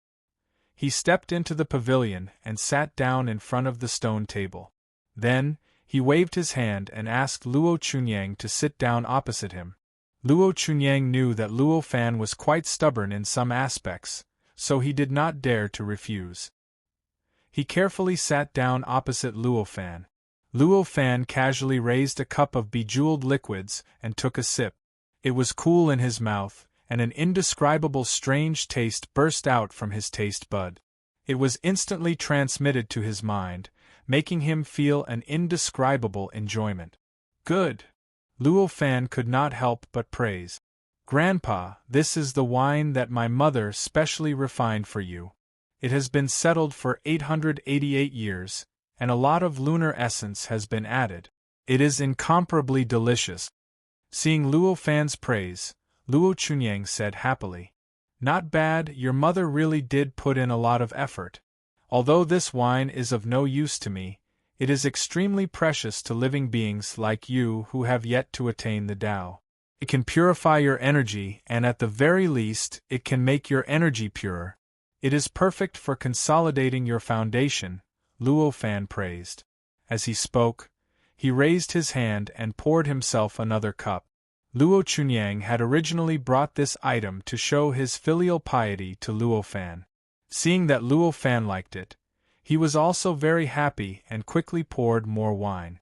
He stepped into the pavilion and sat down in front of the stone table. Then, he waved his hand and asked Luo Chunyang to sit down opposite him. Luo Chunyang knew that Luo Fan was quite stubborn in some aspects, so he did not dare to refuse. He carefully sat down opposite Luo Fan. Luo Fan casually raised a cup of bejeweled liquids and took a sip. It was cool in his mouth, and an indescribable strange taste burst out from his taste bud. It was instantly transmitted to his mind, making him feel an indescribable enjoyment. "Good!" Luo Fan could not help but praise. "Grandpa, this is the wine that my mother specially refined for you. It has been settled for 888 years, and a lot of lunar essence has been added. It is incomparably delicious." Seeing Luo Fan's praise, Luo Chunyang said happily, "Not bad, your mother really did put in a lot of effort. Although this wine is of no use to me, it is extremely precious to living beings like you who have yet to attain the Tao. It can purify your energy, and at the very least, it can make your energy purer. It is perfect for consolidating your foundation," Luo Fan praised. As he spoke, he raised his hand and poured himself another cup. Luo Chunyang had originally brought this item to show his filial piety to Luo Fan. Seeing that Luo Fan liked it, he was also very happy and quickly poured more wine.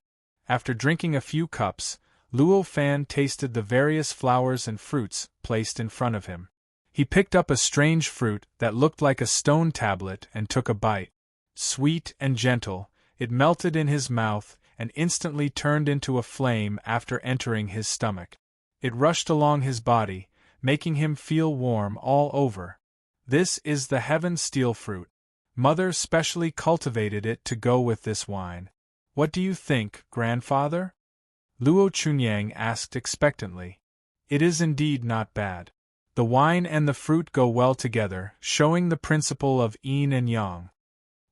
After drinking a few cups, Luo Fan tasted the various flowers and fruits placed in front of him. He picked up a strange fruit that looked like a stone tablet and took a bite. Sweet and gentle, it melted in his mouth and instantly turned into a flame after entering his stomach. It rushed along his body, making him feel warm all over. This is the heaven steel fruit. Mother specially cultivated it to go with this wine. What do you think, grandfather? Luo Chunyang asked expectantly. It is indeed not bad. The wine and the fruit go well together, showing the principle of yin and yang.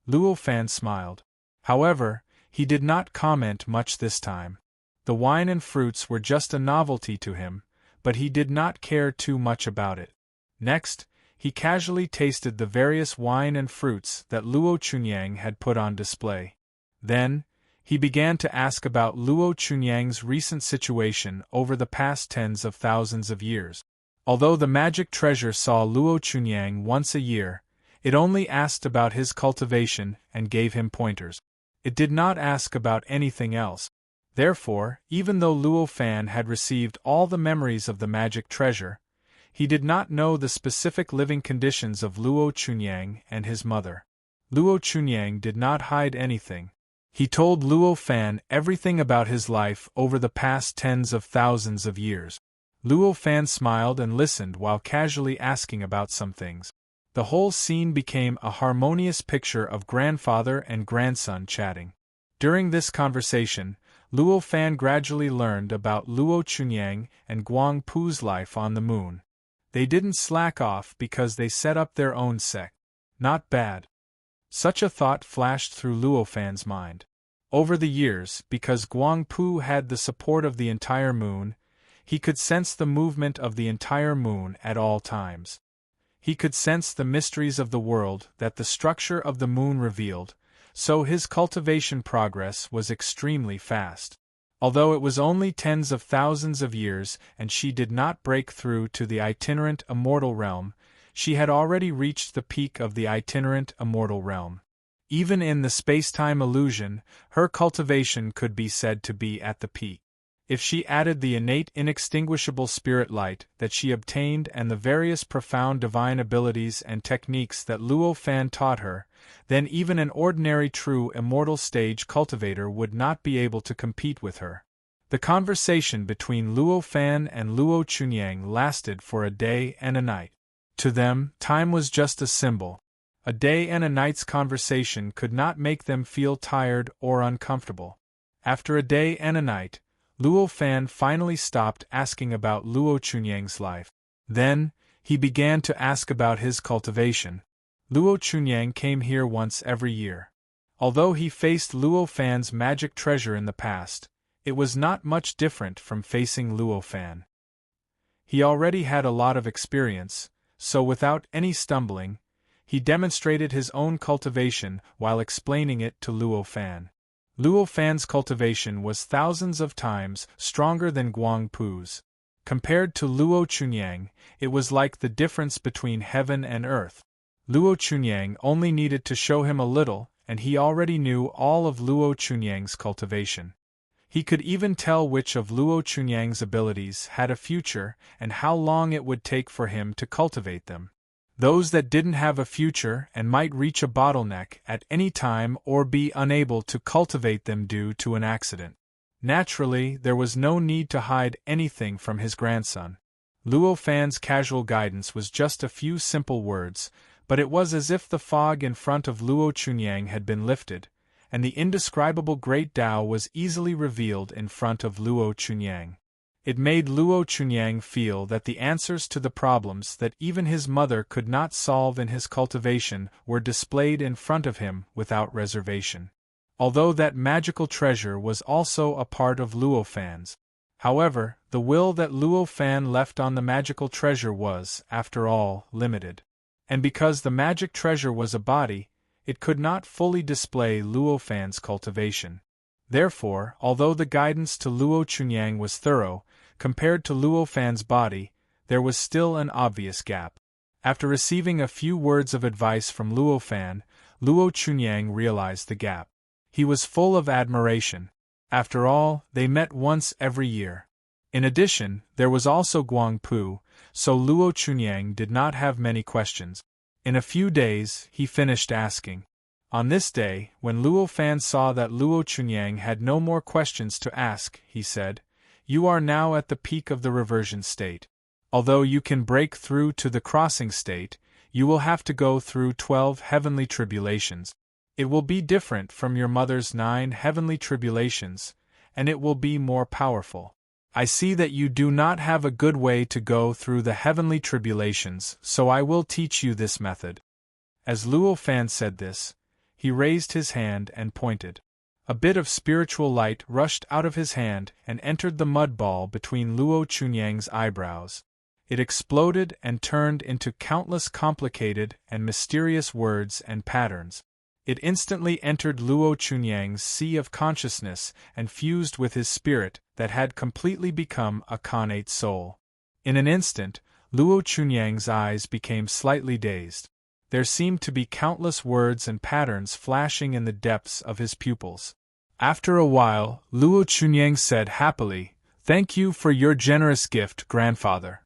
Luo Fan smiled. However, he did not comment much this time. The wine and fruits were just a novelty to him, but he did not care too much about it. Next, he casually tasted the various wine and fruits that Luo Chunyang had put on display. Then, he began to ask about Luo Chunyang's recent situation over the past tens of thousands of years. Although the magic treasure saw Luo Chunyang once a year, it only asked about his cultivation and gave him pointers. It did not ask about anything else. Therefore, even though Luo Fan had received all the memories of the magic treasure, he did not know the specific living conditions of Luo Chunyang and his mother. Luo Chunyang did not hide anything. He told Luo Fan everything about his life over the past tens of thousands of years. Luo Fan smiled and listened while casually asking about some things. The whole scene became a harmonious picture of grandfather and grandson chatting. During this conversation, Luo Fan gradually learned about Luo Chunyang and Guang Pu's life on the moon. They didn't slack off because they set up their own sect. Not bad. Such a thought flashed through Luo Fan's mind. Over the years, because Guang Pu had the support of the entire moon, he could sense the movement of the entire moon at all times. He could sense the mysteries of the world that the structure of the moon revealed, so his cultivation progress was extremely fast. Although it was only tens of thousands of years and she did not break through to the itinerant immortal realm, she had already reached the peak of the itinerant immortal realm. Even in the space-time illusion, her cultivation could be said to be at the peak. If she added the innate inextinguishable spirit light that she obtained and the various profound divine abilities and techniques that Luo Fan taught her, then even an ordinary true immortal stage cultivator would not be able to compete with her. The conversation between Luo Fan and Luo Chunyang lasted for a day and a night. To them, time was just a symbol. A day and a night's conversation could not make them feel tired or uncomfortable. After a day and a night, Luo Fan finally stopped asking about Luo Chunyang's life. Then, he began to ask about his cultivation. Luo Chunyang came here once every year. Although he faced Luo Fan's magic treasure in the past, it was not much different from facing Luo Fan. He already had a lot of experience, so without any stumbling, he demonstrated his own cultivation while explaining it to Luo Fan. Luo Fan's cultivation was thousands of times stronger than Guang Pu's. Compared to Luo Chunyang, it was like the difference between heaven and earth. Luo Chunyang only needed to show him a little, and he already knew all of Luo Chunyang's cultivation. He could even tell which of Luo Chunyang's abilities had a future and how long it would take for him to cultivate them. Those that didn't have a future and might reach a bottleneck at any time or be unable to cultivate them due to an accident. Naturally, there was no need to hide anything from his grandson. Luo Fan's casual guidance was just a few simple words, but it was as if the fog in front of Luo Chunyang had been lifted, and the indescribable great Tao was easily revealed in front of Luo Chunyang. It made Luo Chunyang feel that the answers to the problems that even his mother could not solve in his cultivation were displayed in front of him without reservation. Although that magical treasure was also a part of Luo Fan's. However, the will that Luo Fan left on the magical treasure was, after all, limited. And because the magic treasure was a body, it could not fully display Luo Fan's cultivation. Therefore, although the guidance to Luo Chunyang was thorough, compared to Luo Fan's body, there was still an obvious gap. After receiving a few words of advice from Luo Fan, Luo Chunyang realized the gap. He was full of admiration. After all, they met once every year. In addition, there was also Guang Pu, so Luo Chunyang did not have many questions. In a few days, he finished asking. On this day, when Luo Fan saw that Luo Chunyang had no more questions to ask, he said, "You are now at the peak of the reversion state. Although you can break through to the crossing state, you will have to go through 12 heavenly tribulations. It will be different from your mother's 9 heavenly tribulations, and it will be more powerful. I see that you do not have a good way to go through the heavenly tribulations, so I will teach you this method." As Luo Fan said this, he raised his hand and pointed. A bit of spiritual light rushed out of his hand and entered the mud ball between Luo Chunyang's eyebrows. It exploded and turned into countless complicated and mysterious words and patterns. It instantly entered Luo Chunyang's sea of consciousness and fused with his spirit that had completely become a connate soul. In an instant, Luo Chunyang's eyes became slightly dazed. There seemed to be countless words and patterns flashing in the depths of his pupils. After a while, Luo Chunyang said happily, "Thank you for your generous gift, grandfather.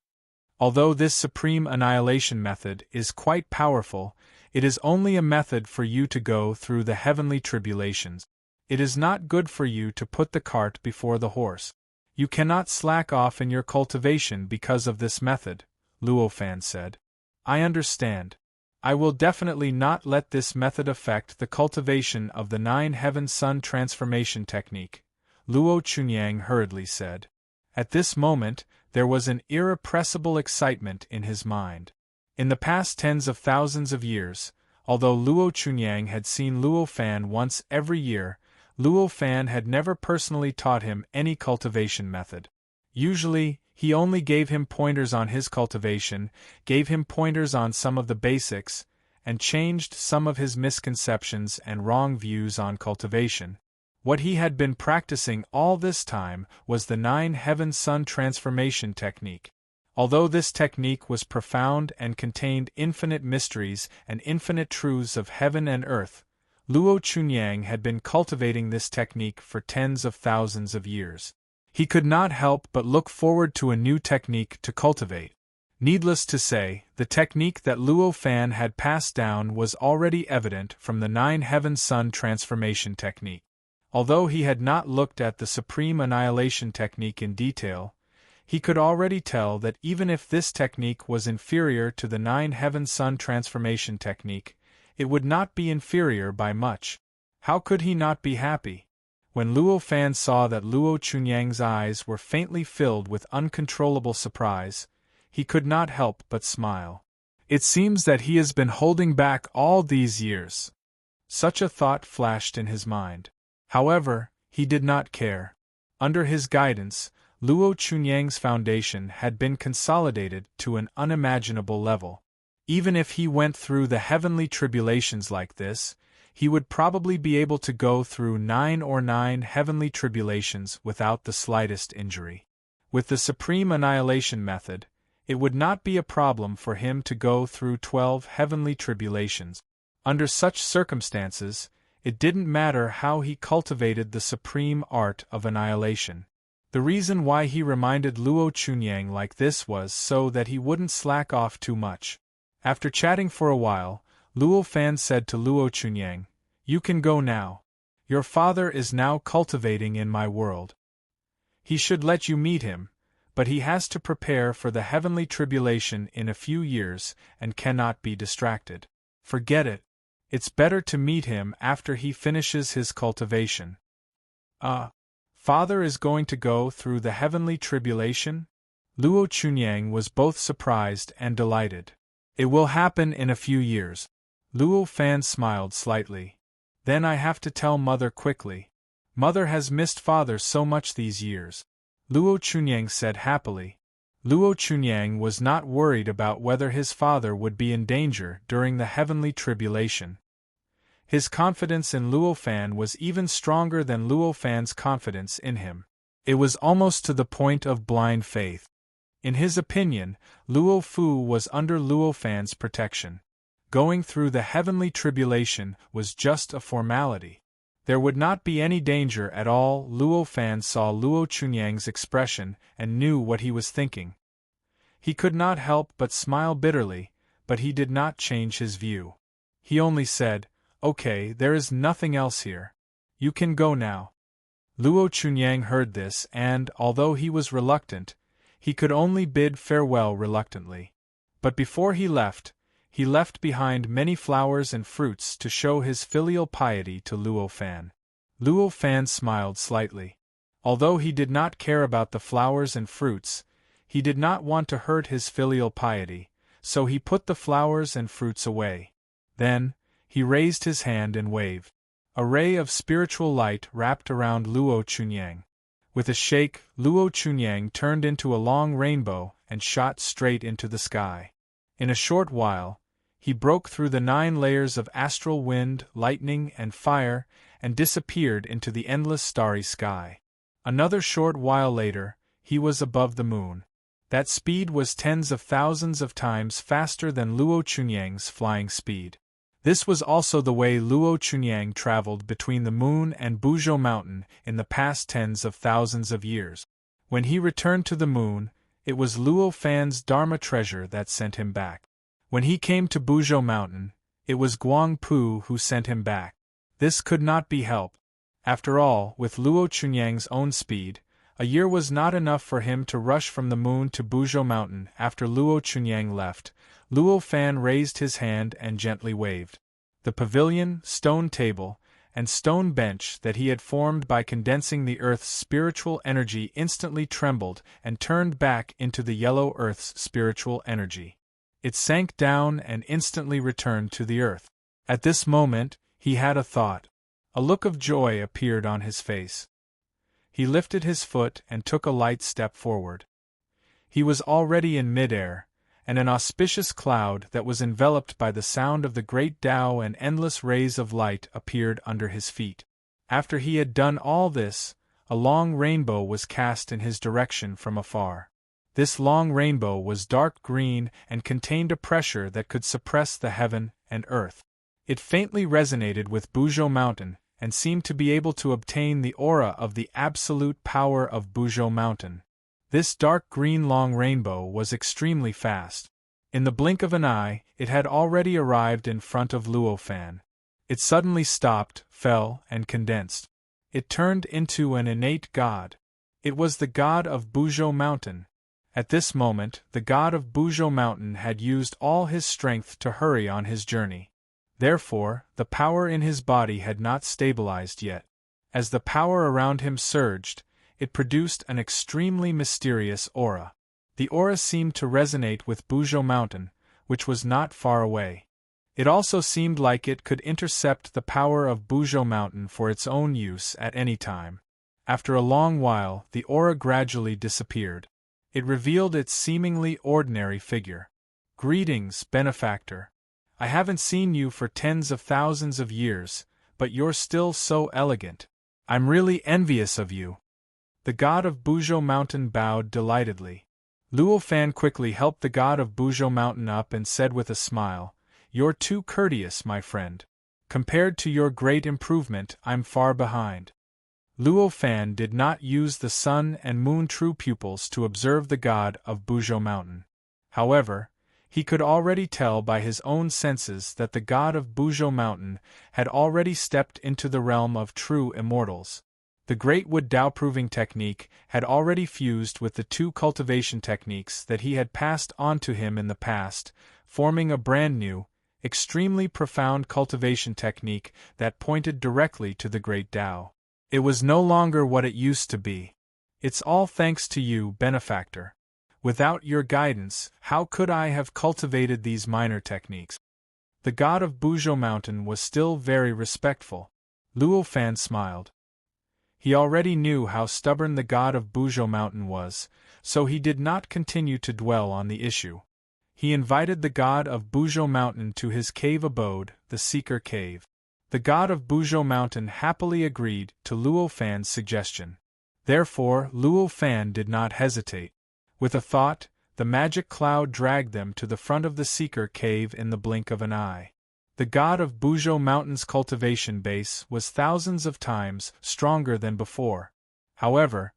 Although this supreme annihilation method is quite powerful, it is only a method for you to go through the heavenly tribulations. It is not good for you to put the cart before the horse. You cannot slack off in your cultivation because of this method," Luo Fan said. "I understand. I will definitely not let this method affect the cultivation of the 9 Heaven-Sun transformation technique," Luo Chunyang hurriedly said. At this moment, there was an irrepressible excitement in his mind. In the past tens of thousands of years, although Luo Chunyang had seen Luo Fan once every year, Luo Fan had never personally taught him any cultivation method. Usually, he only gave him pointers on his cultivation, gave him pointers on some of the basics, and changed some of his misconceptions and wrong views on cultivation. What he had been practicing all this time was the 9 Heaven-Sun transformation technique. Although this technique was profound and contained infinite mysteries and infinite truths of heaven and earth, Luo Chunyang had been cultivating this technique for tens of thousands of years. He could not help but look forward to a new technique to cultivate. Needless to say, the technique that Luo Fan had passed down was already evident from the 9 Heaven-Sun transformation technique. Although he had not looked at the supreme annihilation technique in detail, he could already tell that even if this technique was inferior to the 9 Heaven-Sun transformation technique, it would not be inferior by much. How could he not be happy? When Luo Fan saw that Luo Chunyang's eyes were faintly filled with uncontrollable surprise, he could not help but smile. It seems that he has been holding back all these years. Such a thought flashed in his mind. However, he did not care. Under his guidance, Luo Chunyang's foundation had been consolidated to an unimaginable level. Even if he went through the heavenly tribulations like this, he would probably be able to go through 9 heavenly tribulations without the slightest injury. With the supreme annihilation method, it would not be a problem for him to go through 12 heavenly tribulations. Under such circumstances, it didn't matter how he cultivated the supreme art of annihilation. The reason why he reminded Luo Chunyang like this was so that he wouldn't slack off too much. After chatting for a while, Luo Fan said to Luo Chunyang, "You can go now. Your father is now cultivating in my world. He should let you meet him, but he has to prepare for the heavenly tribulation in a few years and cannot be distracted. Forget it. It's better to meet him after he finishes his cultivation." Father is going to go through the heavenly tribulation? Luo Chunyang was both surprised and delighted. "It will happen in a few years." Luo Fan smiled slightly. "Then I have to tell Mother quickly. Mother has missed Father so much these years," Luo Chunyang said happily. Luo Chunyang was not worried about whether his father would be in danger during the heavenly tribulation. His confidence in Luo Fan was even stronger than Luo Fan's confidence in him. It was almost to the point of blind faith. In his opinion, Luo Fu was under Luo Fan's protection. Going through the heavenly tribulation was just a formality. There would not be any danger at all. Luo Fan saw Luo Chunyang's expression and knew what he was thinking. He could not help but smile bitterly, but he did not change his view. He only said, "Okay, there is nothing else here. You can go now." Luo Chunyang heard this and, although he was reluctant, he could only bid farewell reluctantly. But before he left behind many flowers and fruits to show his filial piety to Luo Fan. Luo Fan smiled slightly. Although he did not care about the flowers and fruits, he did not want to hurt his filial piety, so he put the flowers and fruits away. Then, he raised his hand and waved. A ray of spiritual light wrapped around Luo Chunyang. With a shake, Luo Chunyang turned into a long rainbow and shot straight into the sky. In a short while, he broke through the 9 layers of astral wind, lightning, and fire, and disappeared into the endless starry sky. Another short while later, he was above the moon. That speed was tens of thousands of times faster than Luo Chunyang's flying speed. This was also the way Luo Chunyang traveled between the moon and Buzhou Mountain in the past tens of thousands of years. When he returned to the moon, it was Luo Fan's Dharma treasure that sent him back. When he came to Buzhou Mountain, it was Guang Pu who sent him back. This could not be helped. After all, with Luo Chunyang's own speed, a year was not enough for him to rush from the moon to Buzhou Mountain. After Luo Chunyang left, Luo Fan raised his hand and gently waved. The pavilion, stone table, and stone bench that he had formed by condensing the earth's spiritual energy instantly trembled and turned back into the yellow earth's spiritual energy. It sank down and instantly returned to the earth. At this moment, he had a thought. A look of joy appeared on his face. He lifted his foot and took a light step forward. He was already in midair, and an auspicious cloud that was enveloped by the sound of the great Tao and endless rays of light appeared under his feet. After he had done all this, a long rainbow was cast in his direction from afar. This long rainbow was dark green and contained a pressure that could suppress the heaven and earth. It faintly resonated with Buzhou Mountain and seemed to be able to obtain the aura of the absolute power of Buzhou Mountain. This dark green long rainbow was extremely fast. In the blink of an eye, it had already arrived in front of Luo Fan. It suddenly stopped, fell, and condensed. It turned into an innate god. It was the god of Buzhou Mountain. At this moment, the god of Buzhou Mountain had used all his strength to hurry on his journey. Therefore, the power in his body had not stabilized yet. As the power around him surged, it produced an extremely mysterious aura. The aura seemed to resonate with Buzhou Mountain, which was not far away. It also seemed like it could intercept the power of Buzhou Mountain for its own use at any time. After a long while, the aura gradually disappeared. It revealed its seemingly ordinary figure. "Greetings, benefactor. I haven't seen you for tens of thousands of years, but you're still so elegant. I'm really envious of you." The god of Buzhou Mountain bowed delightedly. Luo Fan quickly helped the god of Buzhou Mountain up and said with a smile, "You're too courteous, my friend. Compared to your great improvement, I'm far behind." Luo Fan did not use the sun and moon true pupils to observe the god of Buzhou Mountain. However, he could already tell by his own senses that the god of Buzhou Mountain had already stepped into the realm of true immortals. The Great Wood Dao proving technique had already fused with the 2 cultivation techniques that he had passed on to him in the past, forming a brand new, extremely profound cultivation technique that pointed directly to the Great Tao. It was no longer what it used to be. "It's all thanks to you, benefactor. Without your guidance, how could I have cultivated these minor techniques?" The god of Buzhou Mountain was still very respectful. Luo Fan smiled. He already knew how stubborn the god of Buzhou Mountain was, so he did not continue to dwell on the issue. He invited the god of Buzhou Mountain to his cave abode, the Seeker Cave. The god of Buzhou Mountain happily agreed to Luo Fan's suggestion. Therefore, Luo Fan did not hesitate. With a thought, the magic cloud dragged them to the front of the Seeker Cave in the blink of an eye. The god of Buzhou Mountain's cultivation base was thousands of times stronger than before. However,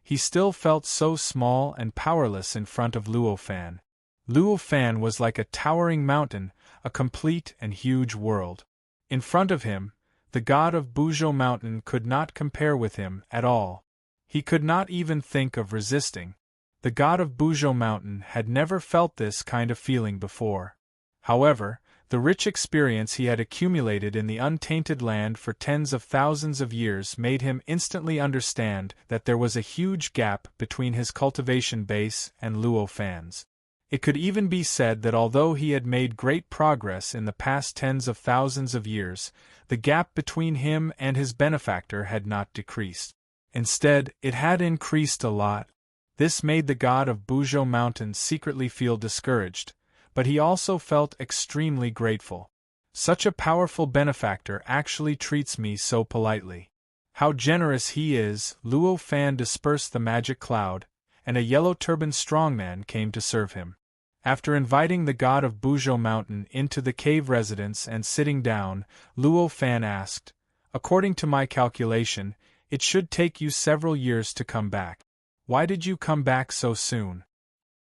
he still felt so small and powerless in front of Luo Fan. Luo Fan was like a towering mountain, a complete and huge world. In front of him, the god of Buzhou Mountain could not compare with him at all. He could not even think of resisting. The god of Buzhou Mountain had never felt this kind of feeling before. However, the rich experience he had accumulated in the untainted land for tens of thousands of years made him instantly understand that there was a huge gap between his cultivation base and Luo Fan's. It could even be said that although he had made great progress in the past tens of thousands of years, the gap between him and his benefactor had not decreased. Instead, it had increased a lot. This made the god of Buzhou Mountain secretly feel discouraged, but he also felt extremely grateful. Such a powerful benefactor actually treats me so politely. How generous he is! Luo Fan dispersed the magic cloud, and a yellow-turbaned strongman came to serve him. After inviting the god of Buzhou Mountain into the cave residence and sitting down, Luo Fan asked, "According to my calculation, it should take you several years to come back. Why did you come back so soon?"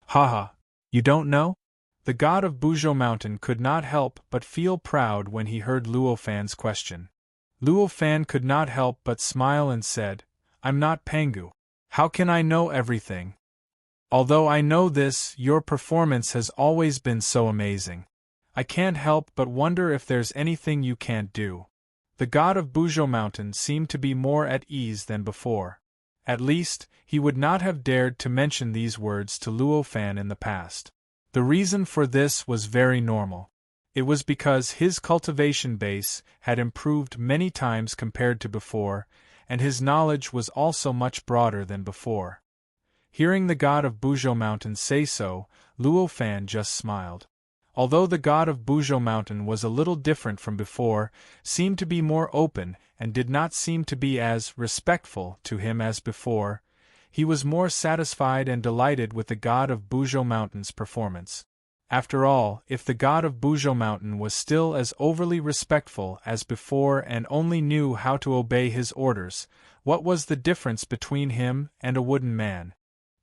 "Haha, you don't know?" The god of Buzhou Mountain could not help but feel proud when he heard Luo Fan's question. Luo Fan could not help but smile and said, "I'm not Pangu. How can I know everything? Although I know this, your performance has always been so amazing. I can't help but wonder if there's anything you can't do." The god of Buzhou Mountain seemed to be more at ease than before. At least, he would not have dared to mention these words to Luo Fan in the past. The reason for this was very normal. It was because his cultivation base had improved many times compared to before, and his knowledge was also much broader than before. Hearing the god of Buzhou Mountain say so, Luo Fan just smiled. Although the god of Buzhou Mountain was a little different from before, seemed to be more open, and did not seem to be as respectful to him as before, he was more satisfied and delighted with the god of Buzhou Mountain's performance. After all, if the god of Buzhou Mountain was still as overly respectful as before and only knew how to obey his orders, what was the difference between him and a wooden man?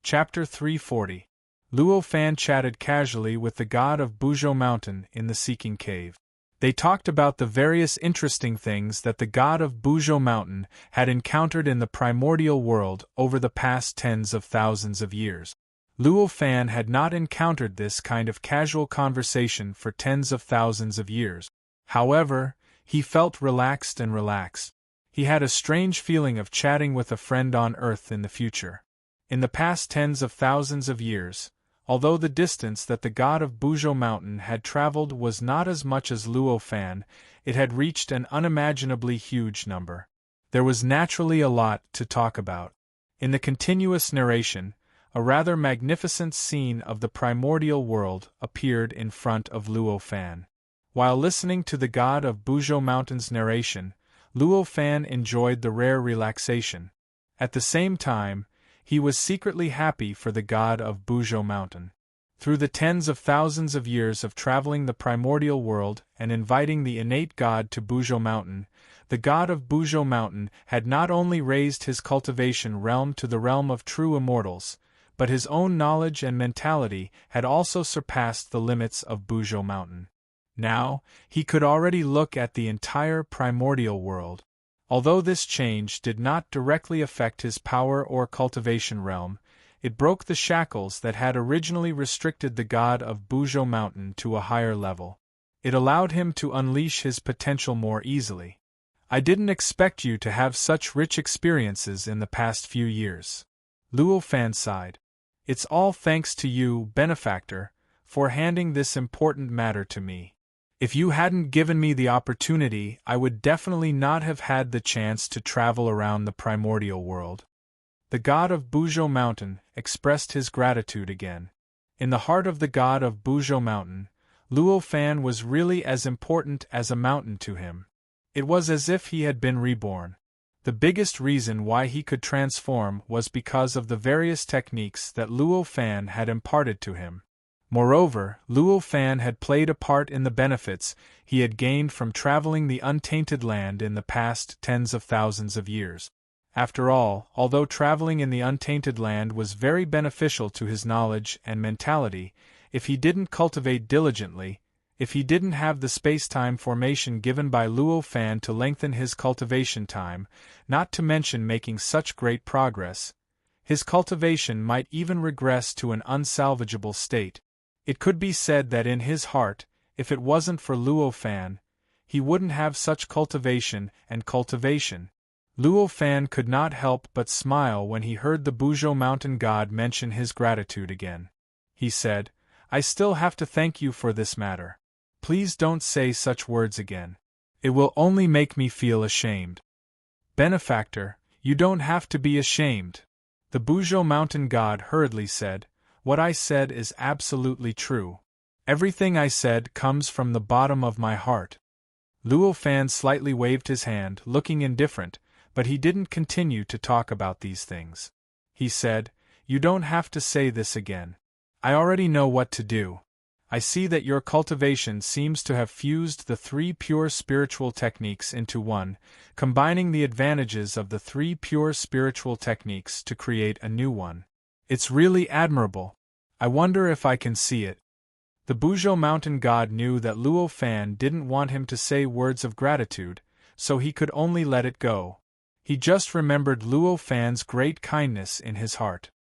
Chapter 340. Luo Fan chatted casually with the god of Buzhou Mountain in the Seeking Cave. They talked about the various interesting things that the god of Buzhou Mountain had encountered in the primordial world over the past tens of thousands of years. Luo Fan had not encountered this kind of casual conversation for tens of thousands of years. However, he felt relaxed and relaxed. He had a strange feeling of chatting with a friend on Earth in the future. In the past tens of thousands of years, although the distance that the god of Buzhou Mountain had traveled was not as much as Luo Fan, it had reached an unimaginably huge number. There was naturally a lot to talk about. In the continuous narration, a rather magnificent scene of the primordial world appeared in front of Luo Fan. While listening to the god of Buzhou Mountain's narration, Luo Fan enjoyed the rare relaxation. At the same time, he was secretly happy for the god of Buzhou Mountain. Through the tens of thousands of years of traveling the primordial world and inviting the innate god to Buzhou Mountain, the god of Buzhou Mountain had not only raised his cultivation realm to the realm of true immortals, but his own knowledge and mentality had also surpassed the limits of Buzhou Mountain. Now, he could already look at the entire primordial world. Although this change did not directly affect his power or cultivation realm, it broke the shackles that had originally restricted the god of Buzhou Mountain to a higher level. It allowed him to unleash his potential more easily. "I didn't expect you to have such rich experiences in the past few years." Luo Fan sighed. "It's all thanks to you, benefactor, for handing this important matter to me. If you hadn't given me the opportunity, I would definitely not have had the chance to travel around the primordial world." The god of Buzhou Mountain expressed his gratitude again. In the heart of the god of Buzhou Mountain, Luo Fan was really as important as a mountain to him. It was as if he had been reborn. The biggest reason why he could transform was because of the various techniques that Luo Fan had imparted to him. Moreover, Luo Fan had played a part in the benefits he had gained from traveling the untainted land in the past tens of thousands of years. After all, although traveling in the untainted land was very beneficial to his knowledge and mentality, if he didn't cultivate diligently, if he didn't have the space-time formation given by Luo Fan to lengthen his cultivation time, not to mention making such great progress, his cultivation might even regress to an unsalvageable state. It could be said that in his heart, if it wasn't for Luo Fan, he wouldn't have such cultivation and cultivation. Luo Fan could not help but smile when he heard the Buzhou Mountain god mention his gratitude again. He said, "I still have to thank you for this matter. Please don't say such words again. It will only make me feel ashamed." "Benefactor, You don't have to be ashamed. The Buzhou mountain god hurriedly said, What I said is absolutely true. Everything I said comes from the bottom of my heart. Luo Fan slightly waved his hand, looking indifferent, but he didn't continue to talk about these things. He said, You don't have to say this again. I already know what to do. I see that your cultivation seems to have fused the 3 pure spiritual techniques into one, combining the advantages of the 3 pure spiritual techniques to create a new one. It's really admirable. I wonder if I can see it. The Buzhou mountain god knew that Luo Fan didn't want him to say words of gratitude, so he could only let it go. He just remembered Luo Fan's great kindness in his heart.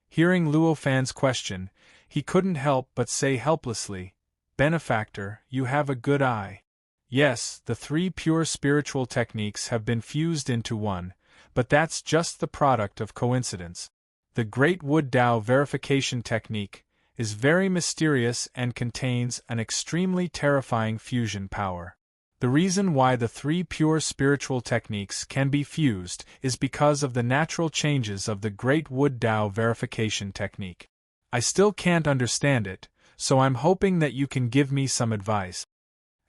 Hearing Luo Fan's question, he couldn't help but say helplessly, Benefactor, you have a good eye. Yes, the 3 pure spiritual techniques have been fused into one, but that's just the product of coincidence. The Great Wood Dao verification technique is very mysterious and contains an extremely terrifying fusion power. The reason why the 3 pure spiritual techniques can be fused is because of the natural changes of the Great Wood Dao verification technique. I still can't understand it, so I'm hoping that you can give me some advice.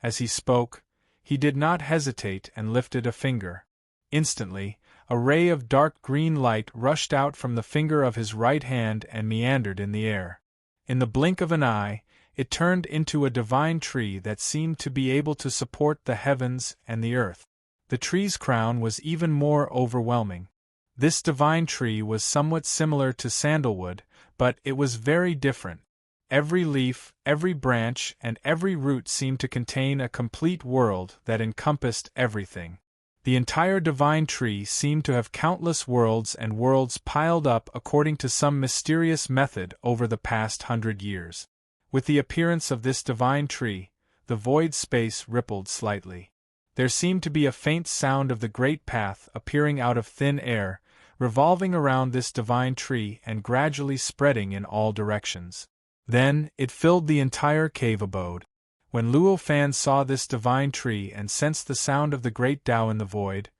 As he spoke, he did not hesitate and lifted a finger. Instantly, a ray of dark green light rushed out from the finger of his right hand and meandered in the air. In the blink of an eye, it turned into a divine tree that seemed to be able to support the heavens and the earth. The tree's crown was even more overwhelming. This divine tree was somewhat similar to sandalwood, but it was very different. Every leaf, every branch, and every root seemed to contain a complete world that encompassed everything. The entire divine tree seemed to have countless worlds and worlds piled up according to some mysterious method over the past 100 years. With the appearance of this divine tree, the void space rippled slightly. There seemed to be a faint sound of the great path appearing out of thin air, revolving around this divine tree and gradually spreading in all directions. Then, it filled the entire cave abode. When Luo Fan saw this divine tree and sensed the sound of the great Tao in the void,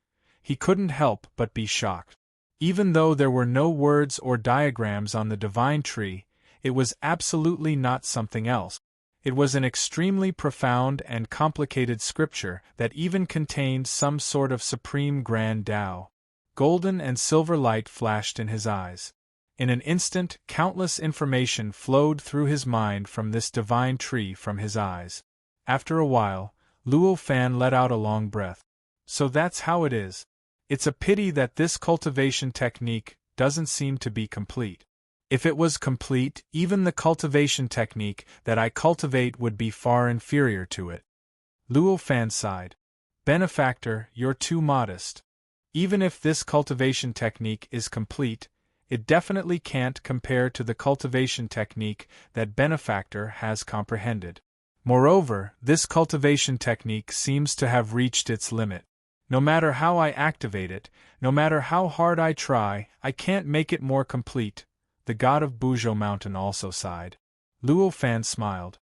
he couldn't help but be shocked. Even though there were no words or diagrams on the divine tree, it was absolutely not something else. It was an extremely profound and complicated scripture that even contained some sort of supreme grand Tao. Golden and silver light flashed in his eyes. In an instant, countless information flowed through his mind from this divine tree from his eyes. After a while, Luo Fan let out a long breath. So that's how it is. It's a pity that this cultivation technique doesn't seem to be complete. If it was complete, even the cultivation technique that I cultivate would be far inferior to it. Luo Fan sighed. Benefactor, you're too modest. Even if this cultivation technique is complete, it definitely can't compare to the cultivation technique that Benefactor has comprehended. Moreover, this cultivation technique seems to have reached its limit. No matter how I activate it, no matter how hard I try, I can't make it more complete. The god of Buzhou Mountain also sighed. Luo Fan smiled.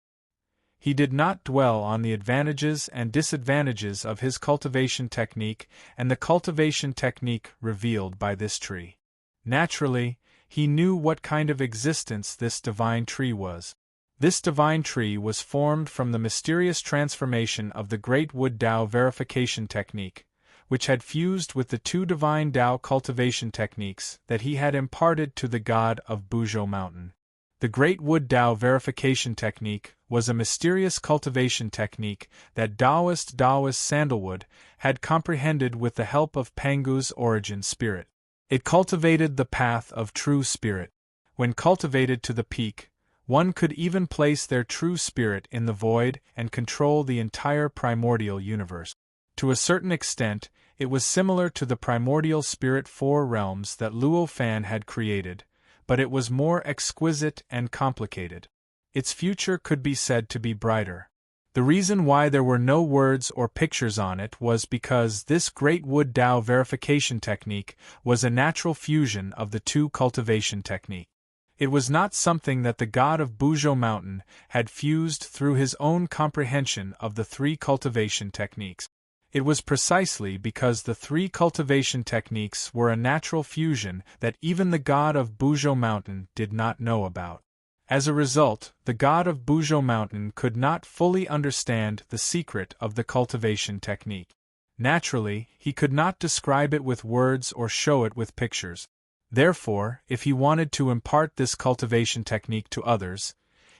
He did not dwell on the advantages and disadvantages of his cultivation technique and the cultivation technique revealed by this tree. Naturally, he knew what kind of existence this divine tree was. This divine tree was formed from the mysterious transformation of the Great Wood Dao verification technique, which had fused with the 2 divine Dao cultivation techniques that he had imparted to the god of Buzhou Mountain. The Great Wood Dao verification technique was a mysterious cultivation technique that Daoist Sandalwood had comprehended with the help of Pangu's origin spirit. It cultivated the path of true spirit. When cultivated to the peak, one could even place their true spirit in the void and control the entire primordial universe. To a certain extent, it was similar to the primordial spirit 4 realms that Luo Fan had created, but it was more exquisite and complicated. Its future could be said to be brighter. The reason why there were no words or pictures on it was because this Great Wood Dao verification technique was a natural fusion of the 2 cultivation techniques. It was not something that the god of Buzhou Mountain had fused through his own comprehension of the 3 cultivation techniques. It was precisely because the three cultivation techniques were a natural fusion that even the god of Buzhou Mountain did not know about. As a result, the god of Buzhou Mountain could not fully understand the secret of the cultivation technique. Naturally, he could not describe it with words or show it with pictures. Therefore, if he wanted to impart this cultivation technique to others,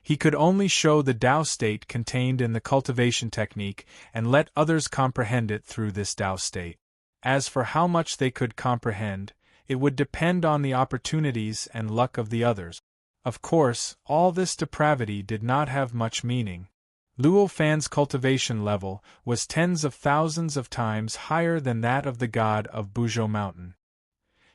he could only show the Tao state contained in the cultivation technique and let others comprehend it through this Tao state. As for how much they could comprehend, it would depend on the opportunities and luck of the others. Of course, all this depravity did not have much meaning. Luo Fan's cultivation level was tens of thousands of times higher than that of the god of Buzhou Mountain.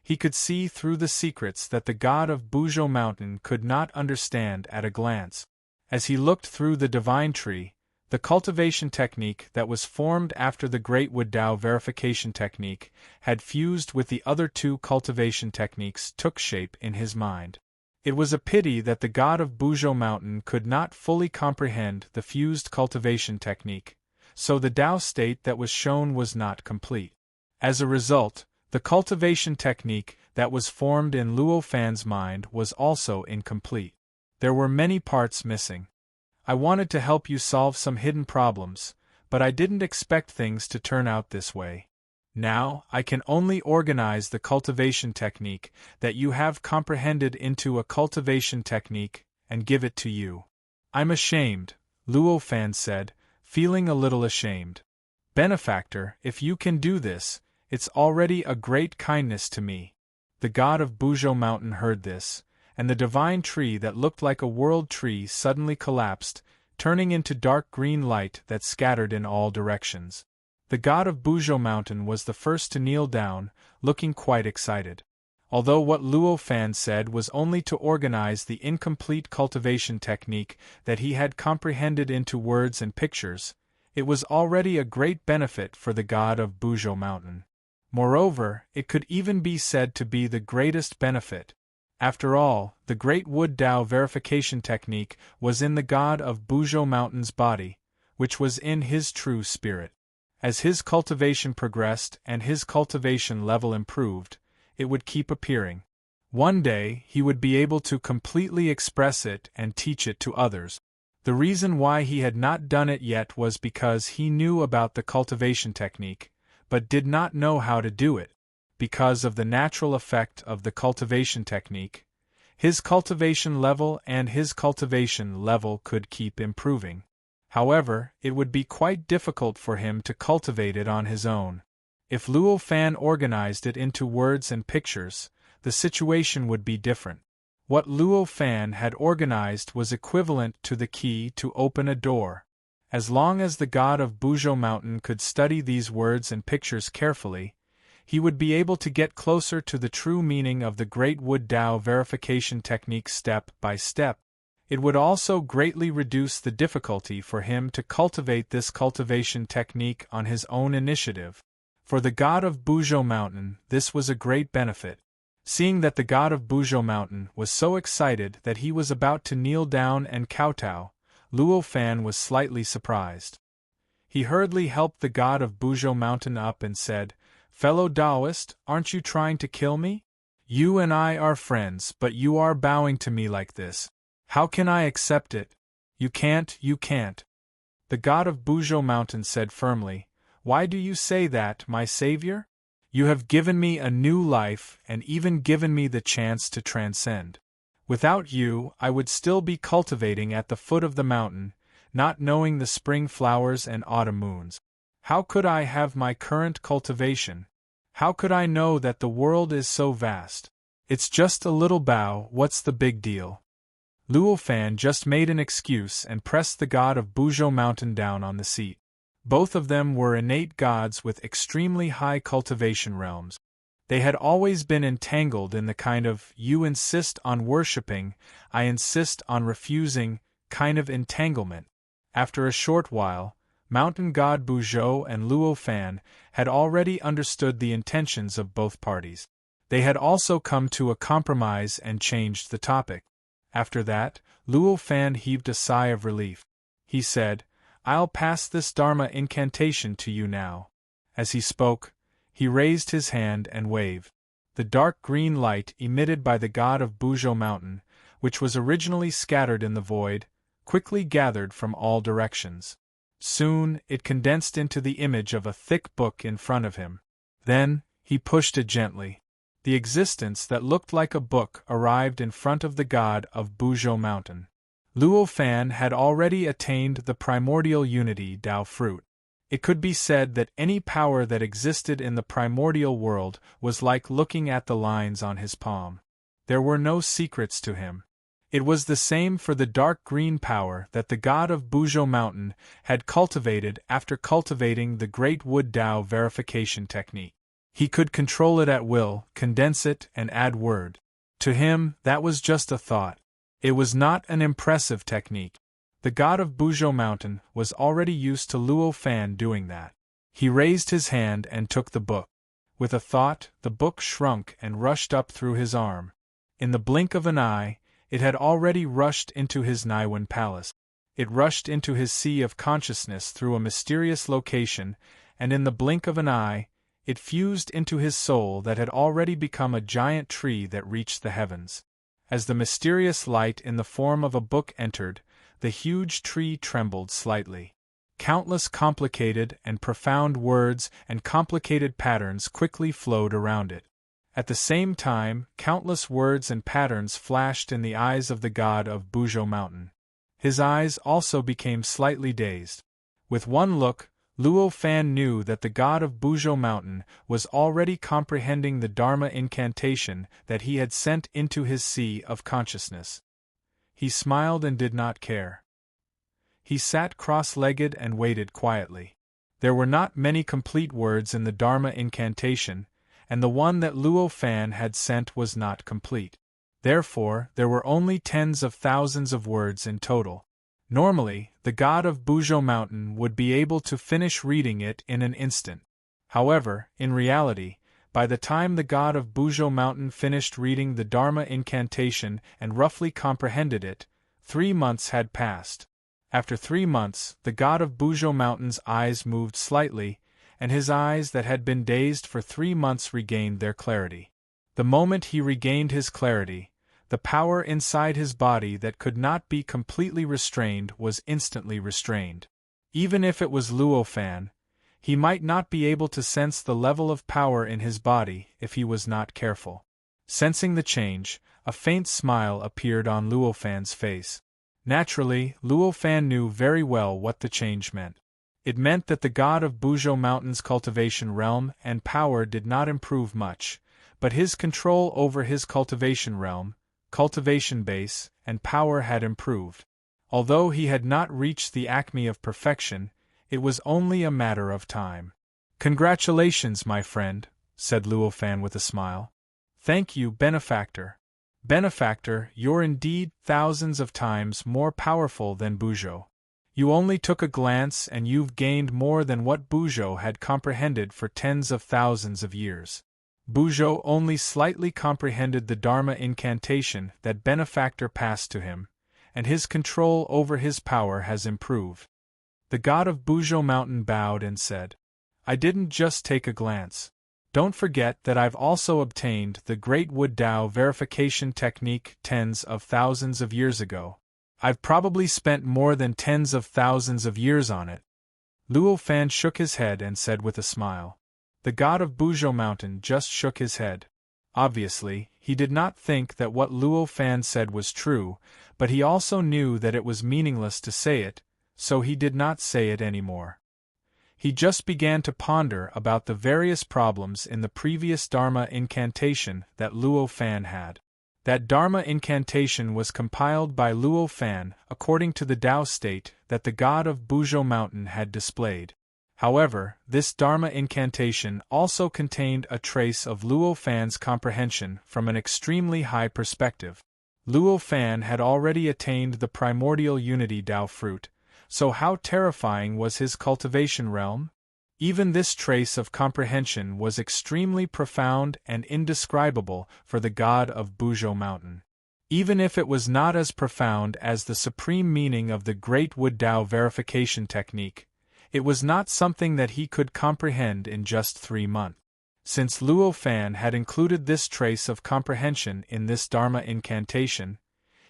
He could see through the secrets that the god of Buzhou Mountain could not understand at a glance. As he looked through the divine tree, the cultivation technique that was formed after the Great Wood Tao verification technique had fused with the other two cultivation techniques took shape in his mind. It was a pity that the god of Buzhou Mountain could not fully comprehend the fused cultivation technique, so the Tao state that was shown was not complete. As a result, the cultivation technique that was formed in Luo Fan's mind was also incomplete. There were many parts missing. I wanted to help you solve some hidden problems, but I didn't expect things to turn out this way. Now, I can only organize the cultivation technique that you have comprehended into a cultivation technique and give it to you. I'm ashamed, Luo Fan said, feeling a little ashamed. Benefactor, if you can do this, it's already a great kindness to me. The god of Buzhou Mountain heard this, and the divine tree that looked like a world tree suddenly collapsed, turning into dark green light that scattered in all directions. The god of Buzhou Mountain was the first to kneel down, looking quite excited. Although what Luo Fan said was only to organize the incomplete cultivation technique that he had comprehended into words and pictures, it was already a great benefit for the god of Buzhou Mountain. Moreover, it could even be said to be the greatest benefit. After all, the Great Wood Tao verification technique was in the god of Buzhou Mountain's body, which was in his true spirit. As his cultivation progressed and his cultivation level improved, it would keep appearing. One day, he would be able to completely express it and teach it to others. The reason why he had not done it yet was because he knew about the cultivation technique, but did not know how to do it. Because of the natural effect of the cultivation technique, his cultivation level and his cultivation level could keep improving. However, it would be quite difficult for him to cultivate it on his own. If Luo Fan organized it into words and pictures, the situation would be different. What Luo Fan had organized was equivalent to the key to open a door. As long as the god of Buzhou Mountain could study these words and pictures carefully, he would be able to get closer to the true meaning of the Great Wood Tao verification technique step by step. It would also greatly reduce the difficulty for him to cultivate this cultivation technique on his own initiative. For the god of Buzhou Mountain, this was a great benefit. Seeing that the god of Buzhou Mountain was so excited that he was about to kneel down and kowtow, Luo Fan was slightly surprised. He hurriedly helped the god of Buzhou Mountain up and said, "Fellow Taoist, aren't you trying to kill me? You and I are friends, but you are bowing to me like this. How can I accept it? You can't. The god of Buzhou Mountain said firmly, "Why do you say that, my savior? You have given me a new life and even given me the chance to transcend. Without you, I would still be cultivating at the foot of the mountain, not knowing the spring flowers and autumn moons. How could I have my current cultivation? How could I know that the world is so vast? It's just a little bow, what's the big deal?" Luo Fan just made an excuse and pressed the god of Buzhou Mountain down on the seat. Both of them were innate gods with extremely high cultivation realms. They had always been entangled in the kind of "you insist on worshipping, I insist on refusing" kind of entanglement. After a short while, Mountain God Buzhou and Luo Fan had already understood the intentions of both parties. They had also come to a compromise and changed the topic. After that, Luo Fan heaved a sigh of relief. He said, "I'll pass this Dharma incantation to you now. As he spoke, he raised his hand and waved. The dark green light emitted by the god of Buzhou Mountain, which was originally scattered in the void, quickly gathered from all directions. Soon, it condensed into the image of a thick book in front of him. Then, he pushed it gently. The existence that looked like a book arrived in front of the god of Buzhou Mountain. Luo Fan had already attained the primordial unity Dao fruit. It could be said that any power that existed in the primordial world was like looking at the lines on his palm. There were no secrets to him. It was the same for the dark green power that the god of Buzhou Mountain had cultivated after cultivating the Great Wood Dao verification technique. He could control it at will, condense it, and add word. To him, that was just a thought. It was not an impressive technique. The god of Buzhou Mountain was already used to Luo Fan doing that. He raised his hand and took the book. With a thought, the book shrunk and rushed up through his arm. In the blink of an eye, it had already rushed into his Naiwan palace. It rushed into his sea of consciousness through a mysterious location, and in the blink of an eye, it fused into his soul that had already become a giant tree that reached the heavens. As the mysterious light in the form of a book entered, the huge tree trembled slightly. Countless complicated and profound words and complicated patterns quickly flowed around it. At the same time, countless words and patterns flashed in the eyes of the god of Buzhou Mountain. His eyes also became slightly dazed. With one look, Luo Fan knew that the god of Buzhou Mountain was already comprehending the Dharma incantation that he had sent into his sea of consciousness. He smiled and did not care. He sat cross-legged and waited quietly. There were not many complete words in the Dharma incantation, and the one that Luo Fan had sent was not complete. Therefore, there were only tens of thousands of words in total. Normally, the god of Buzhou Mountain would be able to finish reading it in an instant. However, in reality, by the time the god of Buzhou Mountain finished reading the Dharma incantation and roughly comprehended it, 3 months had passed. After 3 months, the god of Buzhou Mountain's eyes moved slightly, and his eyes that had been dazed for 3 months regained their clarity. The moment he regained his clarity, the power inside his body that could not be completely restrained was instantly restrained. Even if it was Luo Fan, he might not be able to sense the level of power in his body if he was not careful. Sensing the change, a faint smile appeared on Luo Fan's face. Naturally, Luo Fan knew very well what the change meant. It meant that the god of Buzhou Mountain's cultivation realm and power did not improve much, but his control over his cultivation realm, cultivation base, and power had improved. Although he had not reached the acme of perfection, it was only a matter of time. "Congratulations, my friend," said Luo Fan with a smile. "Thank you, benefactor. Benefactor, you're indeed thousands of times more powerful than Buzhou. You only took a glance and you've gained more than what Buzhou had comprehended for tens of thousands of years. Buzhou only slightly comprehended the Dharma incantation that benefactor passed to him, and his control over his power has improved." The god of Buzhou Mountain bowed and said, "I didn't just take a glance. Don't forget that I've also obtained the Great Wood Dao verification technique tens of thousands of years ago. I've probably spent more than tens of thousands of years on it." Luo Fan shook his head and said with a smile. The god of Buzhou Mountain just shook his head. Obviously, he did not think that what Luo Fan said was true, but he also knew that it was meaningless to say it, so he did not say it anymore. He just began to ponder about the various problems in the previous Dharma incantation that Luo Fan had. That Dharma incantation was compiled by Luo Fan according to the Tao state that the god of Buzhou Mountain had displayed. However, this Dharma incantation also contained a trace of Luo Fan's comprehension from an extremely high perspective. Luo Fan had already attained the primordial unity Tao fruit, so how terrifying was his cultivation realm? Even this trace of comprehension was extremely profound and indescribable for the god of Buzhou Mountain. Even if it was not as profound as the supreme meaning of the Great Wood Dao verification technique, It was not something that he could comprehend in just 3 months. Since Luo Fan had included this trace of comprehension in this Dharma incantation,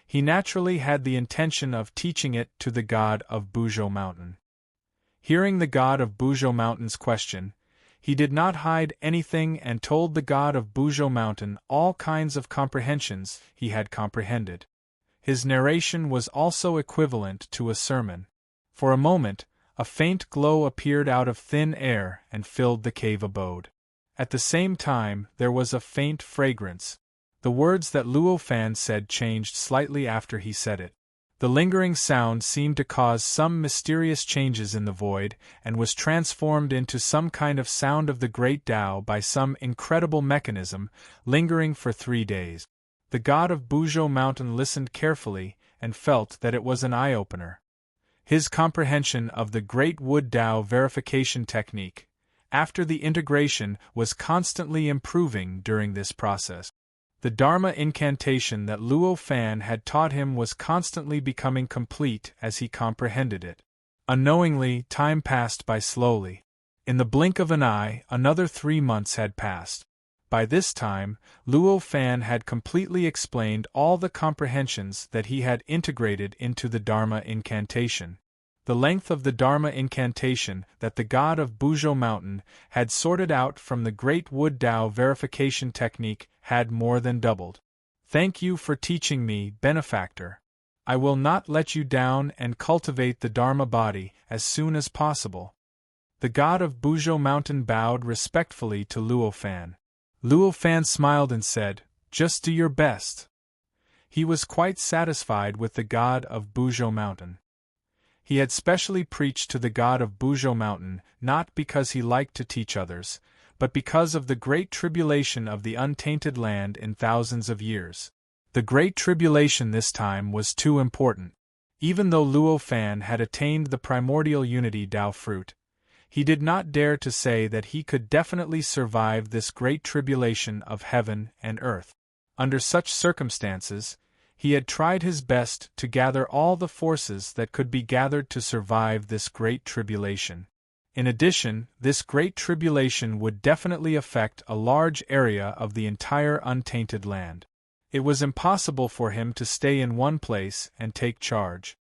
he naturally had the intention of teaching it to the god of Buzhou Mountain. Hearing the god of Buzhou Mountain's question, he did not hide anything and told the god of Buzhou Mountain all kinds of comprehensions he had comprehended. His narration was also equivalent to a sermon. For a moment, a faint glow appeared out of thin air and filled the cave abode. At the same time, there was a faint fragrance. The words that Luo Fan said changed slightly after he said it. The lingering sound seemed to cause some mysterious changes in the void and was transformed into some kind of sound of the great Tao by some incredible mechanism, lingering for 3 days. The god of Buzhou Mountain listened carefully and felt that it was an eye-opener. His comprehension of the Great Wood Tao verification technique, after the integration, was constantly improving during this process. The Dharma incantation that Luo Fan had taught him was constantly becoming complete as he comprehended it. Unknowingly, time passed by slowly. In the blink of an eye, another 3 months had passed. By this time, Luo Fan had completely explained all the comprehensions that he had integrated into the Dharma incantation. The length of the Dharma incantation that the god of Buzhou Mountain had sorted out from the Great Wood Tao verification technique had more than doubled. Thank you for teaching me, benefactor. I will not let you down and cultivate the Dharma body as soon as possible. The god of Buzhou Mountain bowed respectfully to Luo Fan. Luo Fan smiled and said, "Just do your best." He was quite satisfied with the god of Buzhou Mountain. He had specially preached to the god of Buzhou Mountain not because he liked to teach others, but because of the great tribulation of the untainted land in thousands of years. The great tribulation this time was too important. Even though Luo Fan had attained the primordial unity Tao fruit, he did not dare to say that he could definitely survive this great tribulation of heaven and earth. Under such circumstances, he had tried his best to gather all the forces that could be gathered to survive this great tribulation. In addition, this great tribulation would definitely affect a large area of the entire untainted land. It was impossible for him to stay in one place and take charge.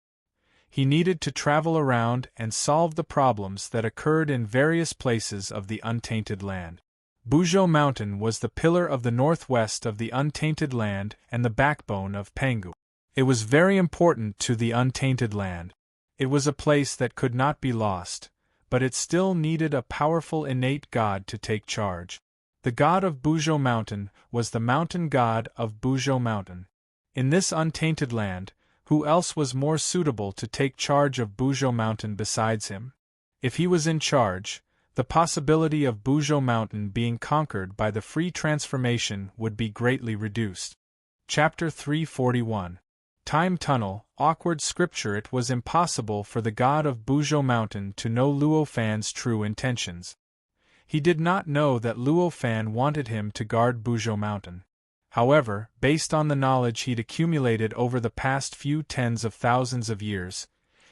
He needed to travel around and solve the problems that occurred in various places of the untainted land. Buzhou Mountain was the pillar of the northwest of the untainted land and the backbone of Pangu. It was very important to the untainted land. It was a place that could not be lost, but it still needed a powerful innate god to take charge. The god of Buzhou Mountain was the mountain god of Buzhou Mountain. In this untainted land, who else was more suitable to take charge of Buzhou Mountain besides him? If he was in charge, the possibility of Buzhou Mountain being conquered by the free transformation would be greatly reduced. Chapter 341. Time Tunnel. Awkward scripture. It was impossible for the god of Buzhou Mountain to know Luo Fan's true intentions. He did not know that Luo Fan wanted him to guard Buzhou Mountain. However, based on the knowledge he'd accumulated over the past few tens of thousands of years,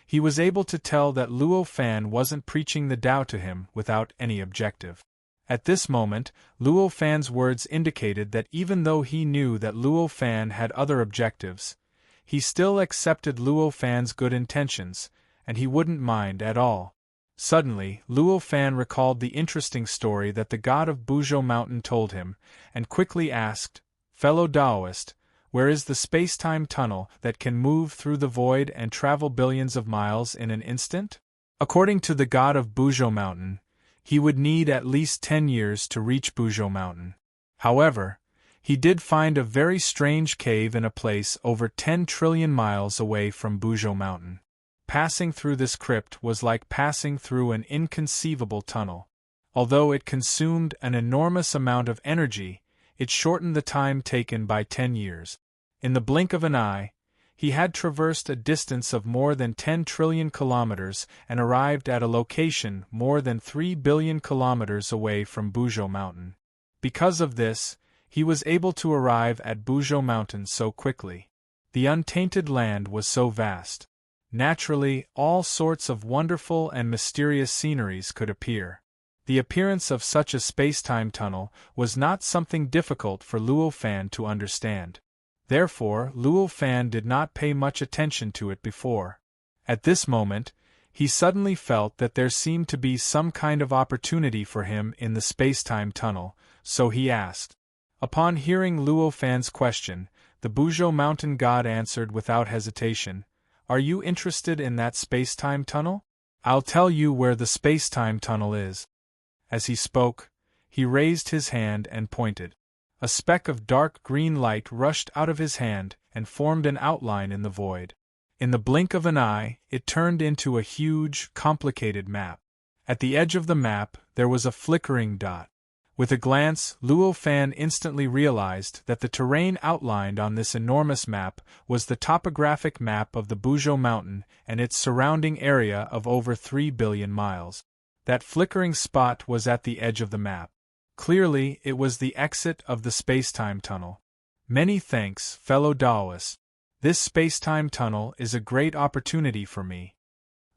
he was able to tell that Luo Fan wasn't preaching the Tao to him without any objective. At this moment, Luo Fan's words indicated that even though he knew that Luo Fan had other objectives, he still accepted Luo Fan's good intentions, and he wouldn't mind at all. Suddenly, Luo Fan recalled the interesting story that the god of Buzhou Mountain told him, and quickly asked, "Fellow Taoist, where is the space-time tunnel that can move through the void and travel billions of miles in an instant?" According to the god of Buzhou Mountain, he would need at least 10 years to reach Buzhou Mountain. However, he did find a very strange cave in a place over 10 trillion miles away from Buzhou Mountain. Passing through this crypt was like passing through an inconceivable tunnel. Although it consumed an enormous amount of energy, it shortened the time taken by 10 years. In the blink of an eye, he had traversed a distance of more than 10 trillion kilometers and arrived at a location more than 3 billion kilometers away from Buzhou Mountain. Because of this, he was able to arrive at Buzhou Mountain so quickly. The untainted land was so vast. Naturally, all sorts of wonderful and mysterious sceneries could appear. The appearance of such a space-time tunnel was not something difficult for Luo Fan to understand. Therefore, Luo Fan did not pay much attention to it before. At this moment, he suddenly felt that there seemed to be some kind of opportunity for him in the space-time tunnel, so he asked. Upon hearing Luo Fan's question, the Buzhou mountain god answered without hesitation, "Are you interested in that space-time tunnel? I'll tell you where the space-time tunnel is." As he spoke, he raised his hand and pointed. A speck of dark green light rushed out of his hand and formed an outline in the void. In the blink of an eye, it turned into a huge, complicated map. At the edge of the map, there was a flickering dot. With a glance, Luo Fan instantly realized that the terrain outlined on this enormous map was the topographic map of the Buzhou Mountain and its surrounding area of over 3 billion miles. That flickering spot was at the edge of the map. Clearly, it was the exit of the space-time tunnel. Many thanks, fellow Daoists. This space-time tunnel is a great opportunity for me.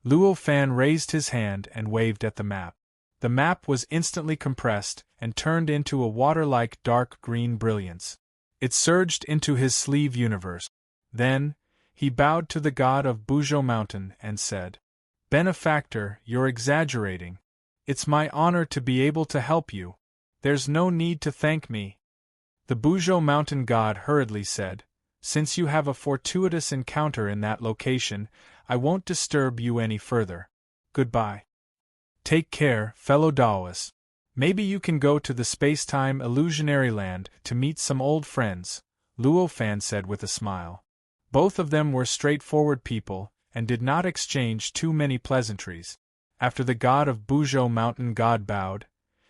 Luo Fan raised his hand and waved at the map. The map was instantly compressed and turned into a water-like dark green brilliance. It surged into his sleeve universe. Then, he bowed to the god of Buzhou Mountain and said, "Benefactor, you're exaggerating. It's my honor to be able to help you. There's no need to thank me." The Buzhou Mountain god hurriedly said, "Since you have a fortuitous encounter in that location, I won't disturb you any further. Goodbye. Take care, fellow Daoists. Maybe you can go to the space-time illusionary land to meet some old friends," Luo Fan said with a smile. Both of them were straightforward people, and did not exchange too many pleasantries. After the god of Buzhou Mountain god bowed,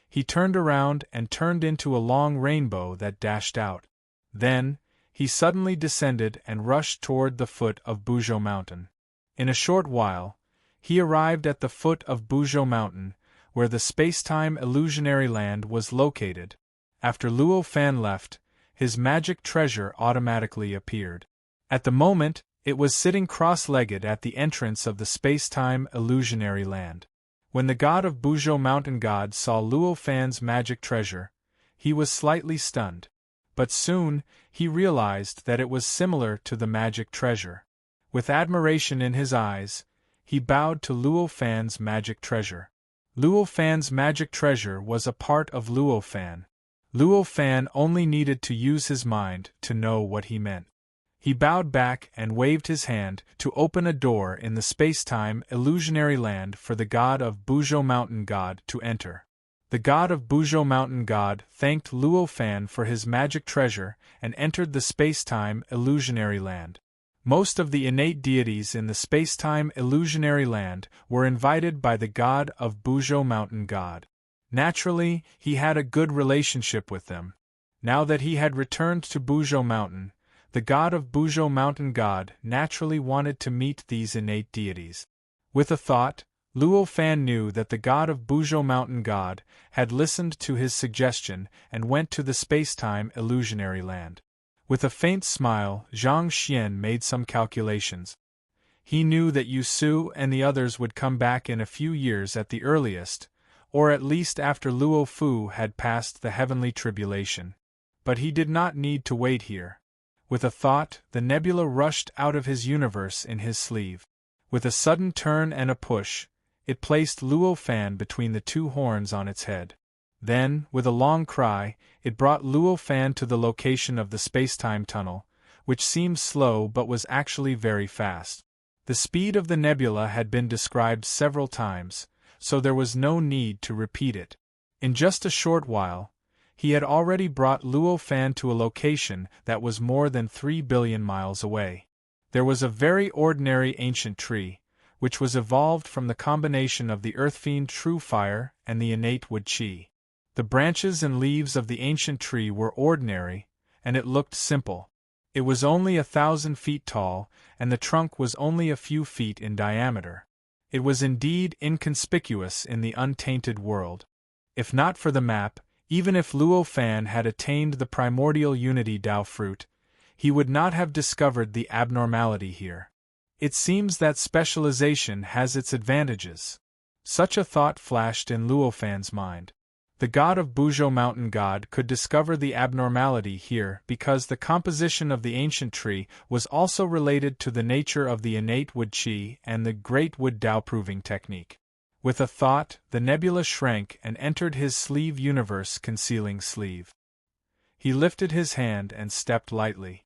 he turned around and turned into a long rainbow that dashed out. Then, he suddenly descended and rushed toward the foot of Buzhou Mountain. In a short while, he arrived at the foot of Buzhou Mountain, where the space-time illusionary land was located. After Luo Fan left, his magic treasure automatically appeared. At the moment, it was sitting cross-legged at the entrance of the space-time illusionary land. When the god of Buzhou Mountain god saw Luo Fan's magic treasure, he was slightly stunned. But soon, he realized that it was similar to the magic treasure. With admiration in his eyes, he bowed to Luo Fan's magic treasure. Luo Fan's magic treasure was a part of Luo Fan. Luo Fan only needed to use his mind to know what he meant. He bowed back and waved his hand to open a door in the space-time illusionary land for the god of Buzhou Mountain god to enter. The god of Buzhou Mountain god thanked Luo Fan for his magic treasure and entered the space-time illusionary land. Most of the innate deities in the space-time illusionary land were invited by the god of Buzhou Mountain god. Naturally, he had a good relationship with them. Now that he had returned to Buzhou Mountain, the god of Buzhou Mountain god naturally wanted to meet these innate deities. With a thought, Luo Fan knew that the god of Buzhou Mountain god had listened to his suggestion and went to the space-time illusionary land. With a faint smile, Zhang Xian made some calculations. He knew that Yu Su and the others would come back in a few years at the earliest, or at least after Luo Fu had passed the heavenly tribulation. But he did not need to wait here. With a thought, the nebula rushed out of his universe in his sleeve. With a sudden turn and a push, it placed Luo Fan between the two horns on its head. Then, with a long cry, it brought Luo Fan to the location of the space-time tunnel, which seemed slow but was actually very fast. The speed of the nebula had been described several times, so there was no need to repeat it. In just a short while, he had already brought Luo Fan to a location that was more than 3 billion miles away. There was a very ordinary ancient tree, which was evolved from the combination of the earth-fiend true fire and the innate wood qi. The branches and leaves of the ancient tree were ordinary, and it looked simple. It was only 1,000 feet tall, and the trunk was only a few feet in diameter. It was indeed inconspicuous in the untainted world. If not for the map, even if Luo Fan had attained the primordial unity Dao fruit, he would not have discovered the abnormality here. It seems that specialization has its advantages. Such a thought flashed in Luo Fan's mind. The god of Buzhou Mountain God could discover the abnormality here because the composition of the ancient tree was also related to the nature of the innate wood qi and the great wood Dao proving technique. With a thought, the nebula shrank and entered his sleeve universe concealing sleeve. He lifted his hand and stepped lightly.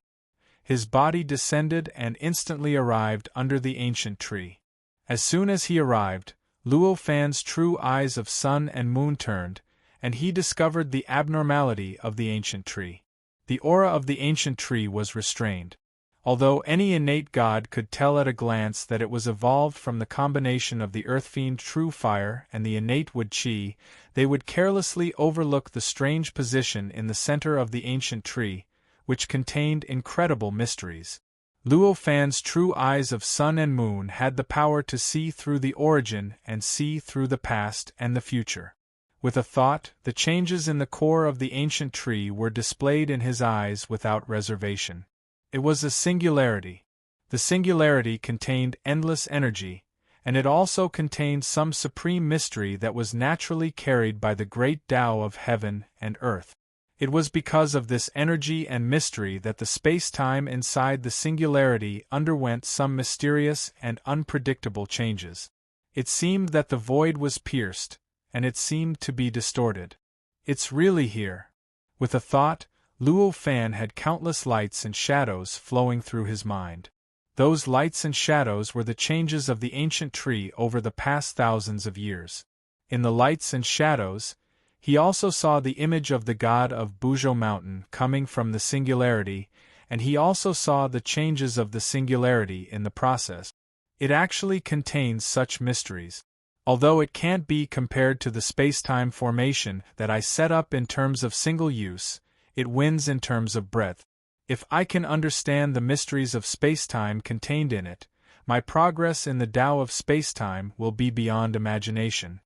His body descended and instantly arrived under the ancient tree. As soon as he arrived, Luo Fan's true eyes of sun and moon turned, and he discovered the abnormality of the ancient tree. The aura of the ancient tree was restrained. Although any innate god could tell at a glance that it was evolved from the combination of the earth-fiend true fire and the innate wood qi, they would carelessly overlook the strange position in the center of the ancient tree, which contained incredible mysteries. Luo Fan's true eyes of sun and moon had the power to see through the origin and see through the past and the future. With a thought, the changes in the core of the ancient tree were displayed in his eyes without reservation. It was a singularity. The singularity contained endless energy, and it also contained some supreme mystery that was naturally carried by the great Tao of heaven and earth. It was because of this energy and mystery that the space-time inside the singularity underwent some mysterious and unpredictable changes. It seemed that the void was pierced, and it seemed to be distorted. It's really here. With a thought, Luo Fan had countless lights and shadows flowing through his mind. Those lights and shadows were the changes of the ancient tree over the past thousands of years. In the lights and shadows, he also saw the image of the god of Buzhou Mountain coming from the singularity, and he also saw the changes of the singularity in the process. It actually contains such mysteries. Although it can't be compared to the space-time formation that I set up in terms of single use, it wins in terms of breadth. If I can understand the mysteries of space-time contained in it, my progress in the Tao of space-time will be beyond imagination.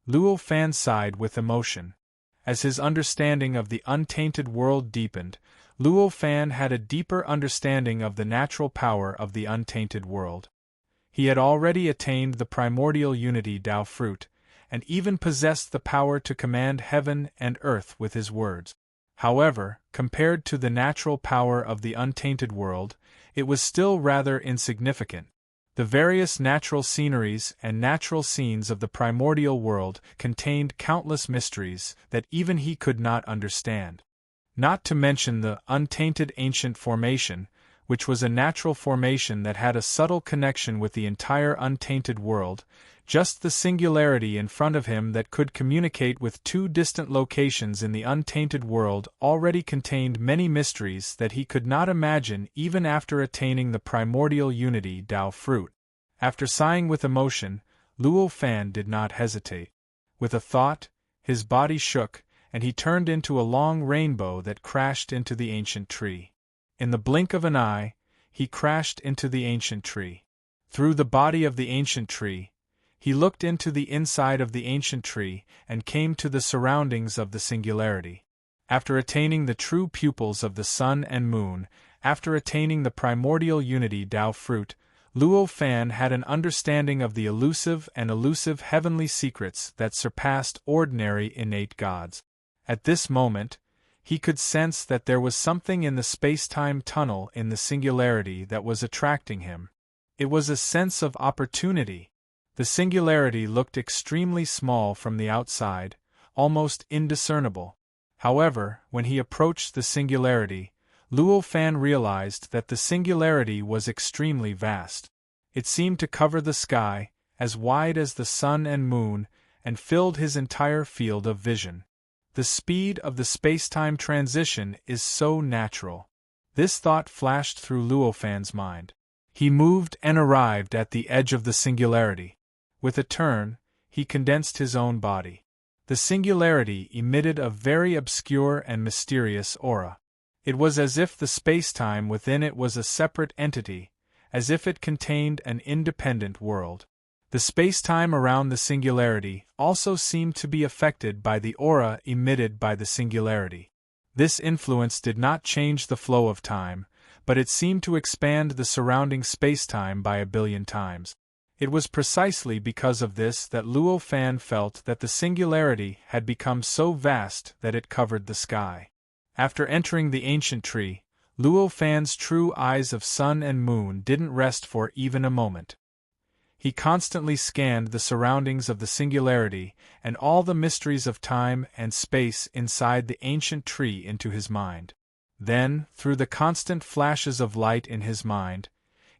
Luo Fan sighed with emotion. As his understanding of the untainted world deepened, Luo Fan had a deeper understanding of the natural power of the untainted world. He had already attained the primordial unity Tao fruit, and even possessed the power to command heaven and earth with his words. However, compared to the natural power of the untainted world, it was still rather insignificant. The various natural sceneries and natural scenes of the primordial world contained countless mysteries that even he could not understand. Not to mention the untainted ancient formation, which was a natural formation that had a subtle connection with the entire untainted world, just the singularity in front of him that could communicate with two distant locations in the untainted world already contained many mysteries that he could not imagine even after attaining the primordial unity Tao fruit. After sighing with emotion, Luo Fan did not hesitate. With a thought, his body shook, and he turned into a long rainbow that crashed into the ancient tree. In the blink of an eye, he crashed into the ancient tree. Through the body of the ancient tree, he looked into the inside of the ancient tree and came to the surroundings of the singularity. After attaining the true pupils of the sun and moon, after attaining the primordial unity Tao fruit, Luo Fan had an understanding of the elusive heavenly secrets that surpassed ordinary innate gods. At this moment, he could sense that there was something in the space-time tunnel in the singularity that was attracting him. It was a sense of opportunity. The singularity looked extremely small from the outside, almost indiscernible. However, when he approached the singularity, Luo Fan realized that the singularity was extremely vast. It seemed to cover the sky, as wide as the sun and moon, and filled his entire field of vision. The speed of the space-time transition is so natural. This thought flashed through Luo Fan's mind. He moved and arrived at the edge of the singularity. With a turn, he condensed his own body. The singularity emitted a very obscure and mysterious aura. It was as if the space-time within it was a separate entity, as if it contained an independent world. The space-time around the singularity also seemed to be affected by the aura emitted by the singularity. This influence did not change the flow of time, but it seemed to expand the surrounding spacetime by 1,000,000,000 times. It was precisely because of this that Luo Fan felt that the singularity had become so vast that it covered the sky. After entering the ancient tree, Luo Fan's true eyes of sun and moon didn't rest for even a moment. He constantly scanned the surroundings of the singularity and all the mysteries of time and space inside the ancient tree into his mind. Then, through the constant flashes of light in his mind,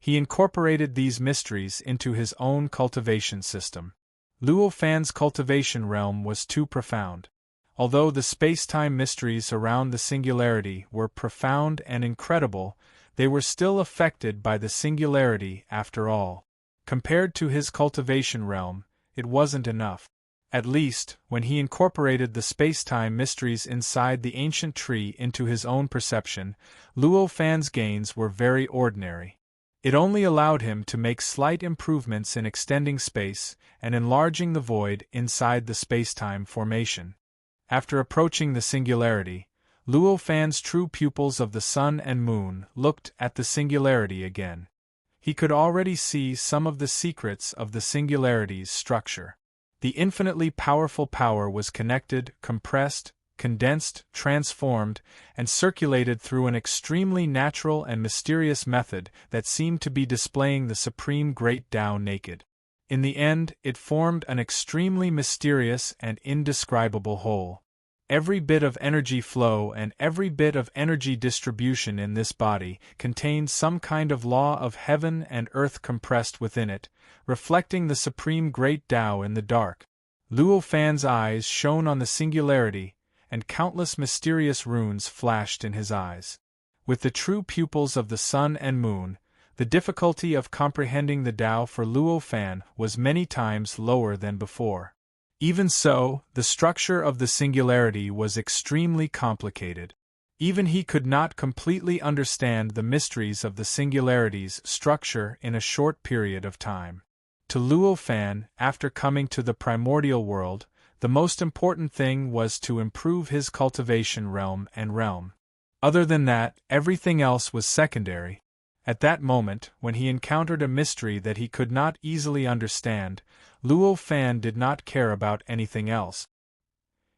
he incorporated these mysteries into his own cultivation system. Luo Fan's cultivation realm was too profound. Although the space-time mysteries around the singularity were profound and incredible, they were still affected by the singularity after all. Compared to his cultivation realm, it wasn't enough. At least, when he incorporated the space-time mysteries inside the ancient tree into his own perception, Luo Fan's gains were very ordinary. It only allowed him to make slight improvements in extending space and enlarging the void inside the space-time formation. After approaching the singularity, Luo Fan's true pupils of the sun and moon looked at the singularity again. He could already see some of the secrets of the singularity's structure. The infinitely powerful power was connected, compressed, condensed, transformed, and circulated through an extremely natural and mysterious method that seemed to be displaying the supreme Great Tao naked. In the end, it formed an extremely mysterious and indescribable whole. Every bit of energy flow and every bit of energy distribution in this body contained some kind of law of heaven and earth compressed within it, reflecting the supreme Great Tao in the dark. Luo Fan's eyes shone on the singularity, and countless mysterious runes flashed in his eyes. With the true pupils of the sun and moon, the difficulty of comprehending the Tao for Luo Fan was many times lower than before. Even so, the structure of the singularity was extremely complicated. Even he could not completely understand the mysteries of the singularity's structure in a short period of time. To Luo Fan, after coming to the primordial world, the most important thing was to improve his cultivation realm. Other than that, everything else was secondary. At that moment, when he encountered a mystery that he could not easily understand, Luo Fan did not care about anything else.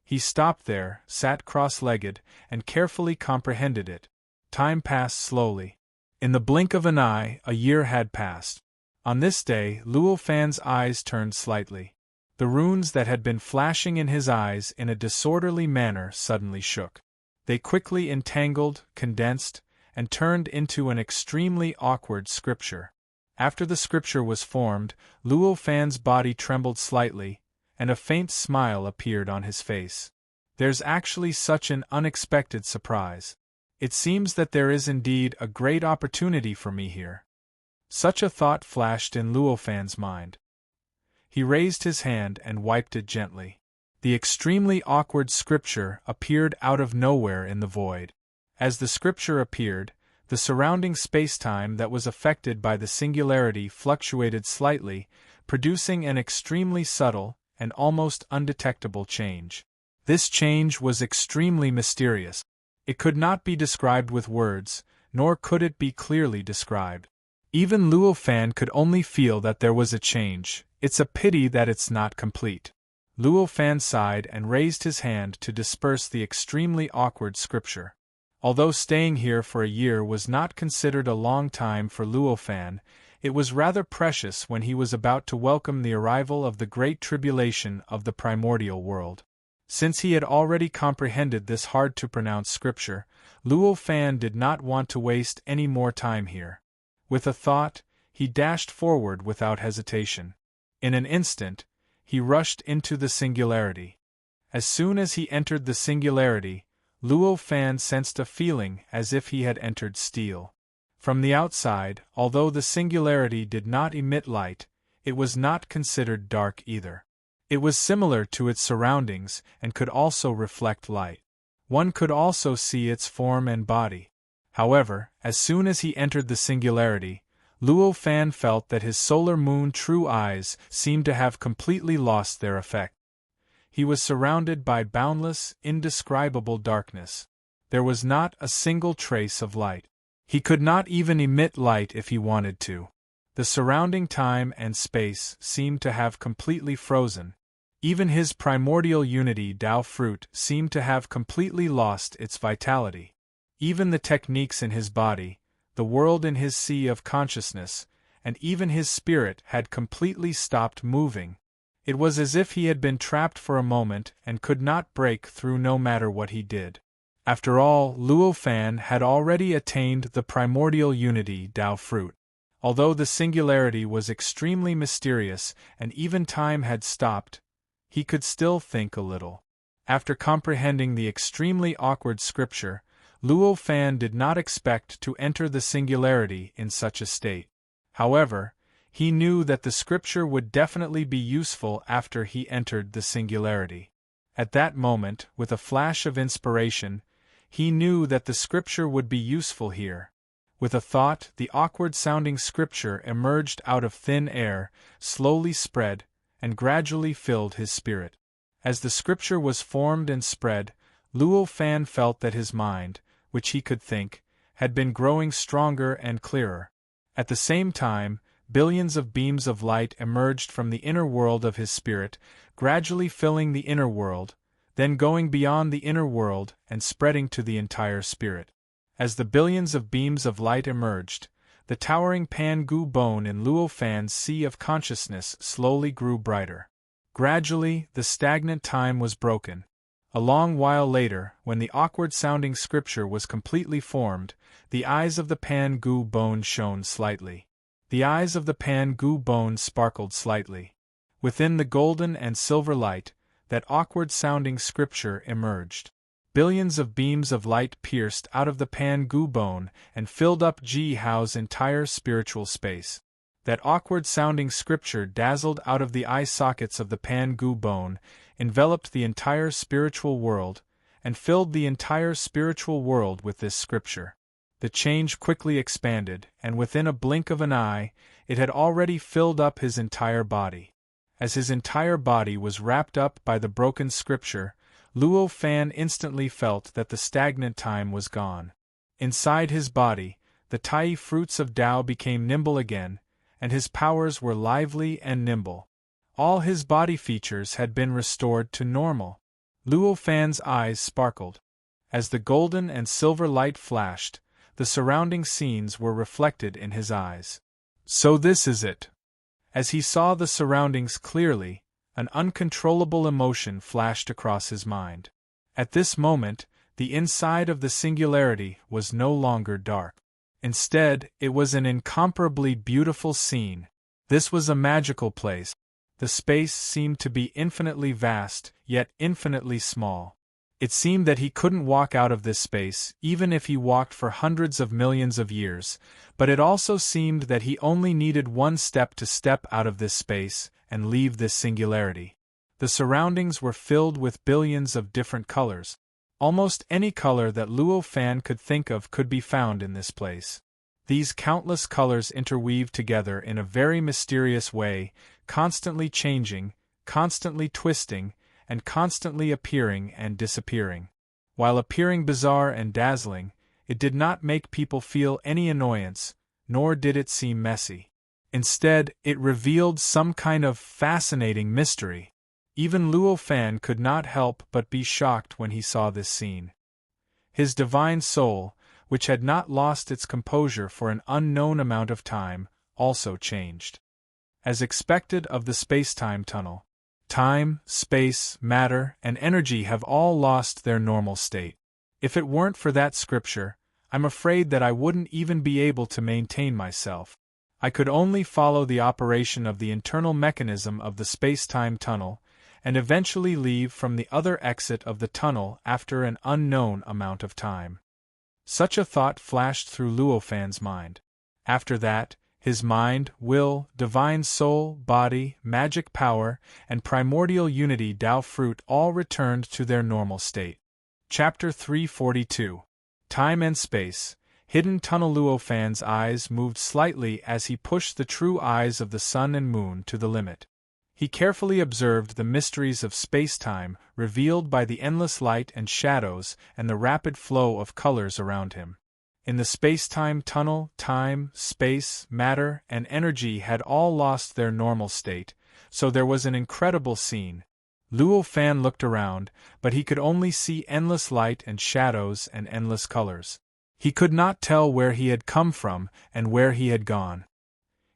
He stopped there, sat cross-legged, and carefully comprehended it. Time passed slowly. In the blink of an eye, a year had passed. On this day, Luo Fan's eyes turned slightly. The runes that had been flashing in his eyes in a disorderly manner suddenly shook. They quickly entangled, condensed, and turned into an extremely awkward scripture. After the scripture was formed, Luo Fan's body trembled slightly, and a faint smile appeared on his face. There's actually such an unexpected surprise. It seems that there is indeed a great opportunity for me here. Such a thought flashed in Luo Fan's mind. He raised his hand and wiped it gently. The extremely awkward scripture appeared out of nowhere in the void. As the scripture appeared, the surrounding spacetime that was affected by the singularity fluctuated slightly, producing an extremely subtle and almost undetectable change. This change was extremely mysterious. It could not be described with words, nor could it be clearly described. Even Luo Fan could only feel that there was a change. It's a pity that it's not complete. Luo Fan sighed and raised his hand to disperse the extremely awkward scripture. Although staying here for a year was not considered a long time for Luo Fan, it was rather precious when he was about to welcome the arrival of the great tribulation of the primordial world. Since he had already comprehended this hard-to-pronounce scripture, Luo Fan did not want to waste any more time here. With a thought, he dashed forward without hesitation. In an instant, he rushed into the singularity. As soon as he entered the singularity, Luo Fan sensed a feeling as if he had entered steel. From the outside, although the singularity did not emit light, it was not considered dark either. It was similar to its surroundings and could also reflect light. One could also see its form and body. However, as soon as he entered the singularity, Luo Fan felt that his solar moon true eyes seemed to have completely lost their effect. He was surrounded by boundless, indescribable darkness. There was not a single trace of light. He could not even emit light if he wanted to. The surrounding time and space seemed to have completely frozen. Even his primordial unity Tao fruit seemed to have completely lost its vitality. Even the techniques in his body, the world in his sea of consciousness, and even his spirit had completely stopped moving. It was as if he had been trapped for a moment and could not break through no matter what he did. After all, Luo Fan had already attained the primordial unity Tao fruit. Although the singularity was extremely mysterious and even time had stopped, he could still think a little. After comprehending the extremely awkward scripture, Luo Fan did not expect to enter the singularity in such a state. However, he knew that the scripture would definitely be useful after he entered the singularity. At that moment, with a flash of inspiration, he knew that the scripture would be useful here. With a thought, the awkward-sounding scripture emerged out of thin air, slowly spread, and gradually filled his spirit. As the scripture was formed and spread, Luo Fan felt that his mind, which he could think, had been growing stronger and clearer. At the same time, billions of beams of light emerged from the inner world of his spirit, gradually filling the inner world, then going beyond the inner world and spreading to the entire spirit. As the billions of beams of light emerged, the towering Pan-Gu bone in Luo Fan's sea of consciousness slowly grew brighter. Gradually, the stagnant time was broken. A long while later, when the awkward-sounding scripture was completely formed, the eyes of the Pan-Gu bone shone slightly. The eyes of the Pan-Gu bone sparkled slightly. Within the golden and silver light, that awkward-sounding scripture emerged. Billions of beams of light pierced out of the Pan-Gu bone and filled up Ji Hao's entire spiritual space. That awkward-sounding scripture dazzled out of the eye sockets of the Pan-Gu bone, enveloped the entire spiritual world, and filled the entire spiritual world with this scripture. The change quickly expanded, and within a blink of an eye, it had already filled up his entire body. As his entire body was wrapped up by the broken scripture, Luo Fan instantly felt that the stagnant time was gone. Inside his body, the Tai fruits of Tao became nimble again, and his powers were lively and nimble. All his body features had been restored to normal. Luo Fan's eyes sparkled. As the golden and silver light flashed, the surrounding scenes were reflected in his eyes. So this is it. As he saw the surroundings clearly, an uncontrollable emotion flashed across his mind. At this moment, the inside of the singularity was no longer dark. Instead, it was an incomparably beautiful scene. This was a magical place. The space seemed to be infinitely vast, yet infinitely small. It seemed that he couldn't walk out of this space, even if he walked for hundreds of millions of years, but it also seemed that he only needed one step to step out of this space and leave this singularity. The surroundings were filled with billions of different colors. Almost any color that Luo Fan could think of could be found in this place. These countless colors interweaved together in a very mysterious way, constantly changing, constantly twisting, and constantly appearing and disappearing. While appearing bizarre and dazzling, it did not make people feel any annoyance, nor did it seem messy. Instead, it revealed some kind of fascinating mystery. Even Luo Fan could not help but be shocked when he saw this scene. His divine soul, which had not lost its composure for an unknown amount of time, also changed. As expected of the space-time tunnel, time, space, matter, and energy have all lost their normal state. If it weren't for that scripture, I'm afraid that I wouldn't even be able to maintain myself. I could only follow the operation of the internal mechanism of the space-time tunnel, and eventually leave from the other exit of the tunnel after an unknown amount of time. Such a thought flashed through Luo Fan's mind. After that, his mind, will, divine soul, body, magic power, and primordial unity Tao fruit all returned to their normal state. Chapter 342. Time and Space. Hidden Tunnel. Luo Fan's eyes moved slightly as he pushed the true eyes of the sun and moon to the limit. He carefully observed the mysteries of space-time revealed by the endless light and shadows and the rapid flow of colors around him. In the space-time tunnel, time, space, matter, and energy had all lost their normal state, so there was an incredible scene. Luo Fan looked around, but he could only see endless light and shadows and endless colors. He could not tell where he had come from and where he had gone.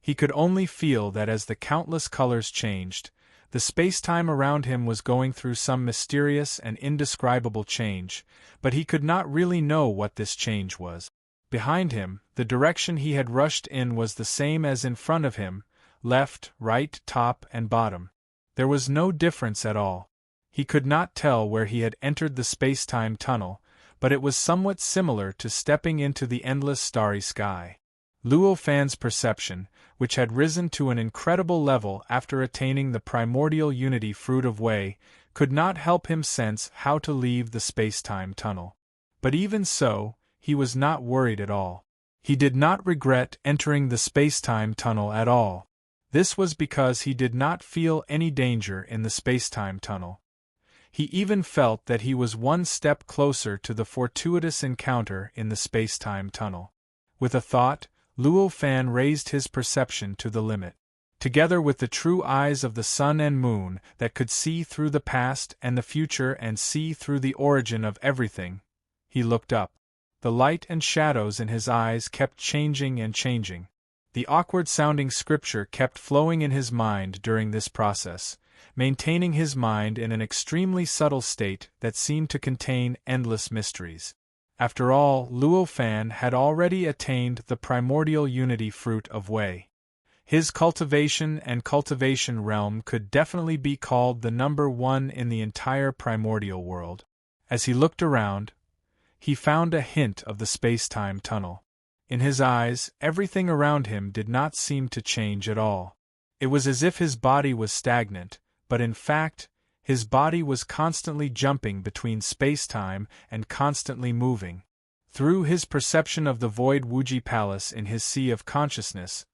He could only feel that as the countless colors changed, the space-time around him was going through some mysterious and indescribable change, but he could not really know what this change was. Behind him, the direction he had rushed in was the same as in front of him, left, right, top, and bottom. There was no difference at all. He could not tell where he had entered the space-time tunnel, but it was somewhat similar to stepping into the endless starry sky. Luo Fan's perception, which had risen to an incredible level after attaining the primordial unity fruit of Wei, could not help him sense how to leave the space-time tunnel. But even so, he was not worried at all. He did not regret entering the space-time tunnel at all. This was because he did not feel any danger in the space-time tunnel. He even felt that he was one step closer to the fortuitous encounter in the space-time tunnel. With a thought, Luo Fan raised his perception to the limit. Together with the true eyes of the sun and moon that could see through the past and the future and see through the origin of everything, he looked up. The light and shadows in his eyes kept changing and changing. The awkward-sounding scripture kept flowing in his mind during this process, maintaining his mind in an extremely subtle state that seemed to contain endless mysteries. After all, Luo Fan had already attained the primordial unity fruit of Wei. His cultivation and cultivation realm could definitely be called the number one in the entire primordial world. As he looked around, he found a hint of the space-time tunnel. In his eyes, everything around him did not seem to change at all. It was as if his body was stagnant, but in fact, his body was constantly jumping between space-time and constantly moving. Through his perception of the void Wuji Palace in his sea of consciousness,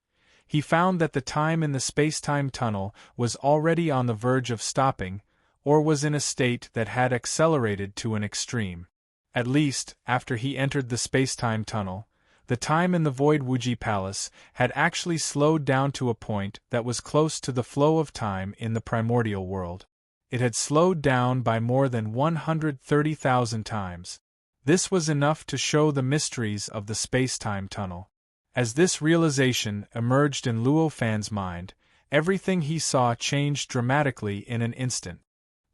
he found that the time in the space-time tunnel was already on the verge of stopping, or was in a state that had accelerated to an extreme. At least, after he entered the space-time tunnel, the time in the void Wuji Palace had actually slowed down to a point that was close to the flow of time in the primordial world. It had slowed down by more than 130,000 times. This was enough to show the mysteries of the space-time tunnel. As this realization emerged in Luo Fan's mind, everything he saw changed dramatically in an instant.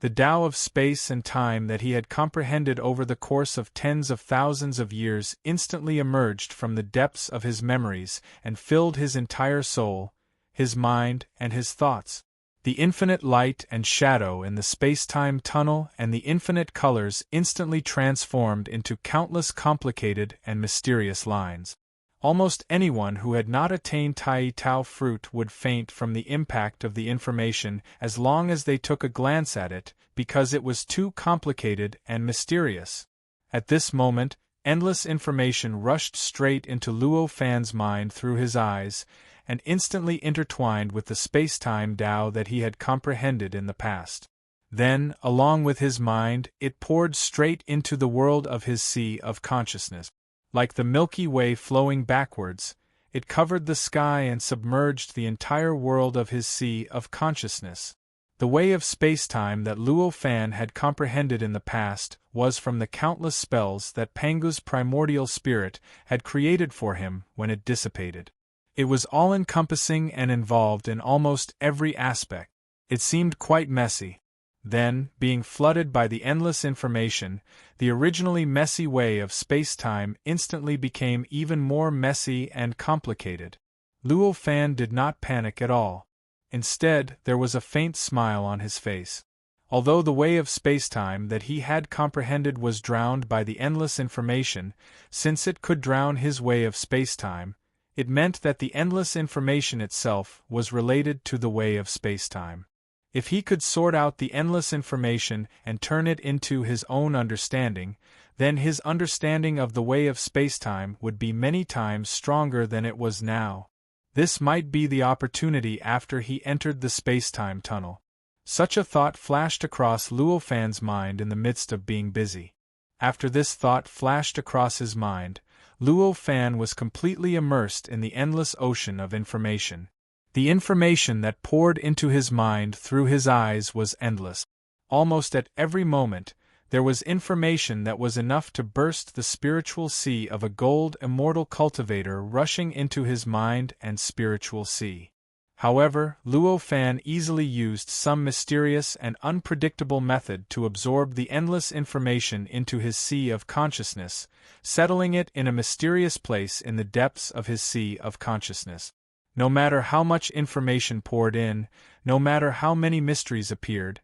The Tao of space and time that he had comprehended over the course of tens of thousands of years instantly emerged from the depths of his memories and filled his entire soul, his mind, and his thoughts. The infinite light and shadow in the space-time tunnel and the infinite colors instantly transformed into countless complicated and mysterious lines. Almost anyone who had not attained Tai Tao fruit would faint from the impact of the information as long as they took a glance at it, because it was too complicated and mysterious. At this moment, endless information rushed straight into Luo Fan's mind through his eyes, and instantly intertwined with the space-time Tao that he had comprehended in the past. Then, along with his mind, it poured straight into the world of his sea of consciousness. Like the Milky Way flowing backwards, it covered the sky and submerged the entire world of his sea of consciousness. The way of space-time that Luo Fan had comprehended in the past was from the countless spells that Pangu's primordial spirit had created for him when it dissipated. It was all-encompassing and involved in almost every aspect. It seemed quite messy. Then, being flooded by the endless information, the originally messy way of space-time instantly became even more messy and complicated. Luo Fan did not panic at all. Instead, there was a faint smile on his face. Although the way of space-time that he had comprehended was drowned by the endless information, since it could drown his way of space-time, it meant that the endless information itself was related to the way of space-time. If he could sort out the endless information and turn it into his own understanding, then his understanding of the way of space-time would be many times stronger than it was now. This might be the opportunity after he entered the space-time tunnel. Such a thought flashed across Luo Fan's mind in the midst of being busy. After this thought flashed across his mind, Luo Fan was completely immersed in the endless ocean of information. The information that poured into his mind through his eyes was endless. Almost at every moment, there was information that was enough to burst the spiritual sea of a gold immortal cultivator rushing into his mind and spiritual sea. However, Luo Fan easily used some mysterious and unpredictable method to absorb the endless information into his sea of consciousness, settling it in a mysterious place in the depths of his sea of consciousness. No matter how much information poured in, no matter how many mysteries appeared,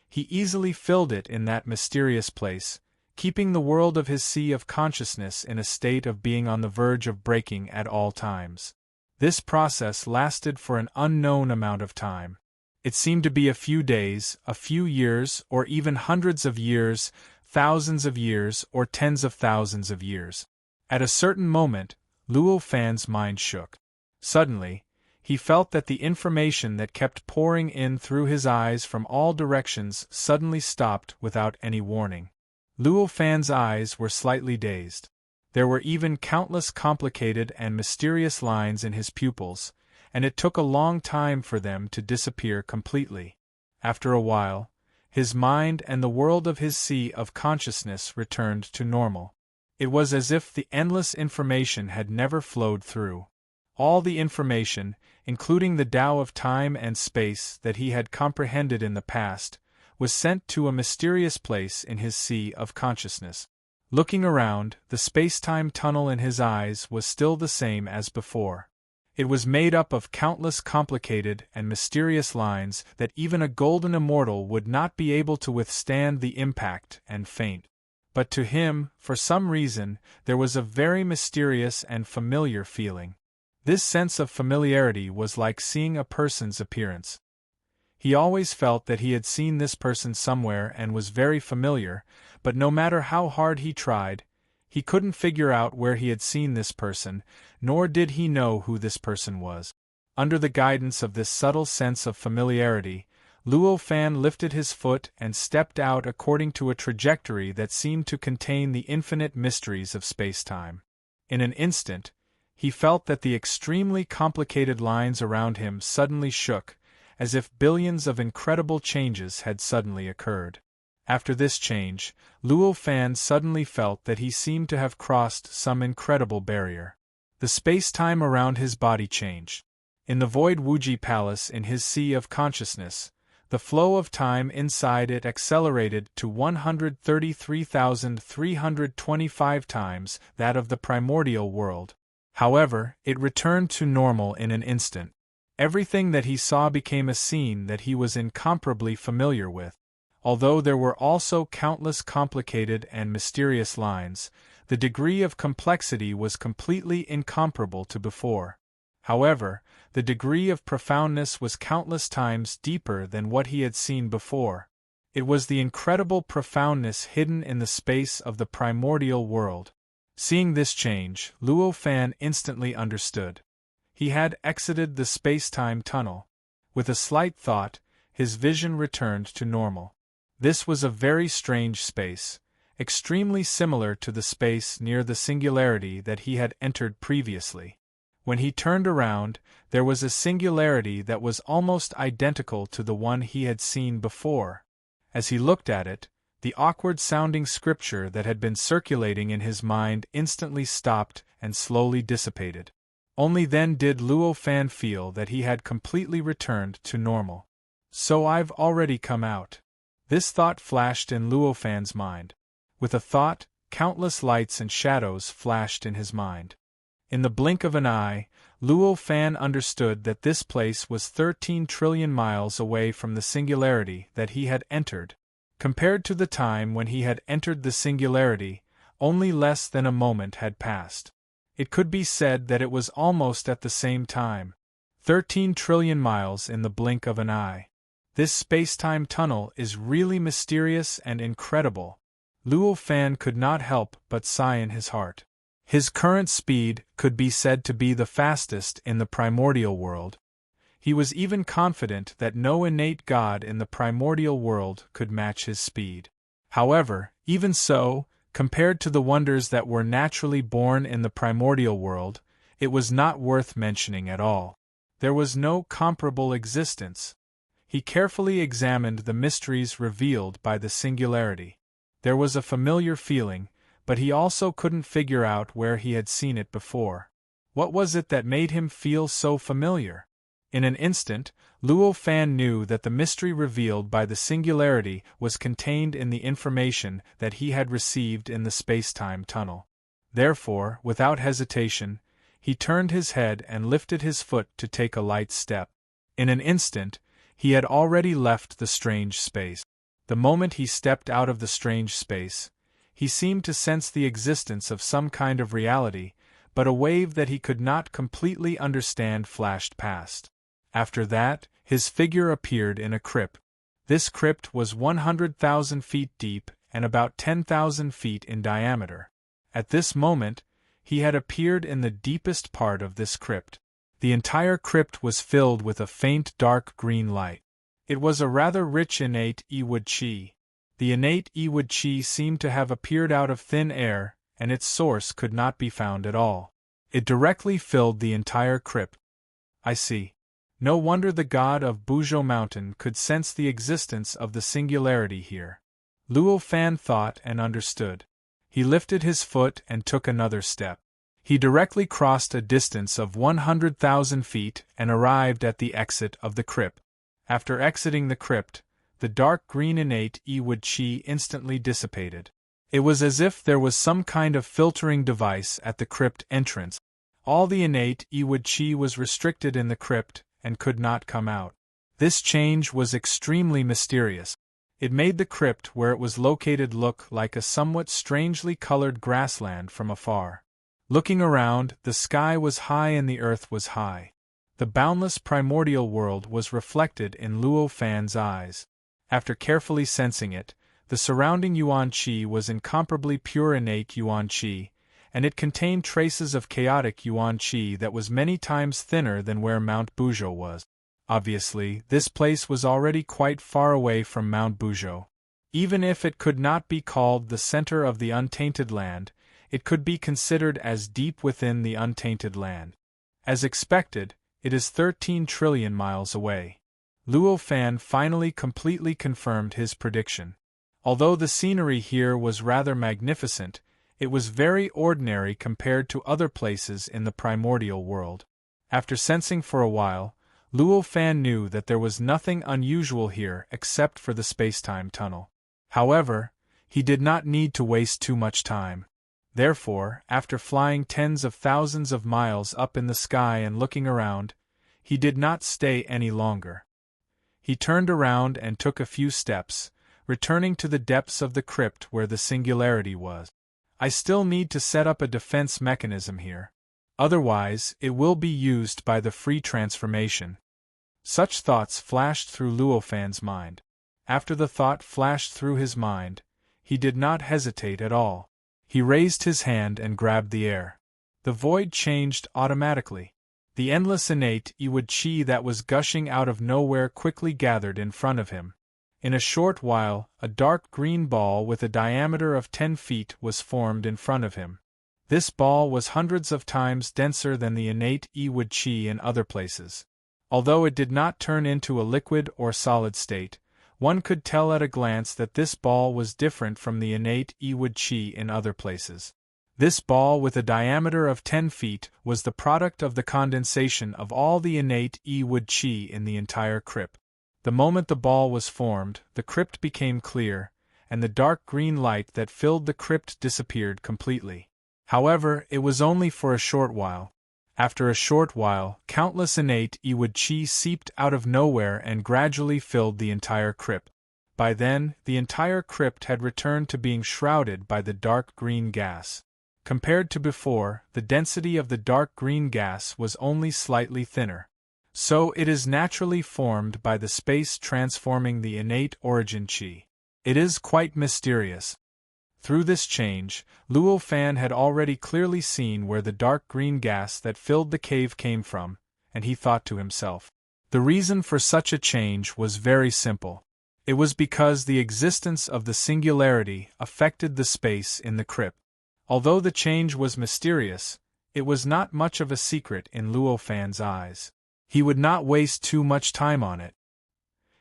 he easily filled it in that mysterious place, keeping the world of his sea of consciousness in a state of being on the verge of breaking at all times. This process lasted for an unknown amount of time. It seemed to be a few days, a few years, or even hundreds of years, thousands of years, or tens of thousands of years. At a certain moment, Luo Fan's mind shook. Suddenly, he felt that the information that kept pouring in through his eyes from all directions suddenly stopped without any warning. Luo Fan's eyes were slightly dazed. There were even countless complicated and mysterious lines in his pupils, and it took a long time for them to disappear completely. After a while, his mind and the world of his sea of consciousness returned to normal. It was as if the endless information had never flowed through. All the information, including the Tao of time and space that he had comprehended in the past, was sent to a mysterious place in his sea of consciousness. Looking around, the space-time tunnel in his eyes was still the same as before. It was made up of countless complicated and mysterious lines that even a golden immortal would not be able to withstand the impact and faint. But to him, for some reason, there was a very mysterious and familiar feeling. This sense of familiarity was like seeing a person's appearance. He always felt that he had seen this person somewhere and was very familiar, but no matter how hard he tried, he couldn't figure out where he had seen this person, nor did he know who this person was. Under the guidance of this subtle sense of familiarity, Luo Fan lifted his foot and stepped out according to a trajectory that seemed to contain the infinite mysteries of space-time. In an instant, he felt that the extremely complicated lines around him suddenly shook, as if billions of incredible changes had suddenly occurred. After this change, Luo Fan suddenly felt that he seemed to have crossed some incredible barrier. The space-time around his body changed. In the Void Wuji Palace in his sea of consciousness, the flow of time inside it accelerated to 133,325 times that of the primordial world. However, it returned to normal in an instant. Everything that he saw became a scene that he was incomparably familiar with. Although there were also countless complicated and mysterious lines, the degree of complexity was completely incomparable to before. However, the degree of profoundness was countless times deeper than what he had seen before. It was the incredible profoundness hidden in the space of the primordial world. Seeing this change, Luo Fan instantly understood. He had exited the space-time tunnel. With a slight thought, his vision returned to normal. This was a very strange space, extremely similar to the space near the singularity that he had entered previously. When he turned around, there was a singularity that was almost identical to the one he had seen before. As he looked at it, the awkward-sounding scripture that had been circulating in his mind instantly stopped and slowly dissipated. Only then did Luo Fan feel that he had completely returned to normal. So I've already come out. This thought flashed in Luo Fan's mind. With a thought, countless lights and shadows flashed in his mind. In the blink of an eye, Luo Fan understood that this place was 13 trillion miles away from the singularity that he had entered. Compared to the time when he had entered the singularity, only less than a moment had passed. It could be said that it was almost at the same time. 13 trillion miles in the blink of an eye. This space-time tunnel is really mysterious and incredible. Luo Fan could not help but sigh in his heart. His current speed could be said to be the fastest in the primordial world. He was even confident that no innate god in the primordial world could match his speed. However, even so, Compared to the wonders that were naturally born in the primordial world, it was not worth mentioning at all. There was no comparable existence. He carefully examined the mysteries revealed by the singularity. There was a familiar feeling, but he also couldn't figure out where he had seen it before. What was it that made him feel so familiar? In an instant, Luo Fan knew that the mystery revealed by the singularity was contained in the information that he had received in the space-time tunnel. Therefore, without hesitation, he turned his head and lifted his foot to take a light step. In an instant, he had already left the strange space. The moment he stepped out of the strange space, he seemed to sense the existence of some kind of reality, but a wave that he could not completely understand flashed past. After that, his figure appeared in a crypt. This crypt was 100,000 feet deep and about 10,000 feet in diameter. At this moment, he had appeared in the deepest part of this crypt. The entire crypt was filled with a faint dark green light. It was a rather rich innate Ewood Chi. The innate Ewood Chi seemed to have appeared out of thin air, and its source could not be found at all. It directly filled the entire crypt. I see. No wonder the god of Buzhou Mountain could sense the existence of the singularity here. Luo Fan thought and understood. He lifted his foot and took another step. He directly crossed a distance of 100,000 feet and arrived at the exit of the crypt. After exiting the crypt, the dark green innate Ewood Chi instantly dissipated. It was as if there was some kind of filtering device at the crypt entrance. All the innate Ewood Chi was restricted in the crypt and could not come out. This change was extremely mysterious. It made the crypt where it was located look like a somewhat strangely colored grassland from afar. Looking around, the sky was high and the earth was high. The boundless primordial world was reflected in Luo Fan's eyes. After carefully sensing it, the surrounding Yuan Qi was incomparably pure innate Yuan Qi, and it contained traces of chaotic Yuan Qi that was many times thinner than where Mount Buzhou was. Obviously, this place was already quite far away from Mount Buzhou. Even if it could not be called the center of the untainted land, it could be considered as deep within the untainted land. As expected, it is 13 trillion miles away. Luo Fan finally completely confirmed his prediction. Although the scenery here was rather magnificent, it was very ordinary compared to other places in the primordial world. After sensing for a while, Luo Fan knew that there was nothing unusual here except for the space-time tunnel. However, he did not need to waste too much time. Therefore, after flying tens of thousands of miles up in the sky and looking around, he did not stay any longer. He turned around and took a few steps, returning to the depths of the crypt where the singularity was. I still need to set up a defense mechanism here. Otherwise, it will be used by the free transformation. Such thoughts flashed through Luo Fan's mind. After the thought flashed through his mind, he did not hesitate at all. He raised his hand and grabbed the air. The void changed automatically. The endless innate Ewood Chi that was gushing out of nowhere quickly gathered in front of him. In a short while, a dark green ball with a diameter of 10 feet was formed in front of him. This ball was hundreds of times denser than the innate Ewood Chi in other places. Although it did not turn into a liquid or solid state, one could tell at a glance that this ball was different from the innate Ewood Chi in other places. This ball with a diameter of 10 feet was the product of the condensation of all the innate Ewood Chi in the entire crypt. The moment the ball was formed, the crypt became clear, and the dark green light that filled the crypt disappeared completely. However, it was only for a short while. After a short while, countless innate Ewood Chi seeped out of nowhere and gradually filled the entire crypt. By then, the entire crypt had returned to being shrouded by the dark green gas. Compared to before, the density of the dark green gas was only slightly thinner. So it is naturally formed by the space transforming the innate origin Chi. It is quite mysterious. Through this change, Luo Fan had already clearly seen where the dark green gas that filled the cave came from, and he thought to himself. The reason for such a change was very simple. It was because the existence of the singularity affected the space in the crypt. Although the change was mysterious, it was not much of a secret in Luo Fan's eyes. He would not waste too much time on it.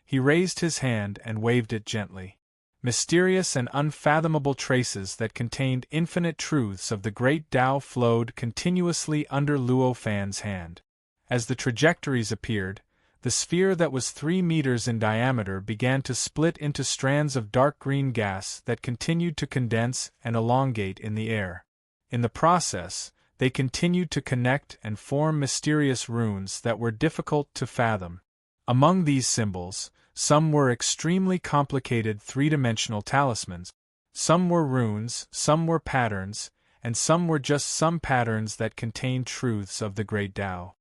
He raised his hand and waved it gently. Mysterious and unfathomable traces that contained infinite truths of the great Tao flowed continuously under Luo Fan's hand. As the trajectories appeared, the sphere that was 3 meters in diameter began to split into strands of dark green gas that continued to condense and elongate in the air. In the process, they continued to connect and form mysterious runes that were difficult to fathom. Among these symbols, some were extremely complicated three-dimensional talismans. Some were runes, some were patterns, and some were just some patterns that contained truths of the great Tao.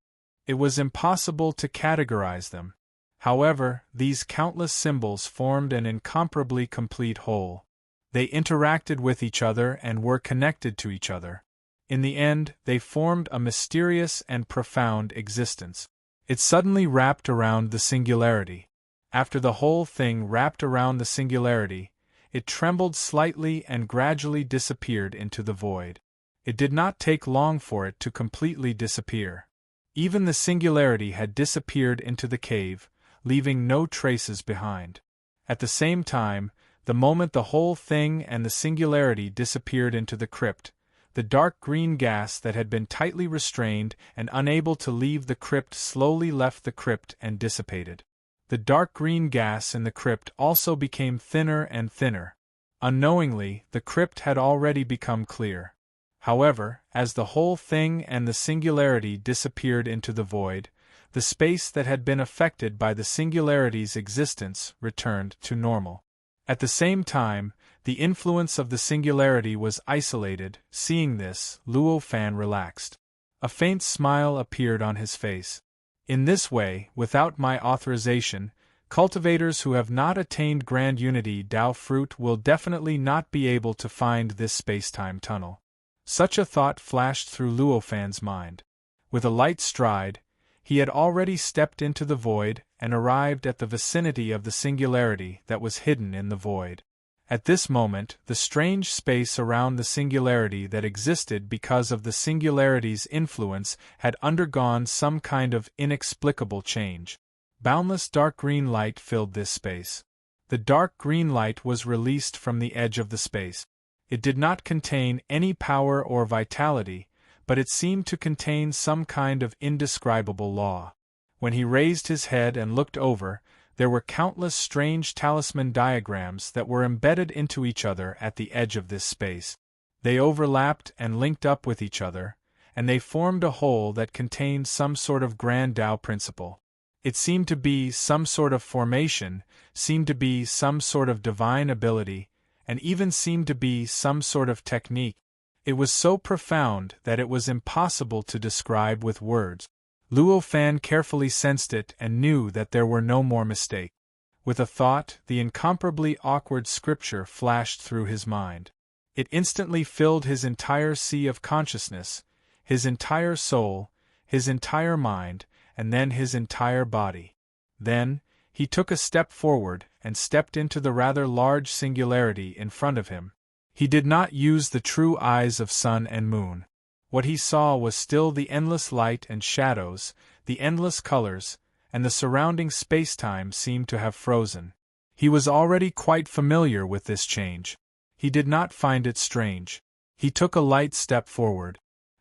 It was impossible to categorize them. However, these countless symbols formed an incomparably complete whole. They interacted with each other and were connected to each other. In the end, they formed a mysterious and profound existence. It suddenly wrapped around the singularity. After the whole thing wrapped around the singularity, it trembled slightly and gradually disappeared into the void. It did not take long for it to completely disappear. Even the singularity had disappeared into the cave, leaving no traces behind. At the same time, the moment the whole thing and the singularity disappeared into the crypt, the dark green gas that had been tightly restrained and unable to leave the crypt slowly left the crypt and dissipated. The dark green gas in the crypt also became thinner and thinner. Unknowingly, the crypt had already become clear. However, as the whole thing and the singularity disappeared into the void, the space that had been affected by the singularity's existence returned to normal. At the same time, the influence of the singularity was isolated. Seeing this, Luo Fan relaxed. A faint smile appeared on his face. In this way, without my authorization, cultivators who have not attained grand unity Tao fruit will definitely not be able to find this space-time tunnel. Such a thought flashed through Luo Fan's mind. With a light stride, he had already stepped into the void and arrived at the vicinity of the singularity that was hidden in the void. At this moment, the strange space around the singularity that existed because of the singularity's influence had undergone some kind of inexplicable change. Boundless dark green light filled this space. The dark green light was released from the edge of the space. It did not contain any power or vitality, but it seemed to contain some kind of indescribable law. When he raised his head and looked over, there were countless strange talisman diagrams that were embedded into each other at the edge of this space. They overlapped and linked up with each other, and they formed a whole that contained some sort of grand Tao principle. It seemed to be some sort of formation, seemed to be some sort of divine ability, and even seemed to be some sort of technique. It was so profound that it was impossible to describe with words. Luo Fan carefully sensed it and knew that there were no more mistakes. With a thought, the incomparably awkward scripture flashed through his mind. It instantly filled his entire sea of consciousness, his entire soul, his entire mind, and then his entire body. Then, he took a step forward and stepped into the rather large singularity in front of him. He did not use the true eyes of sun and moon. What he saw was still the endless light and shadows, the endless colors, and the surrounding space-time seemed to have frozen. He was already quite familiar with this change. He did not find it strange. He took a light step forward.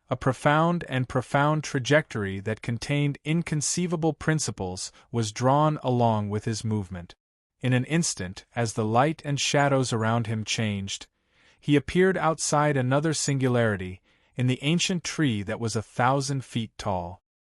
A profound trajectory that contained inconceivable principles was drawn along with his movement. In an instant, as the light and shadows around him changed, he appeared outside another singularity, in the ancient tree that was 1,000 feet tall.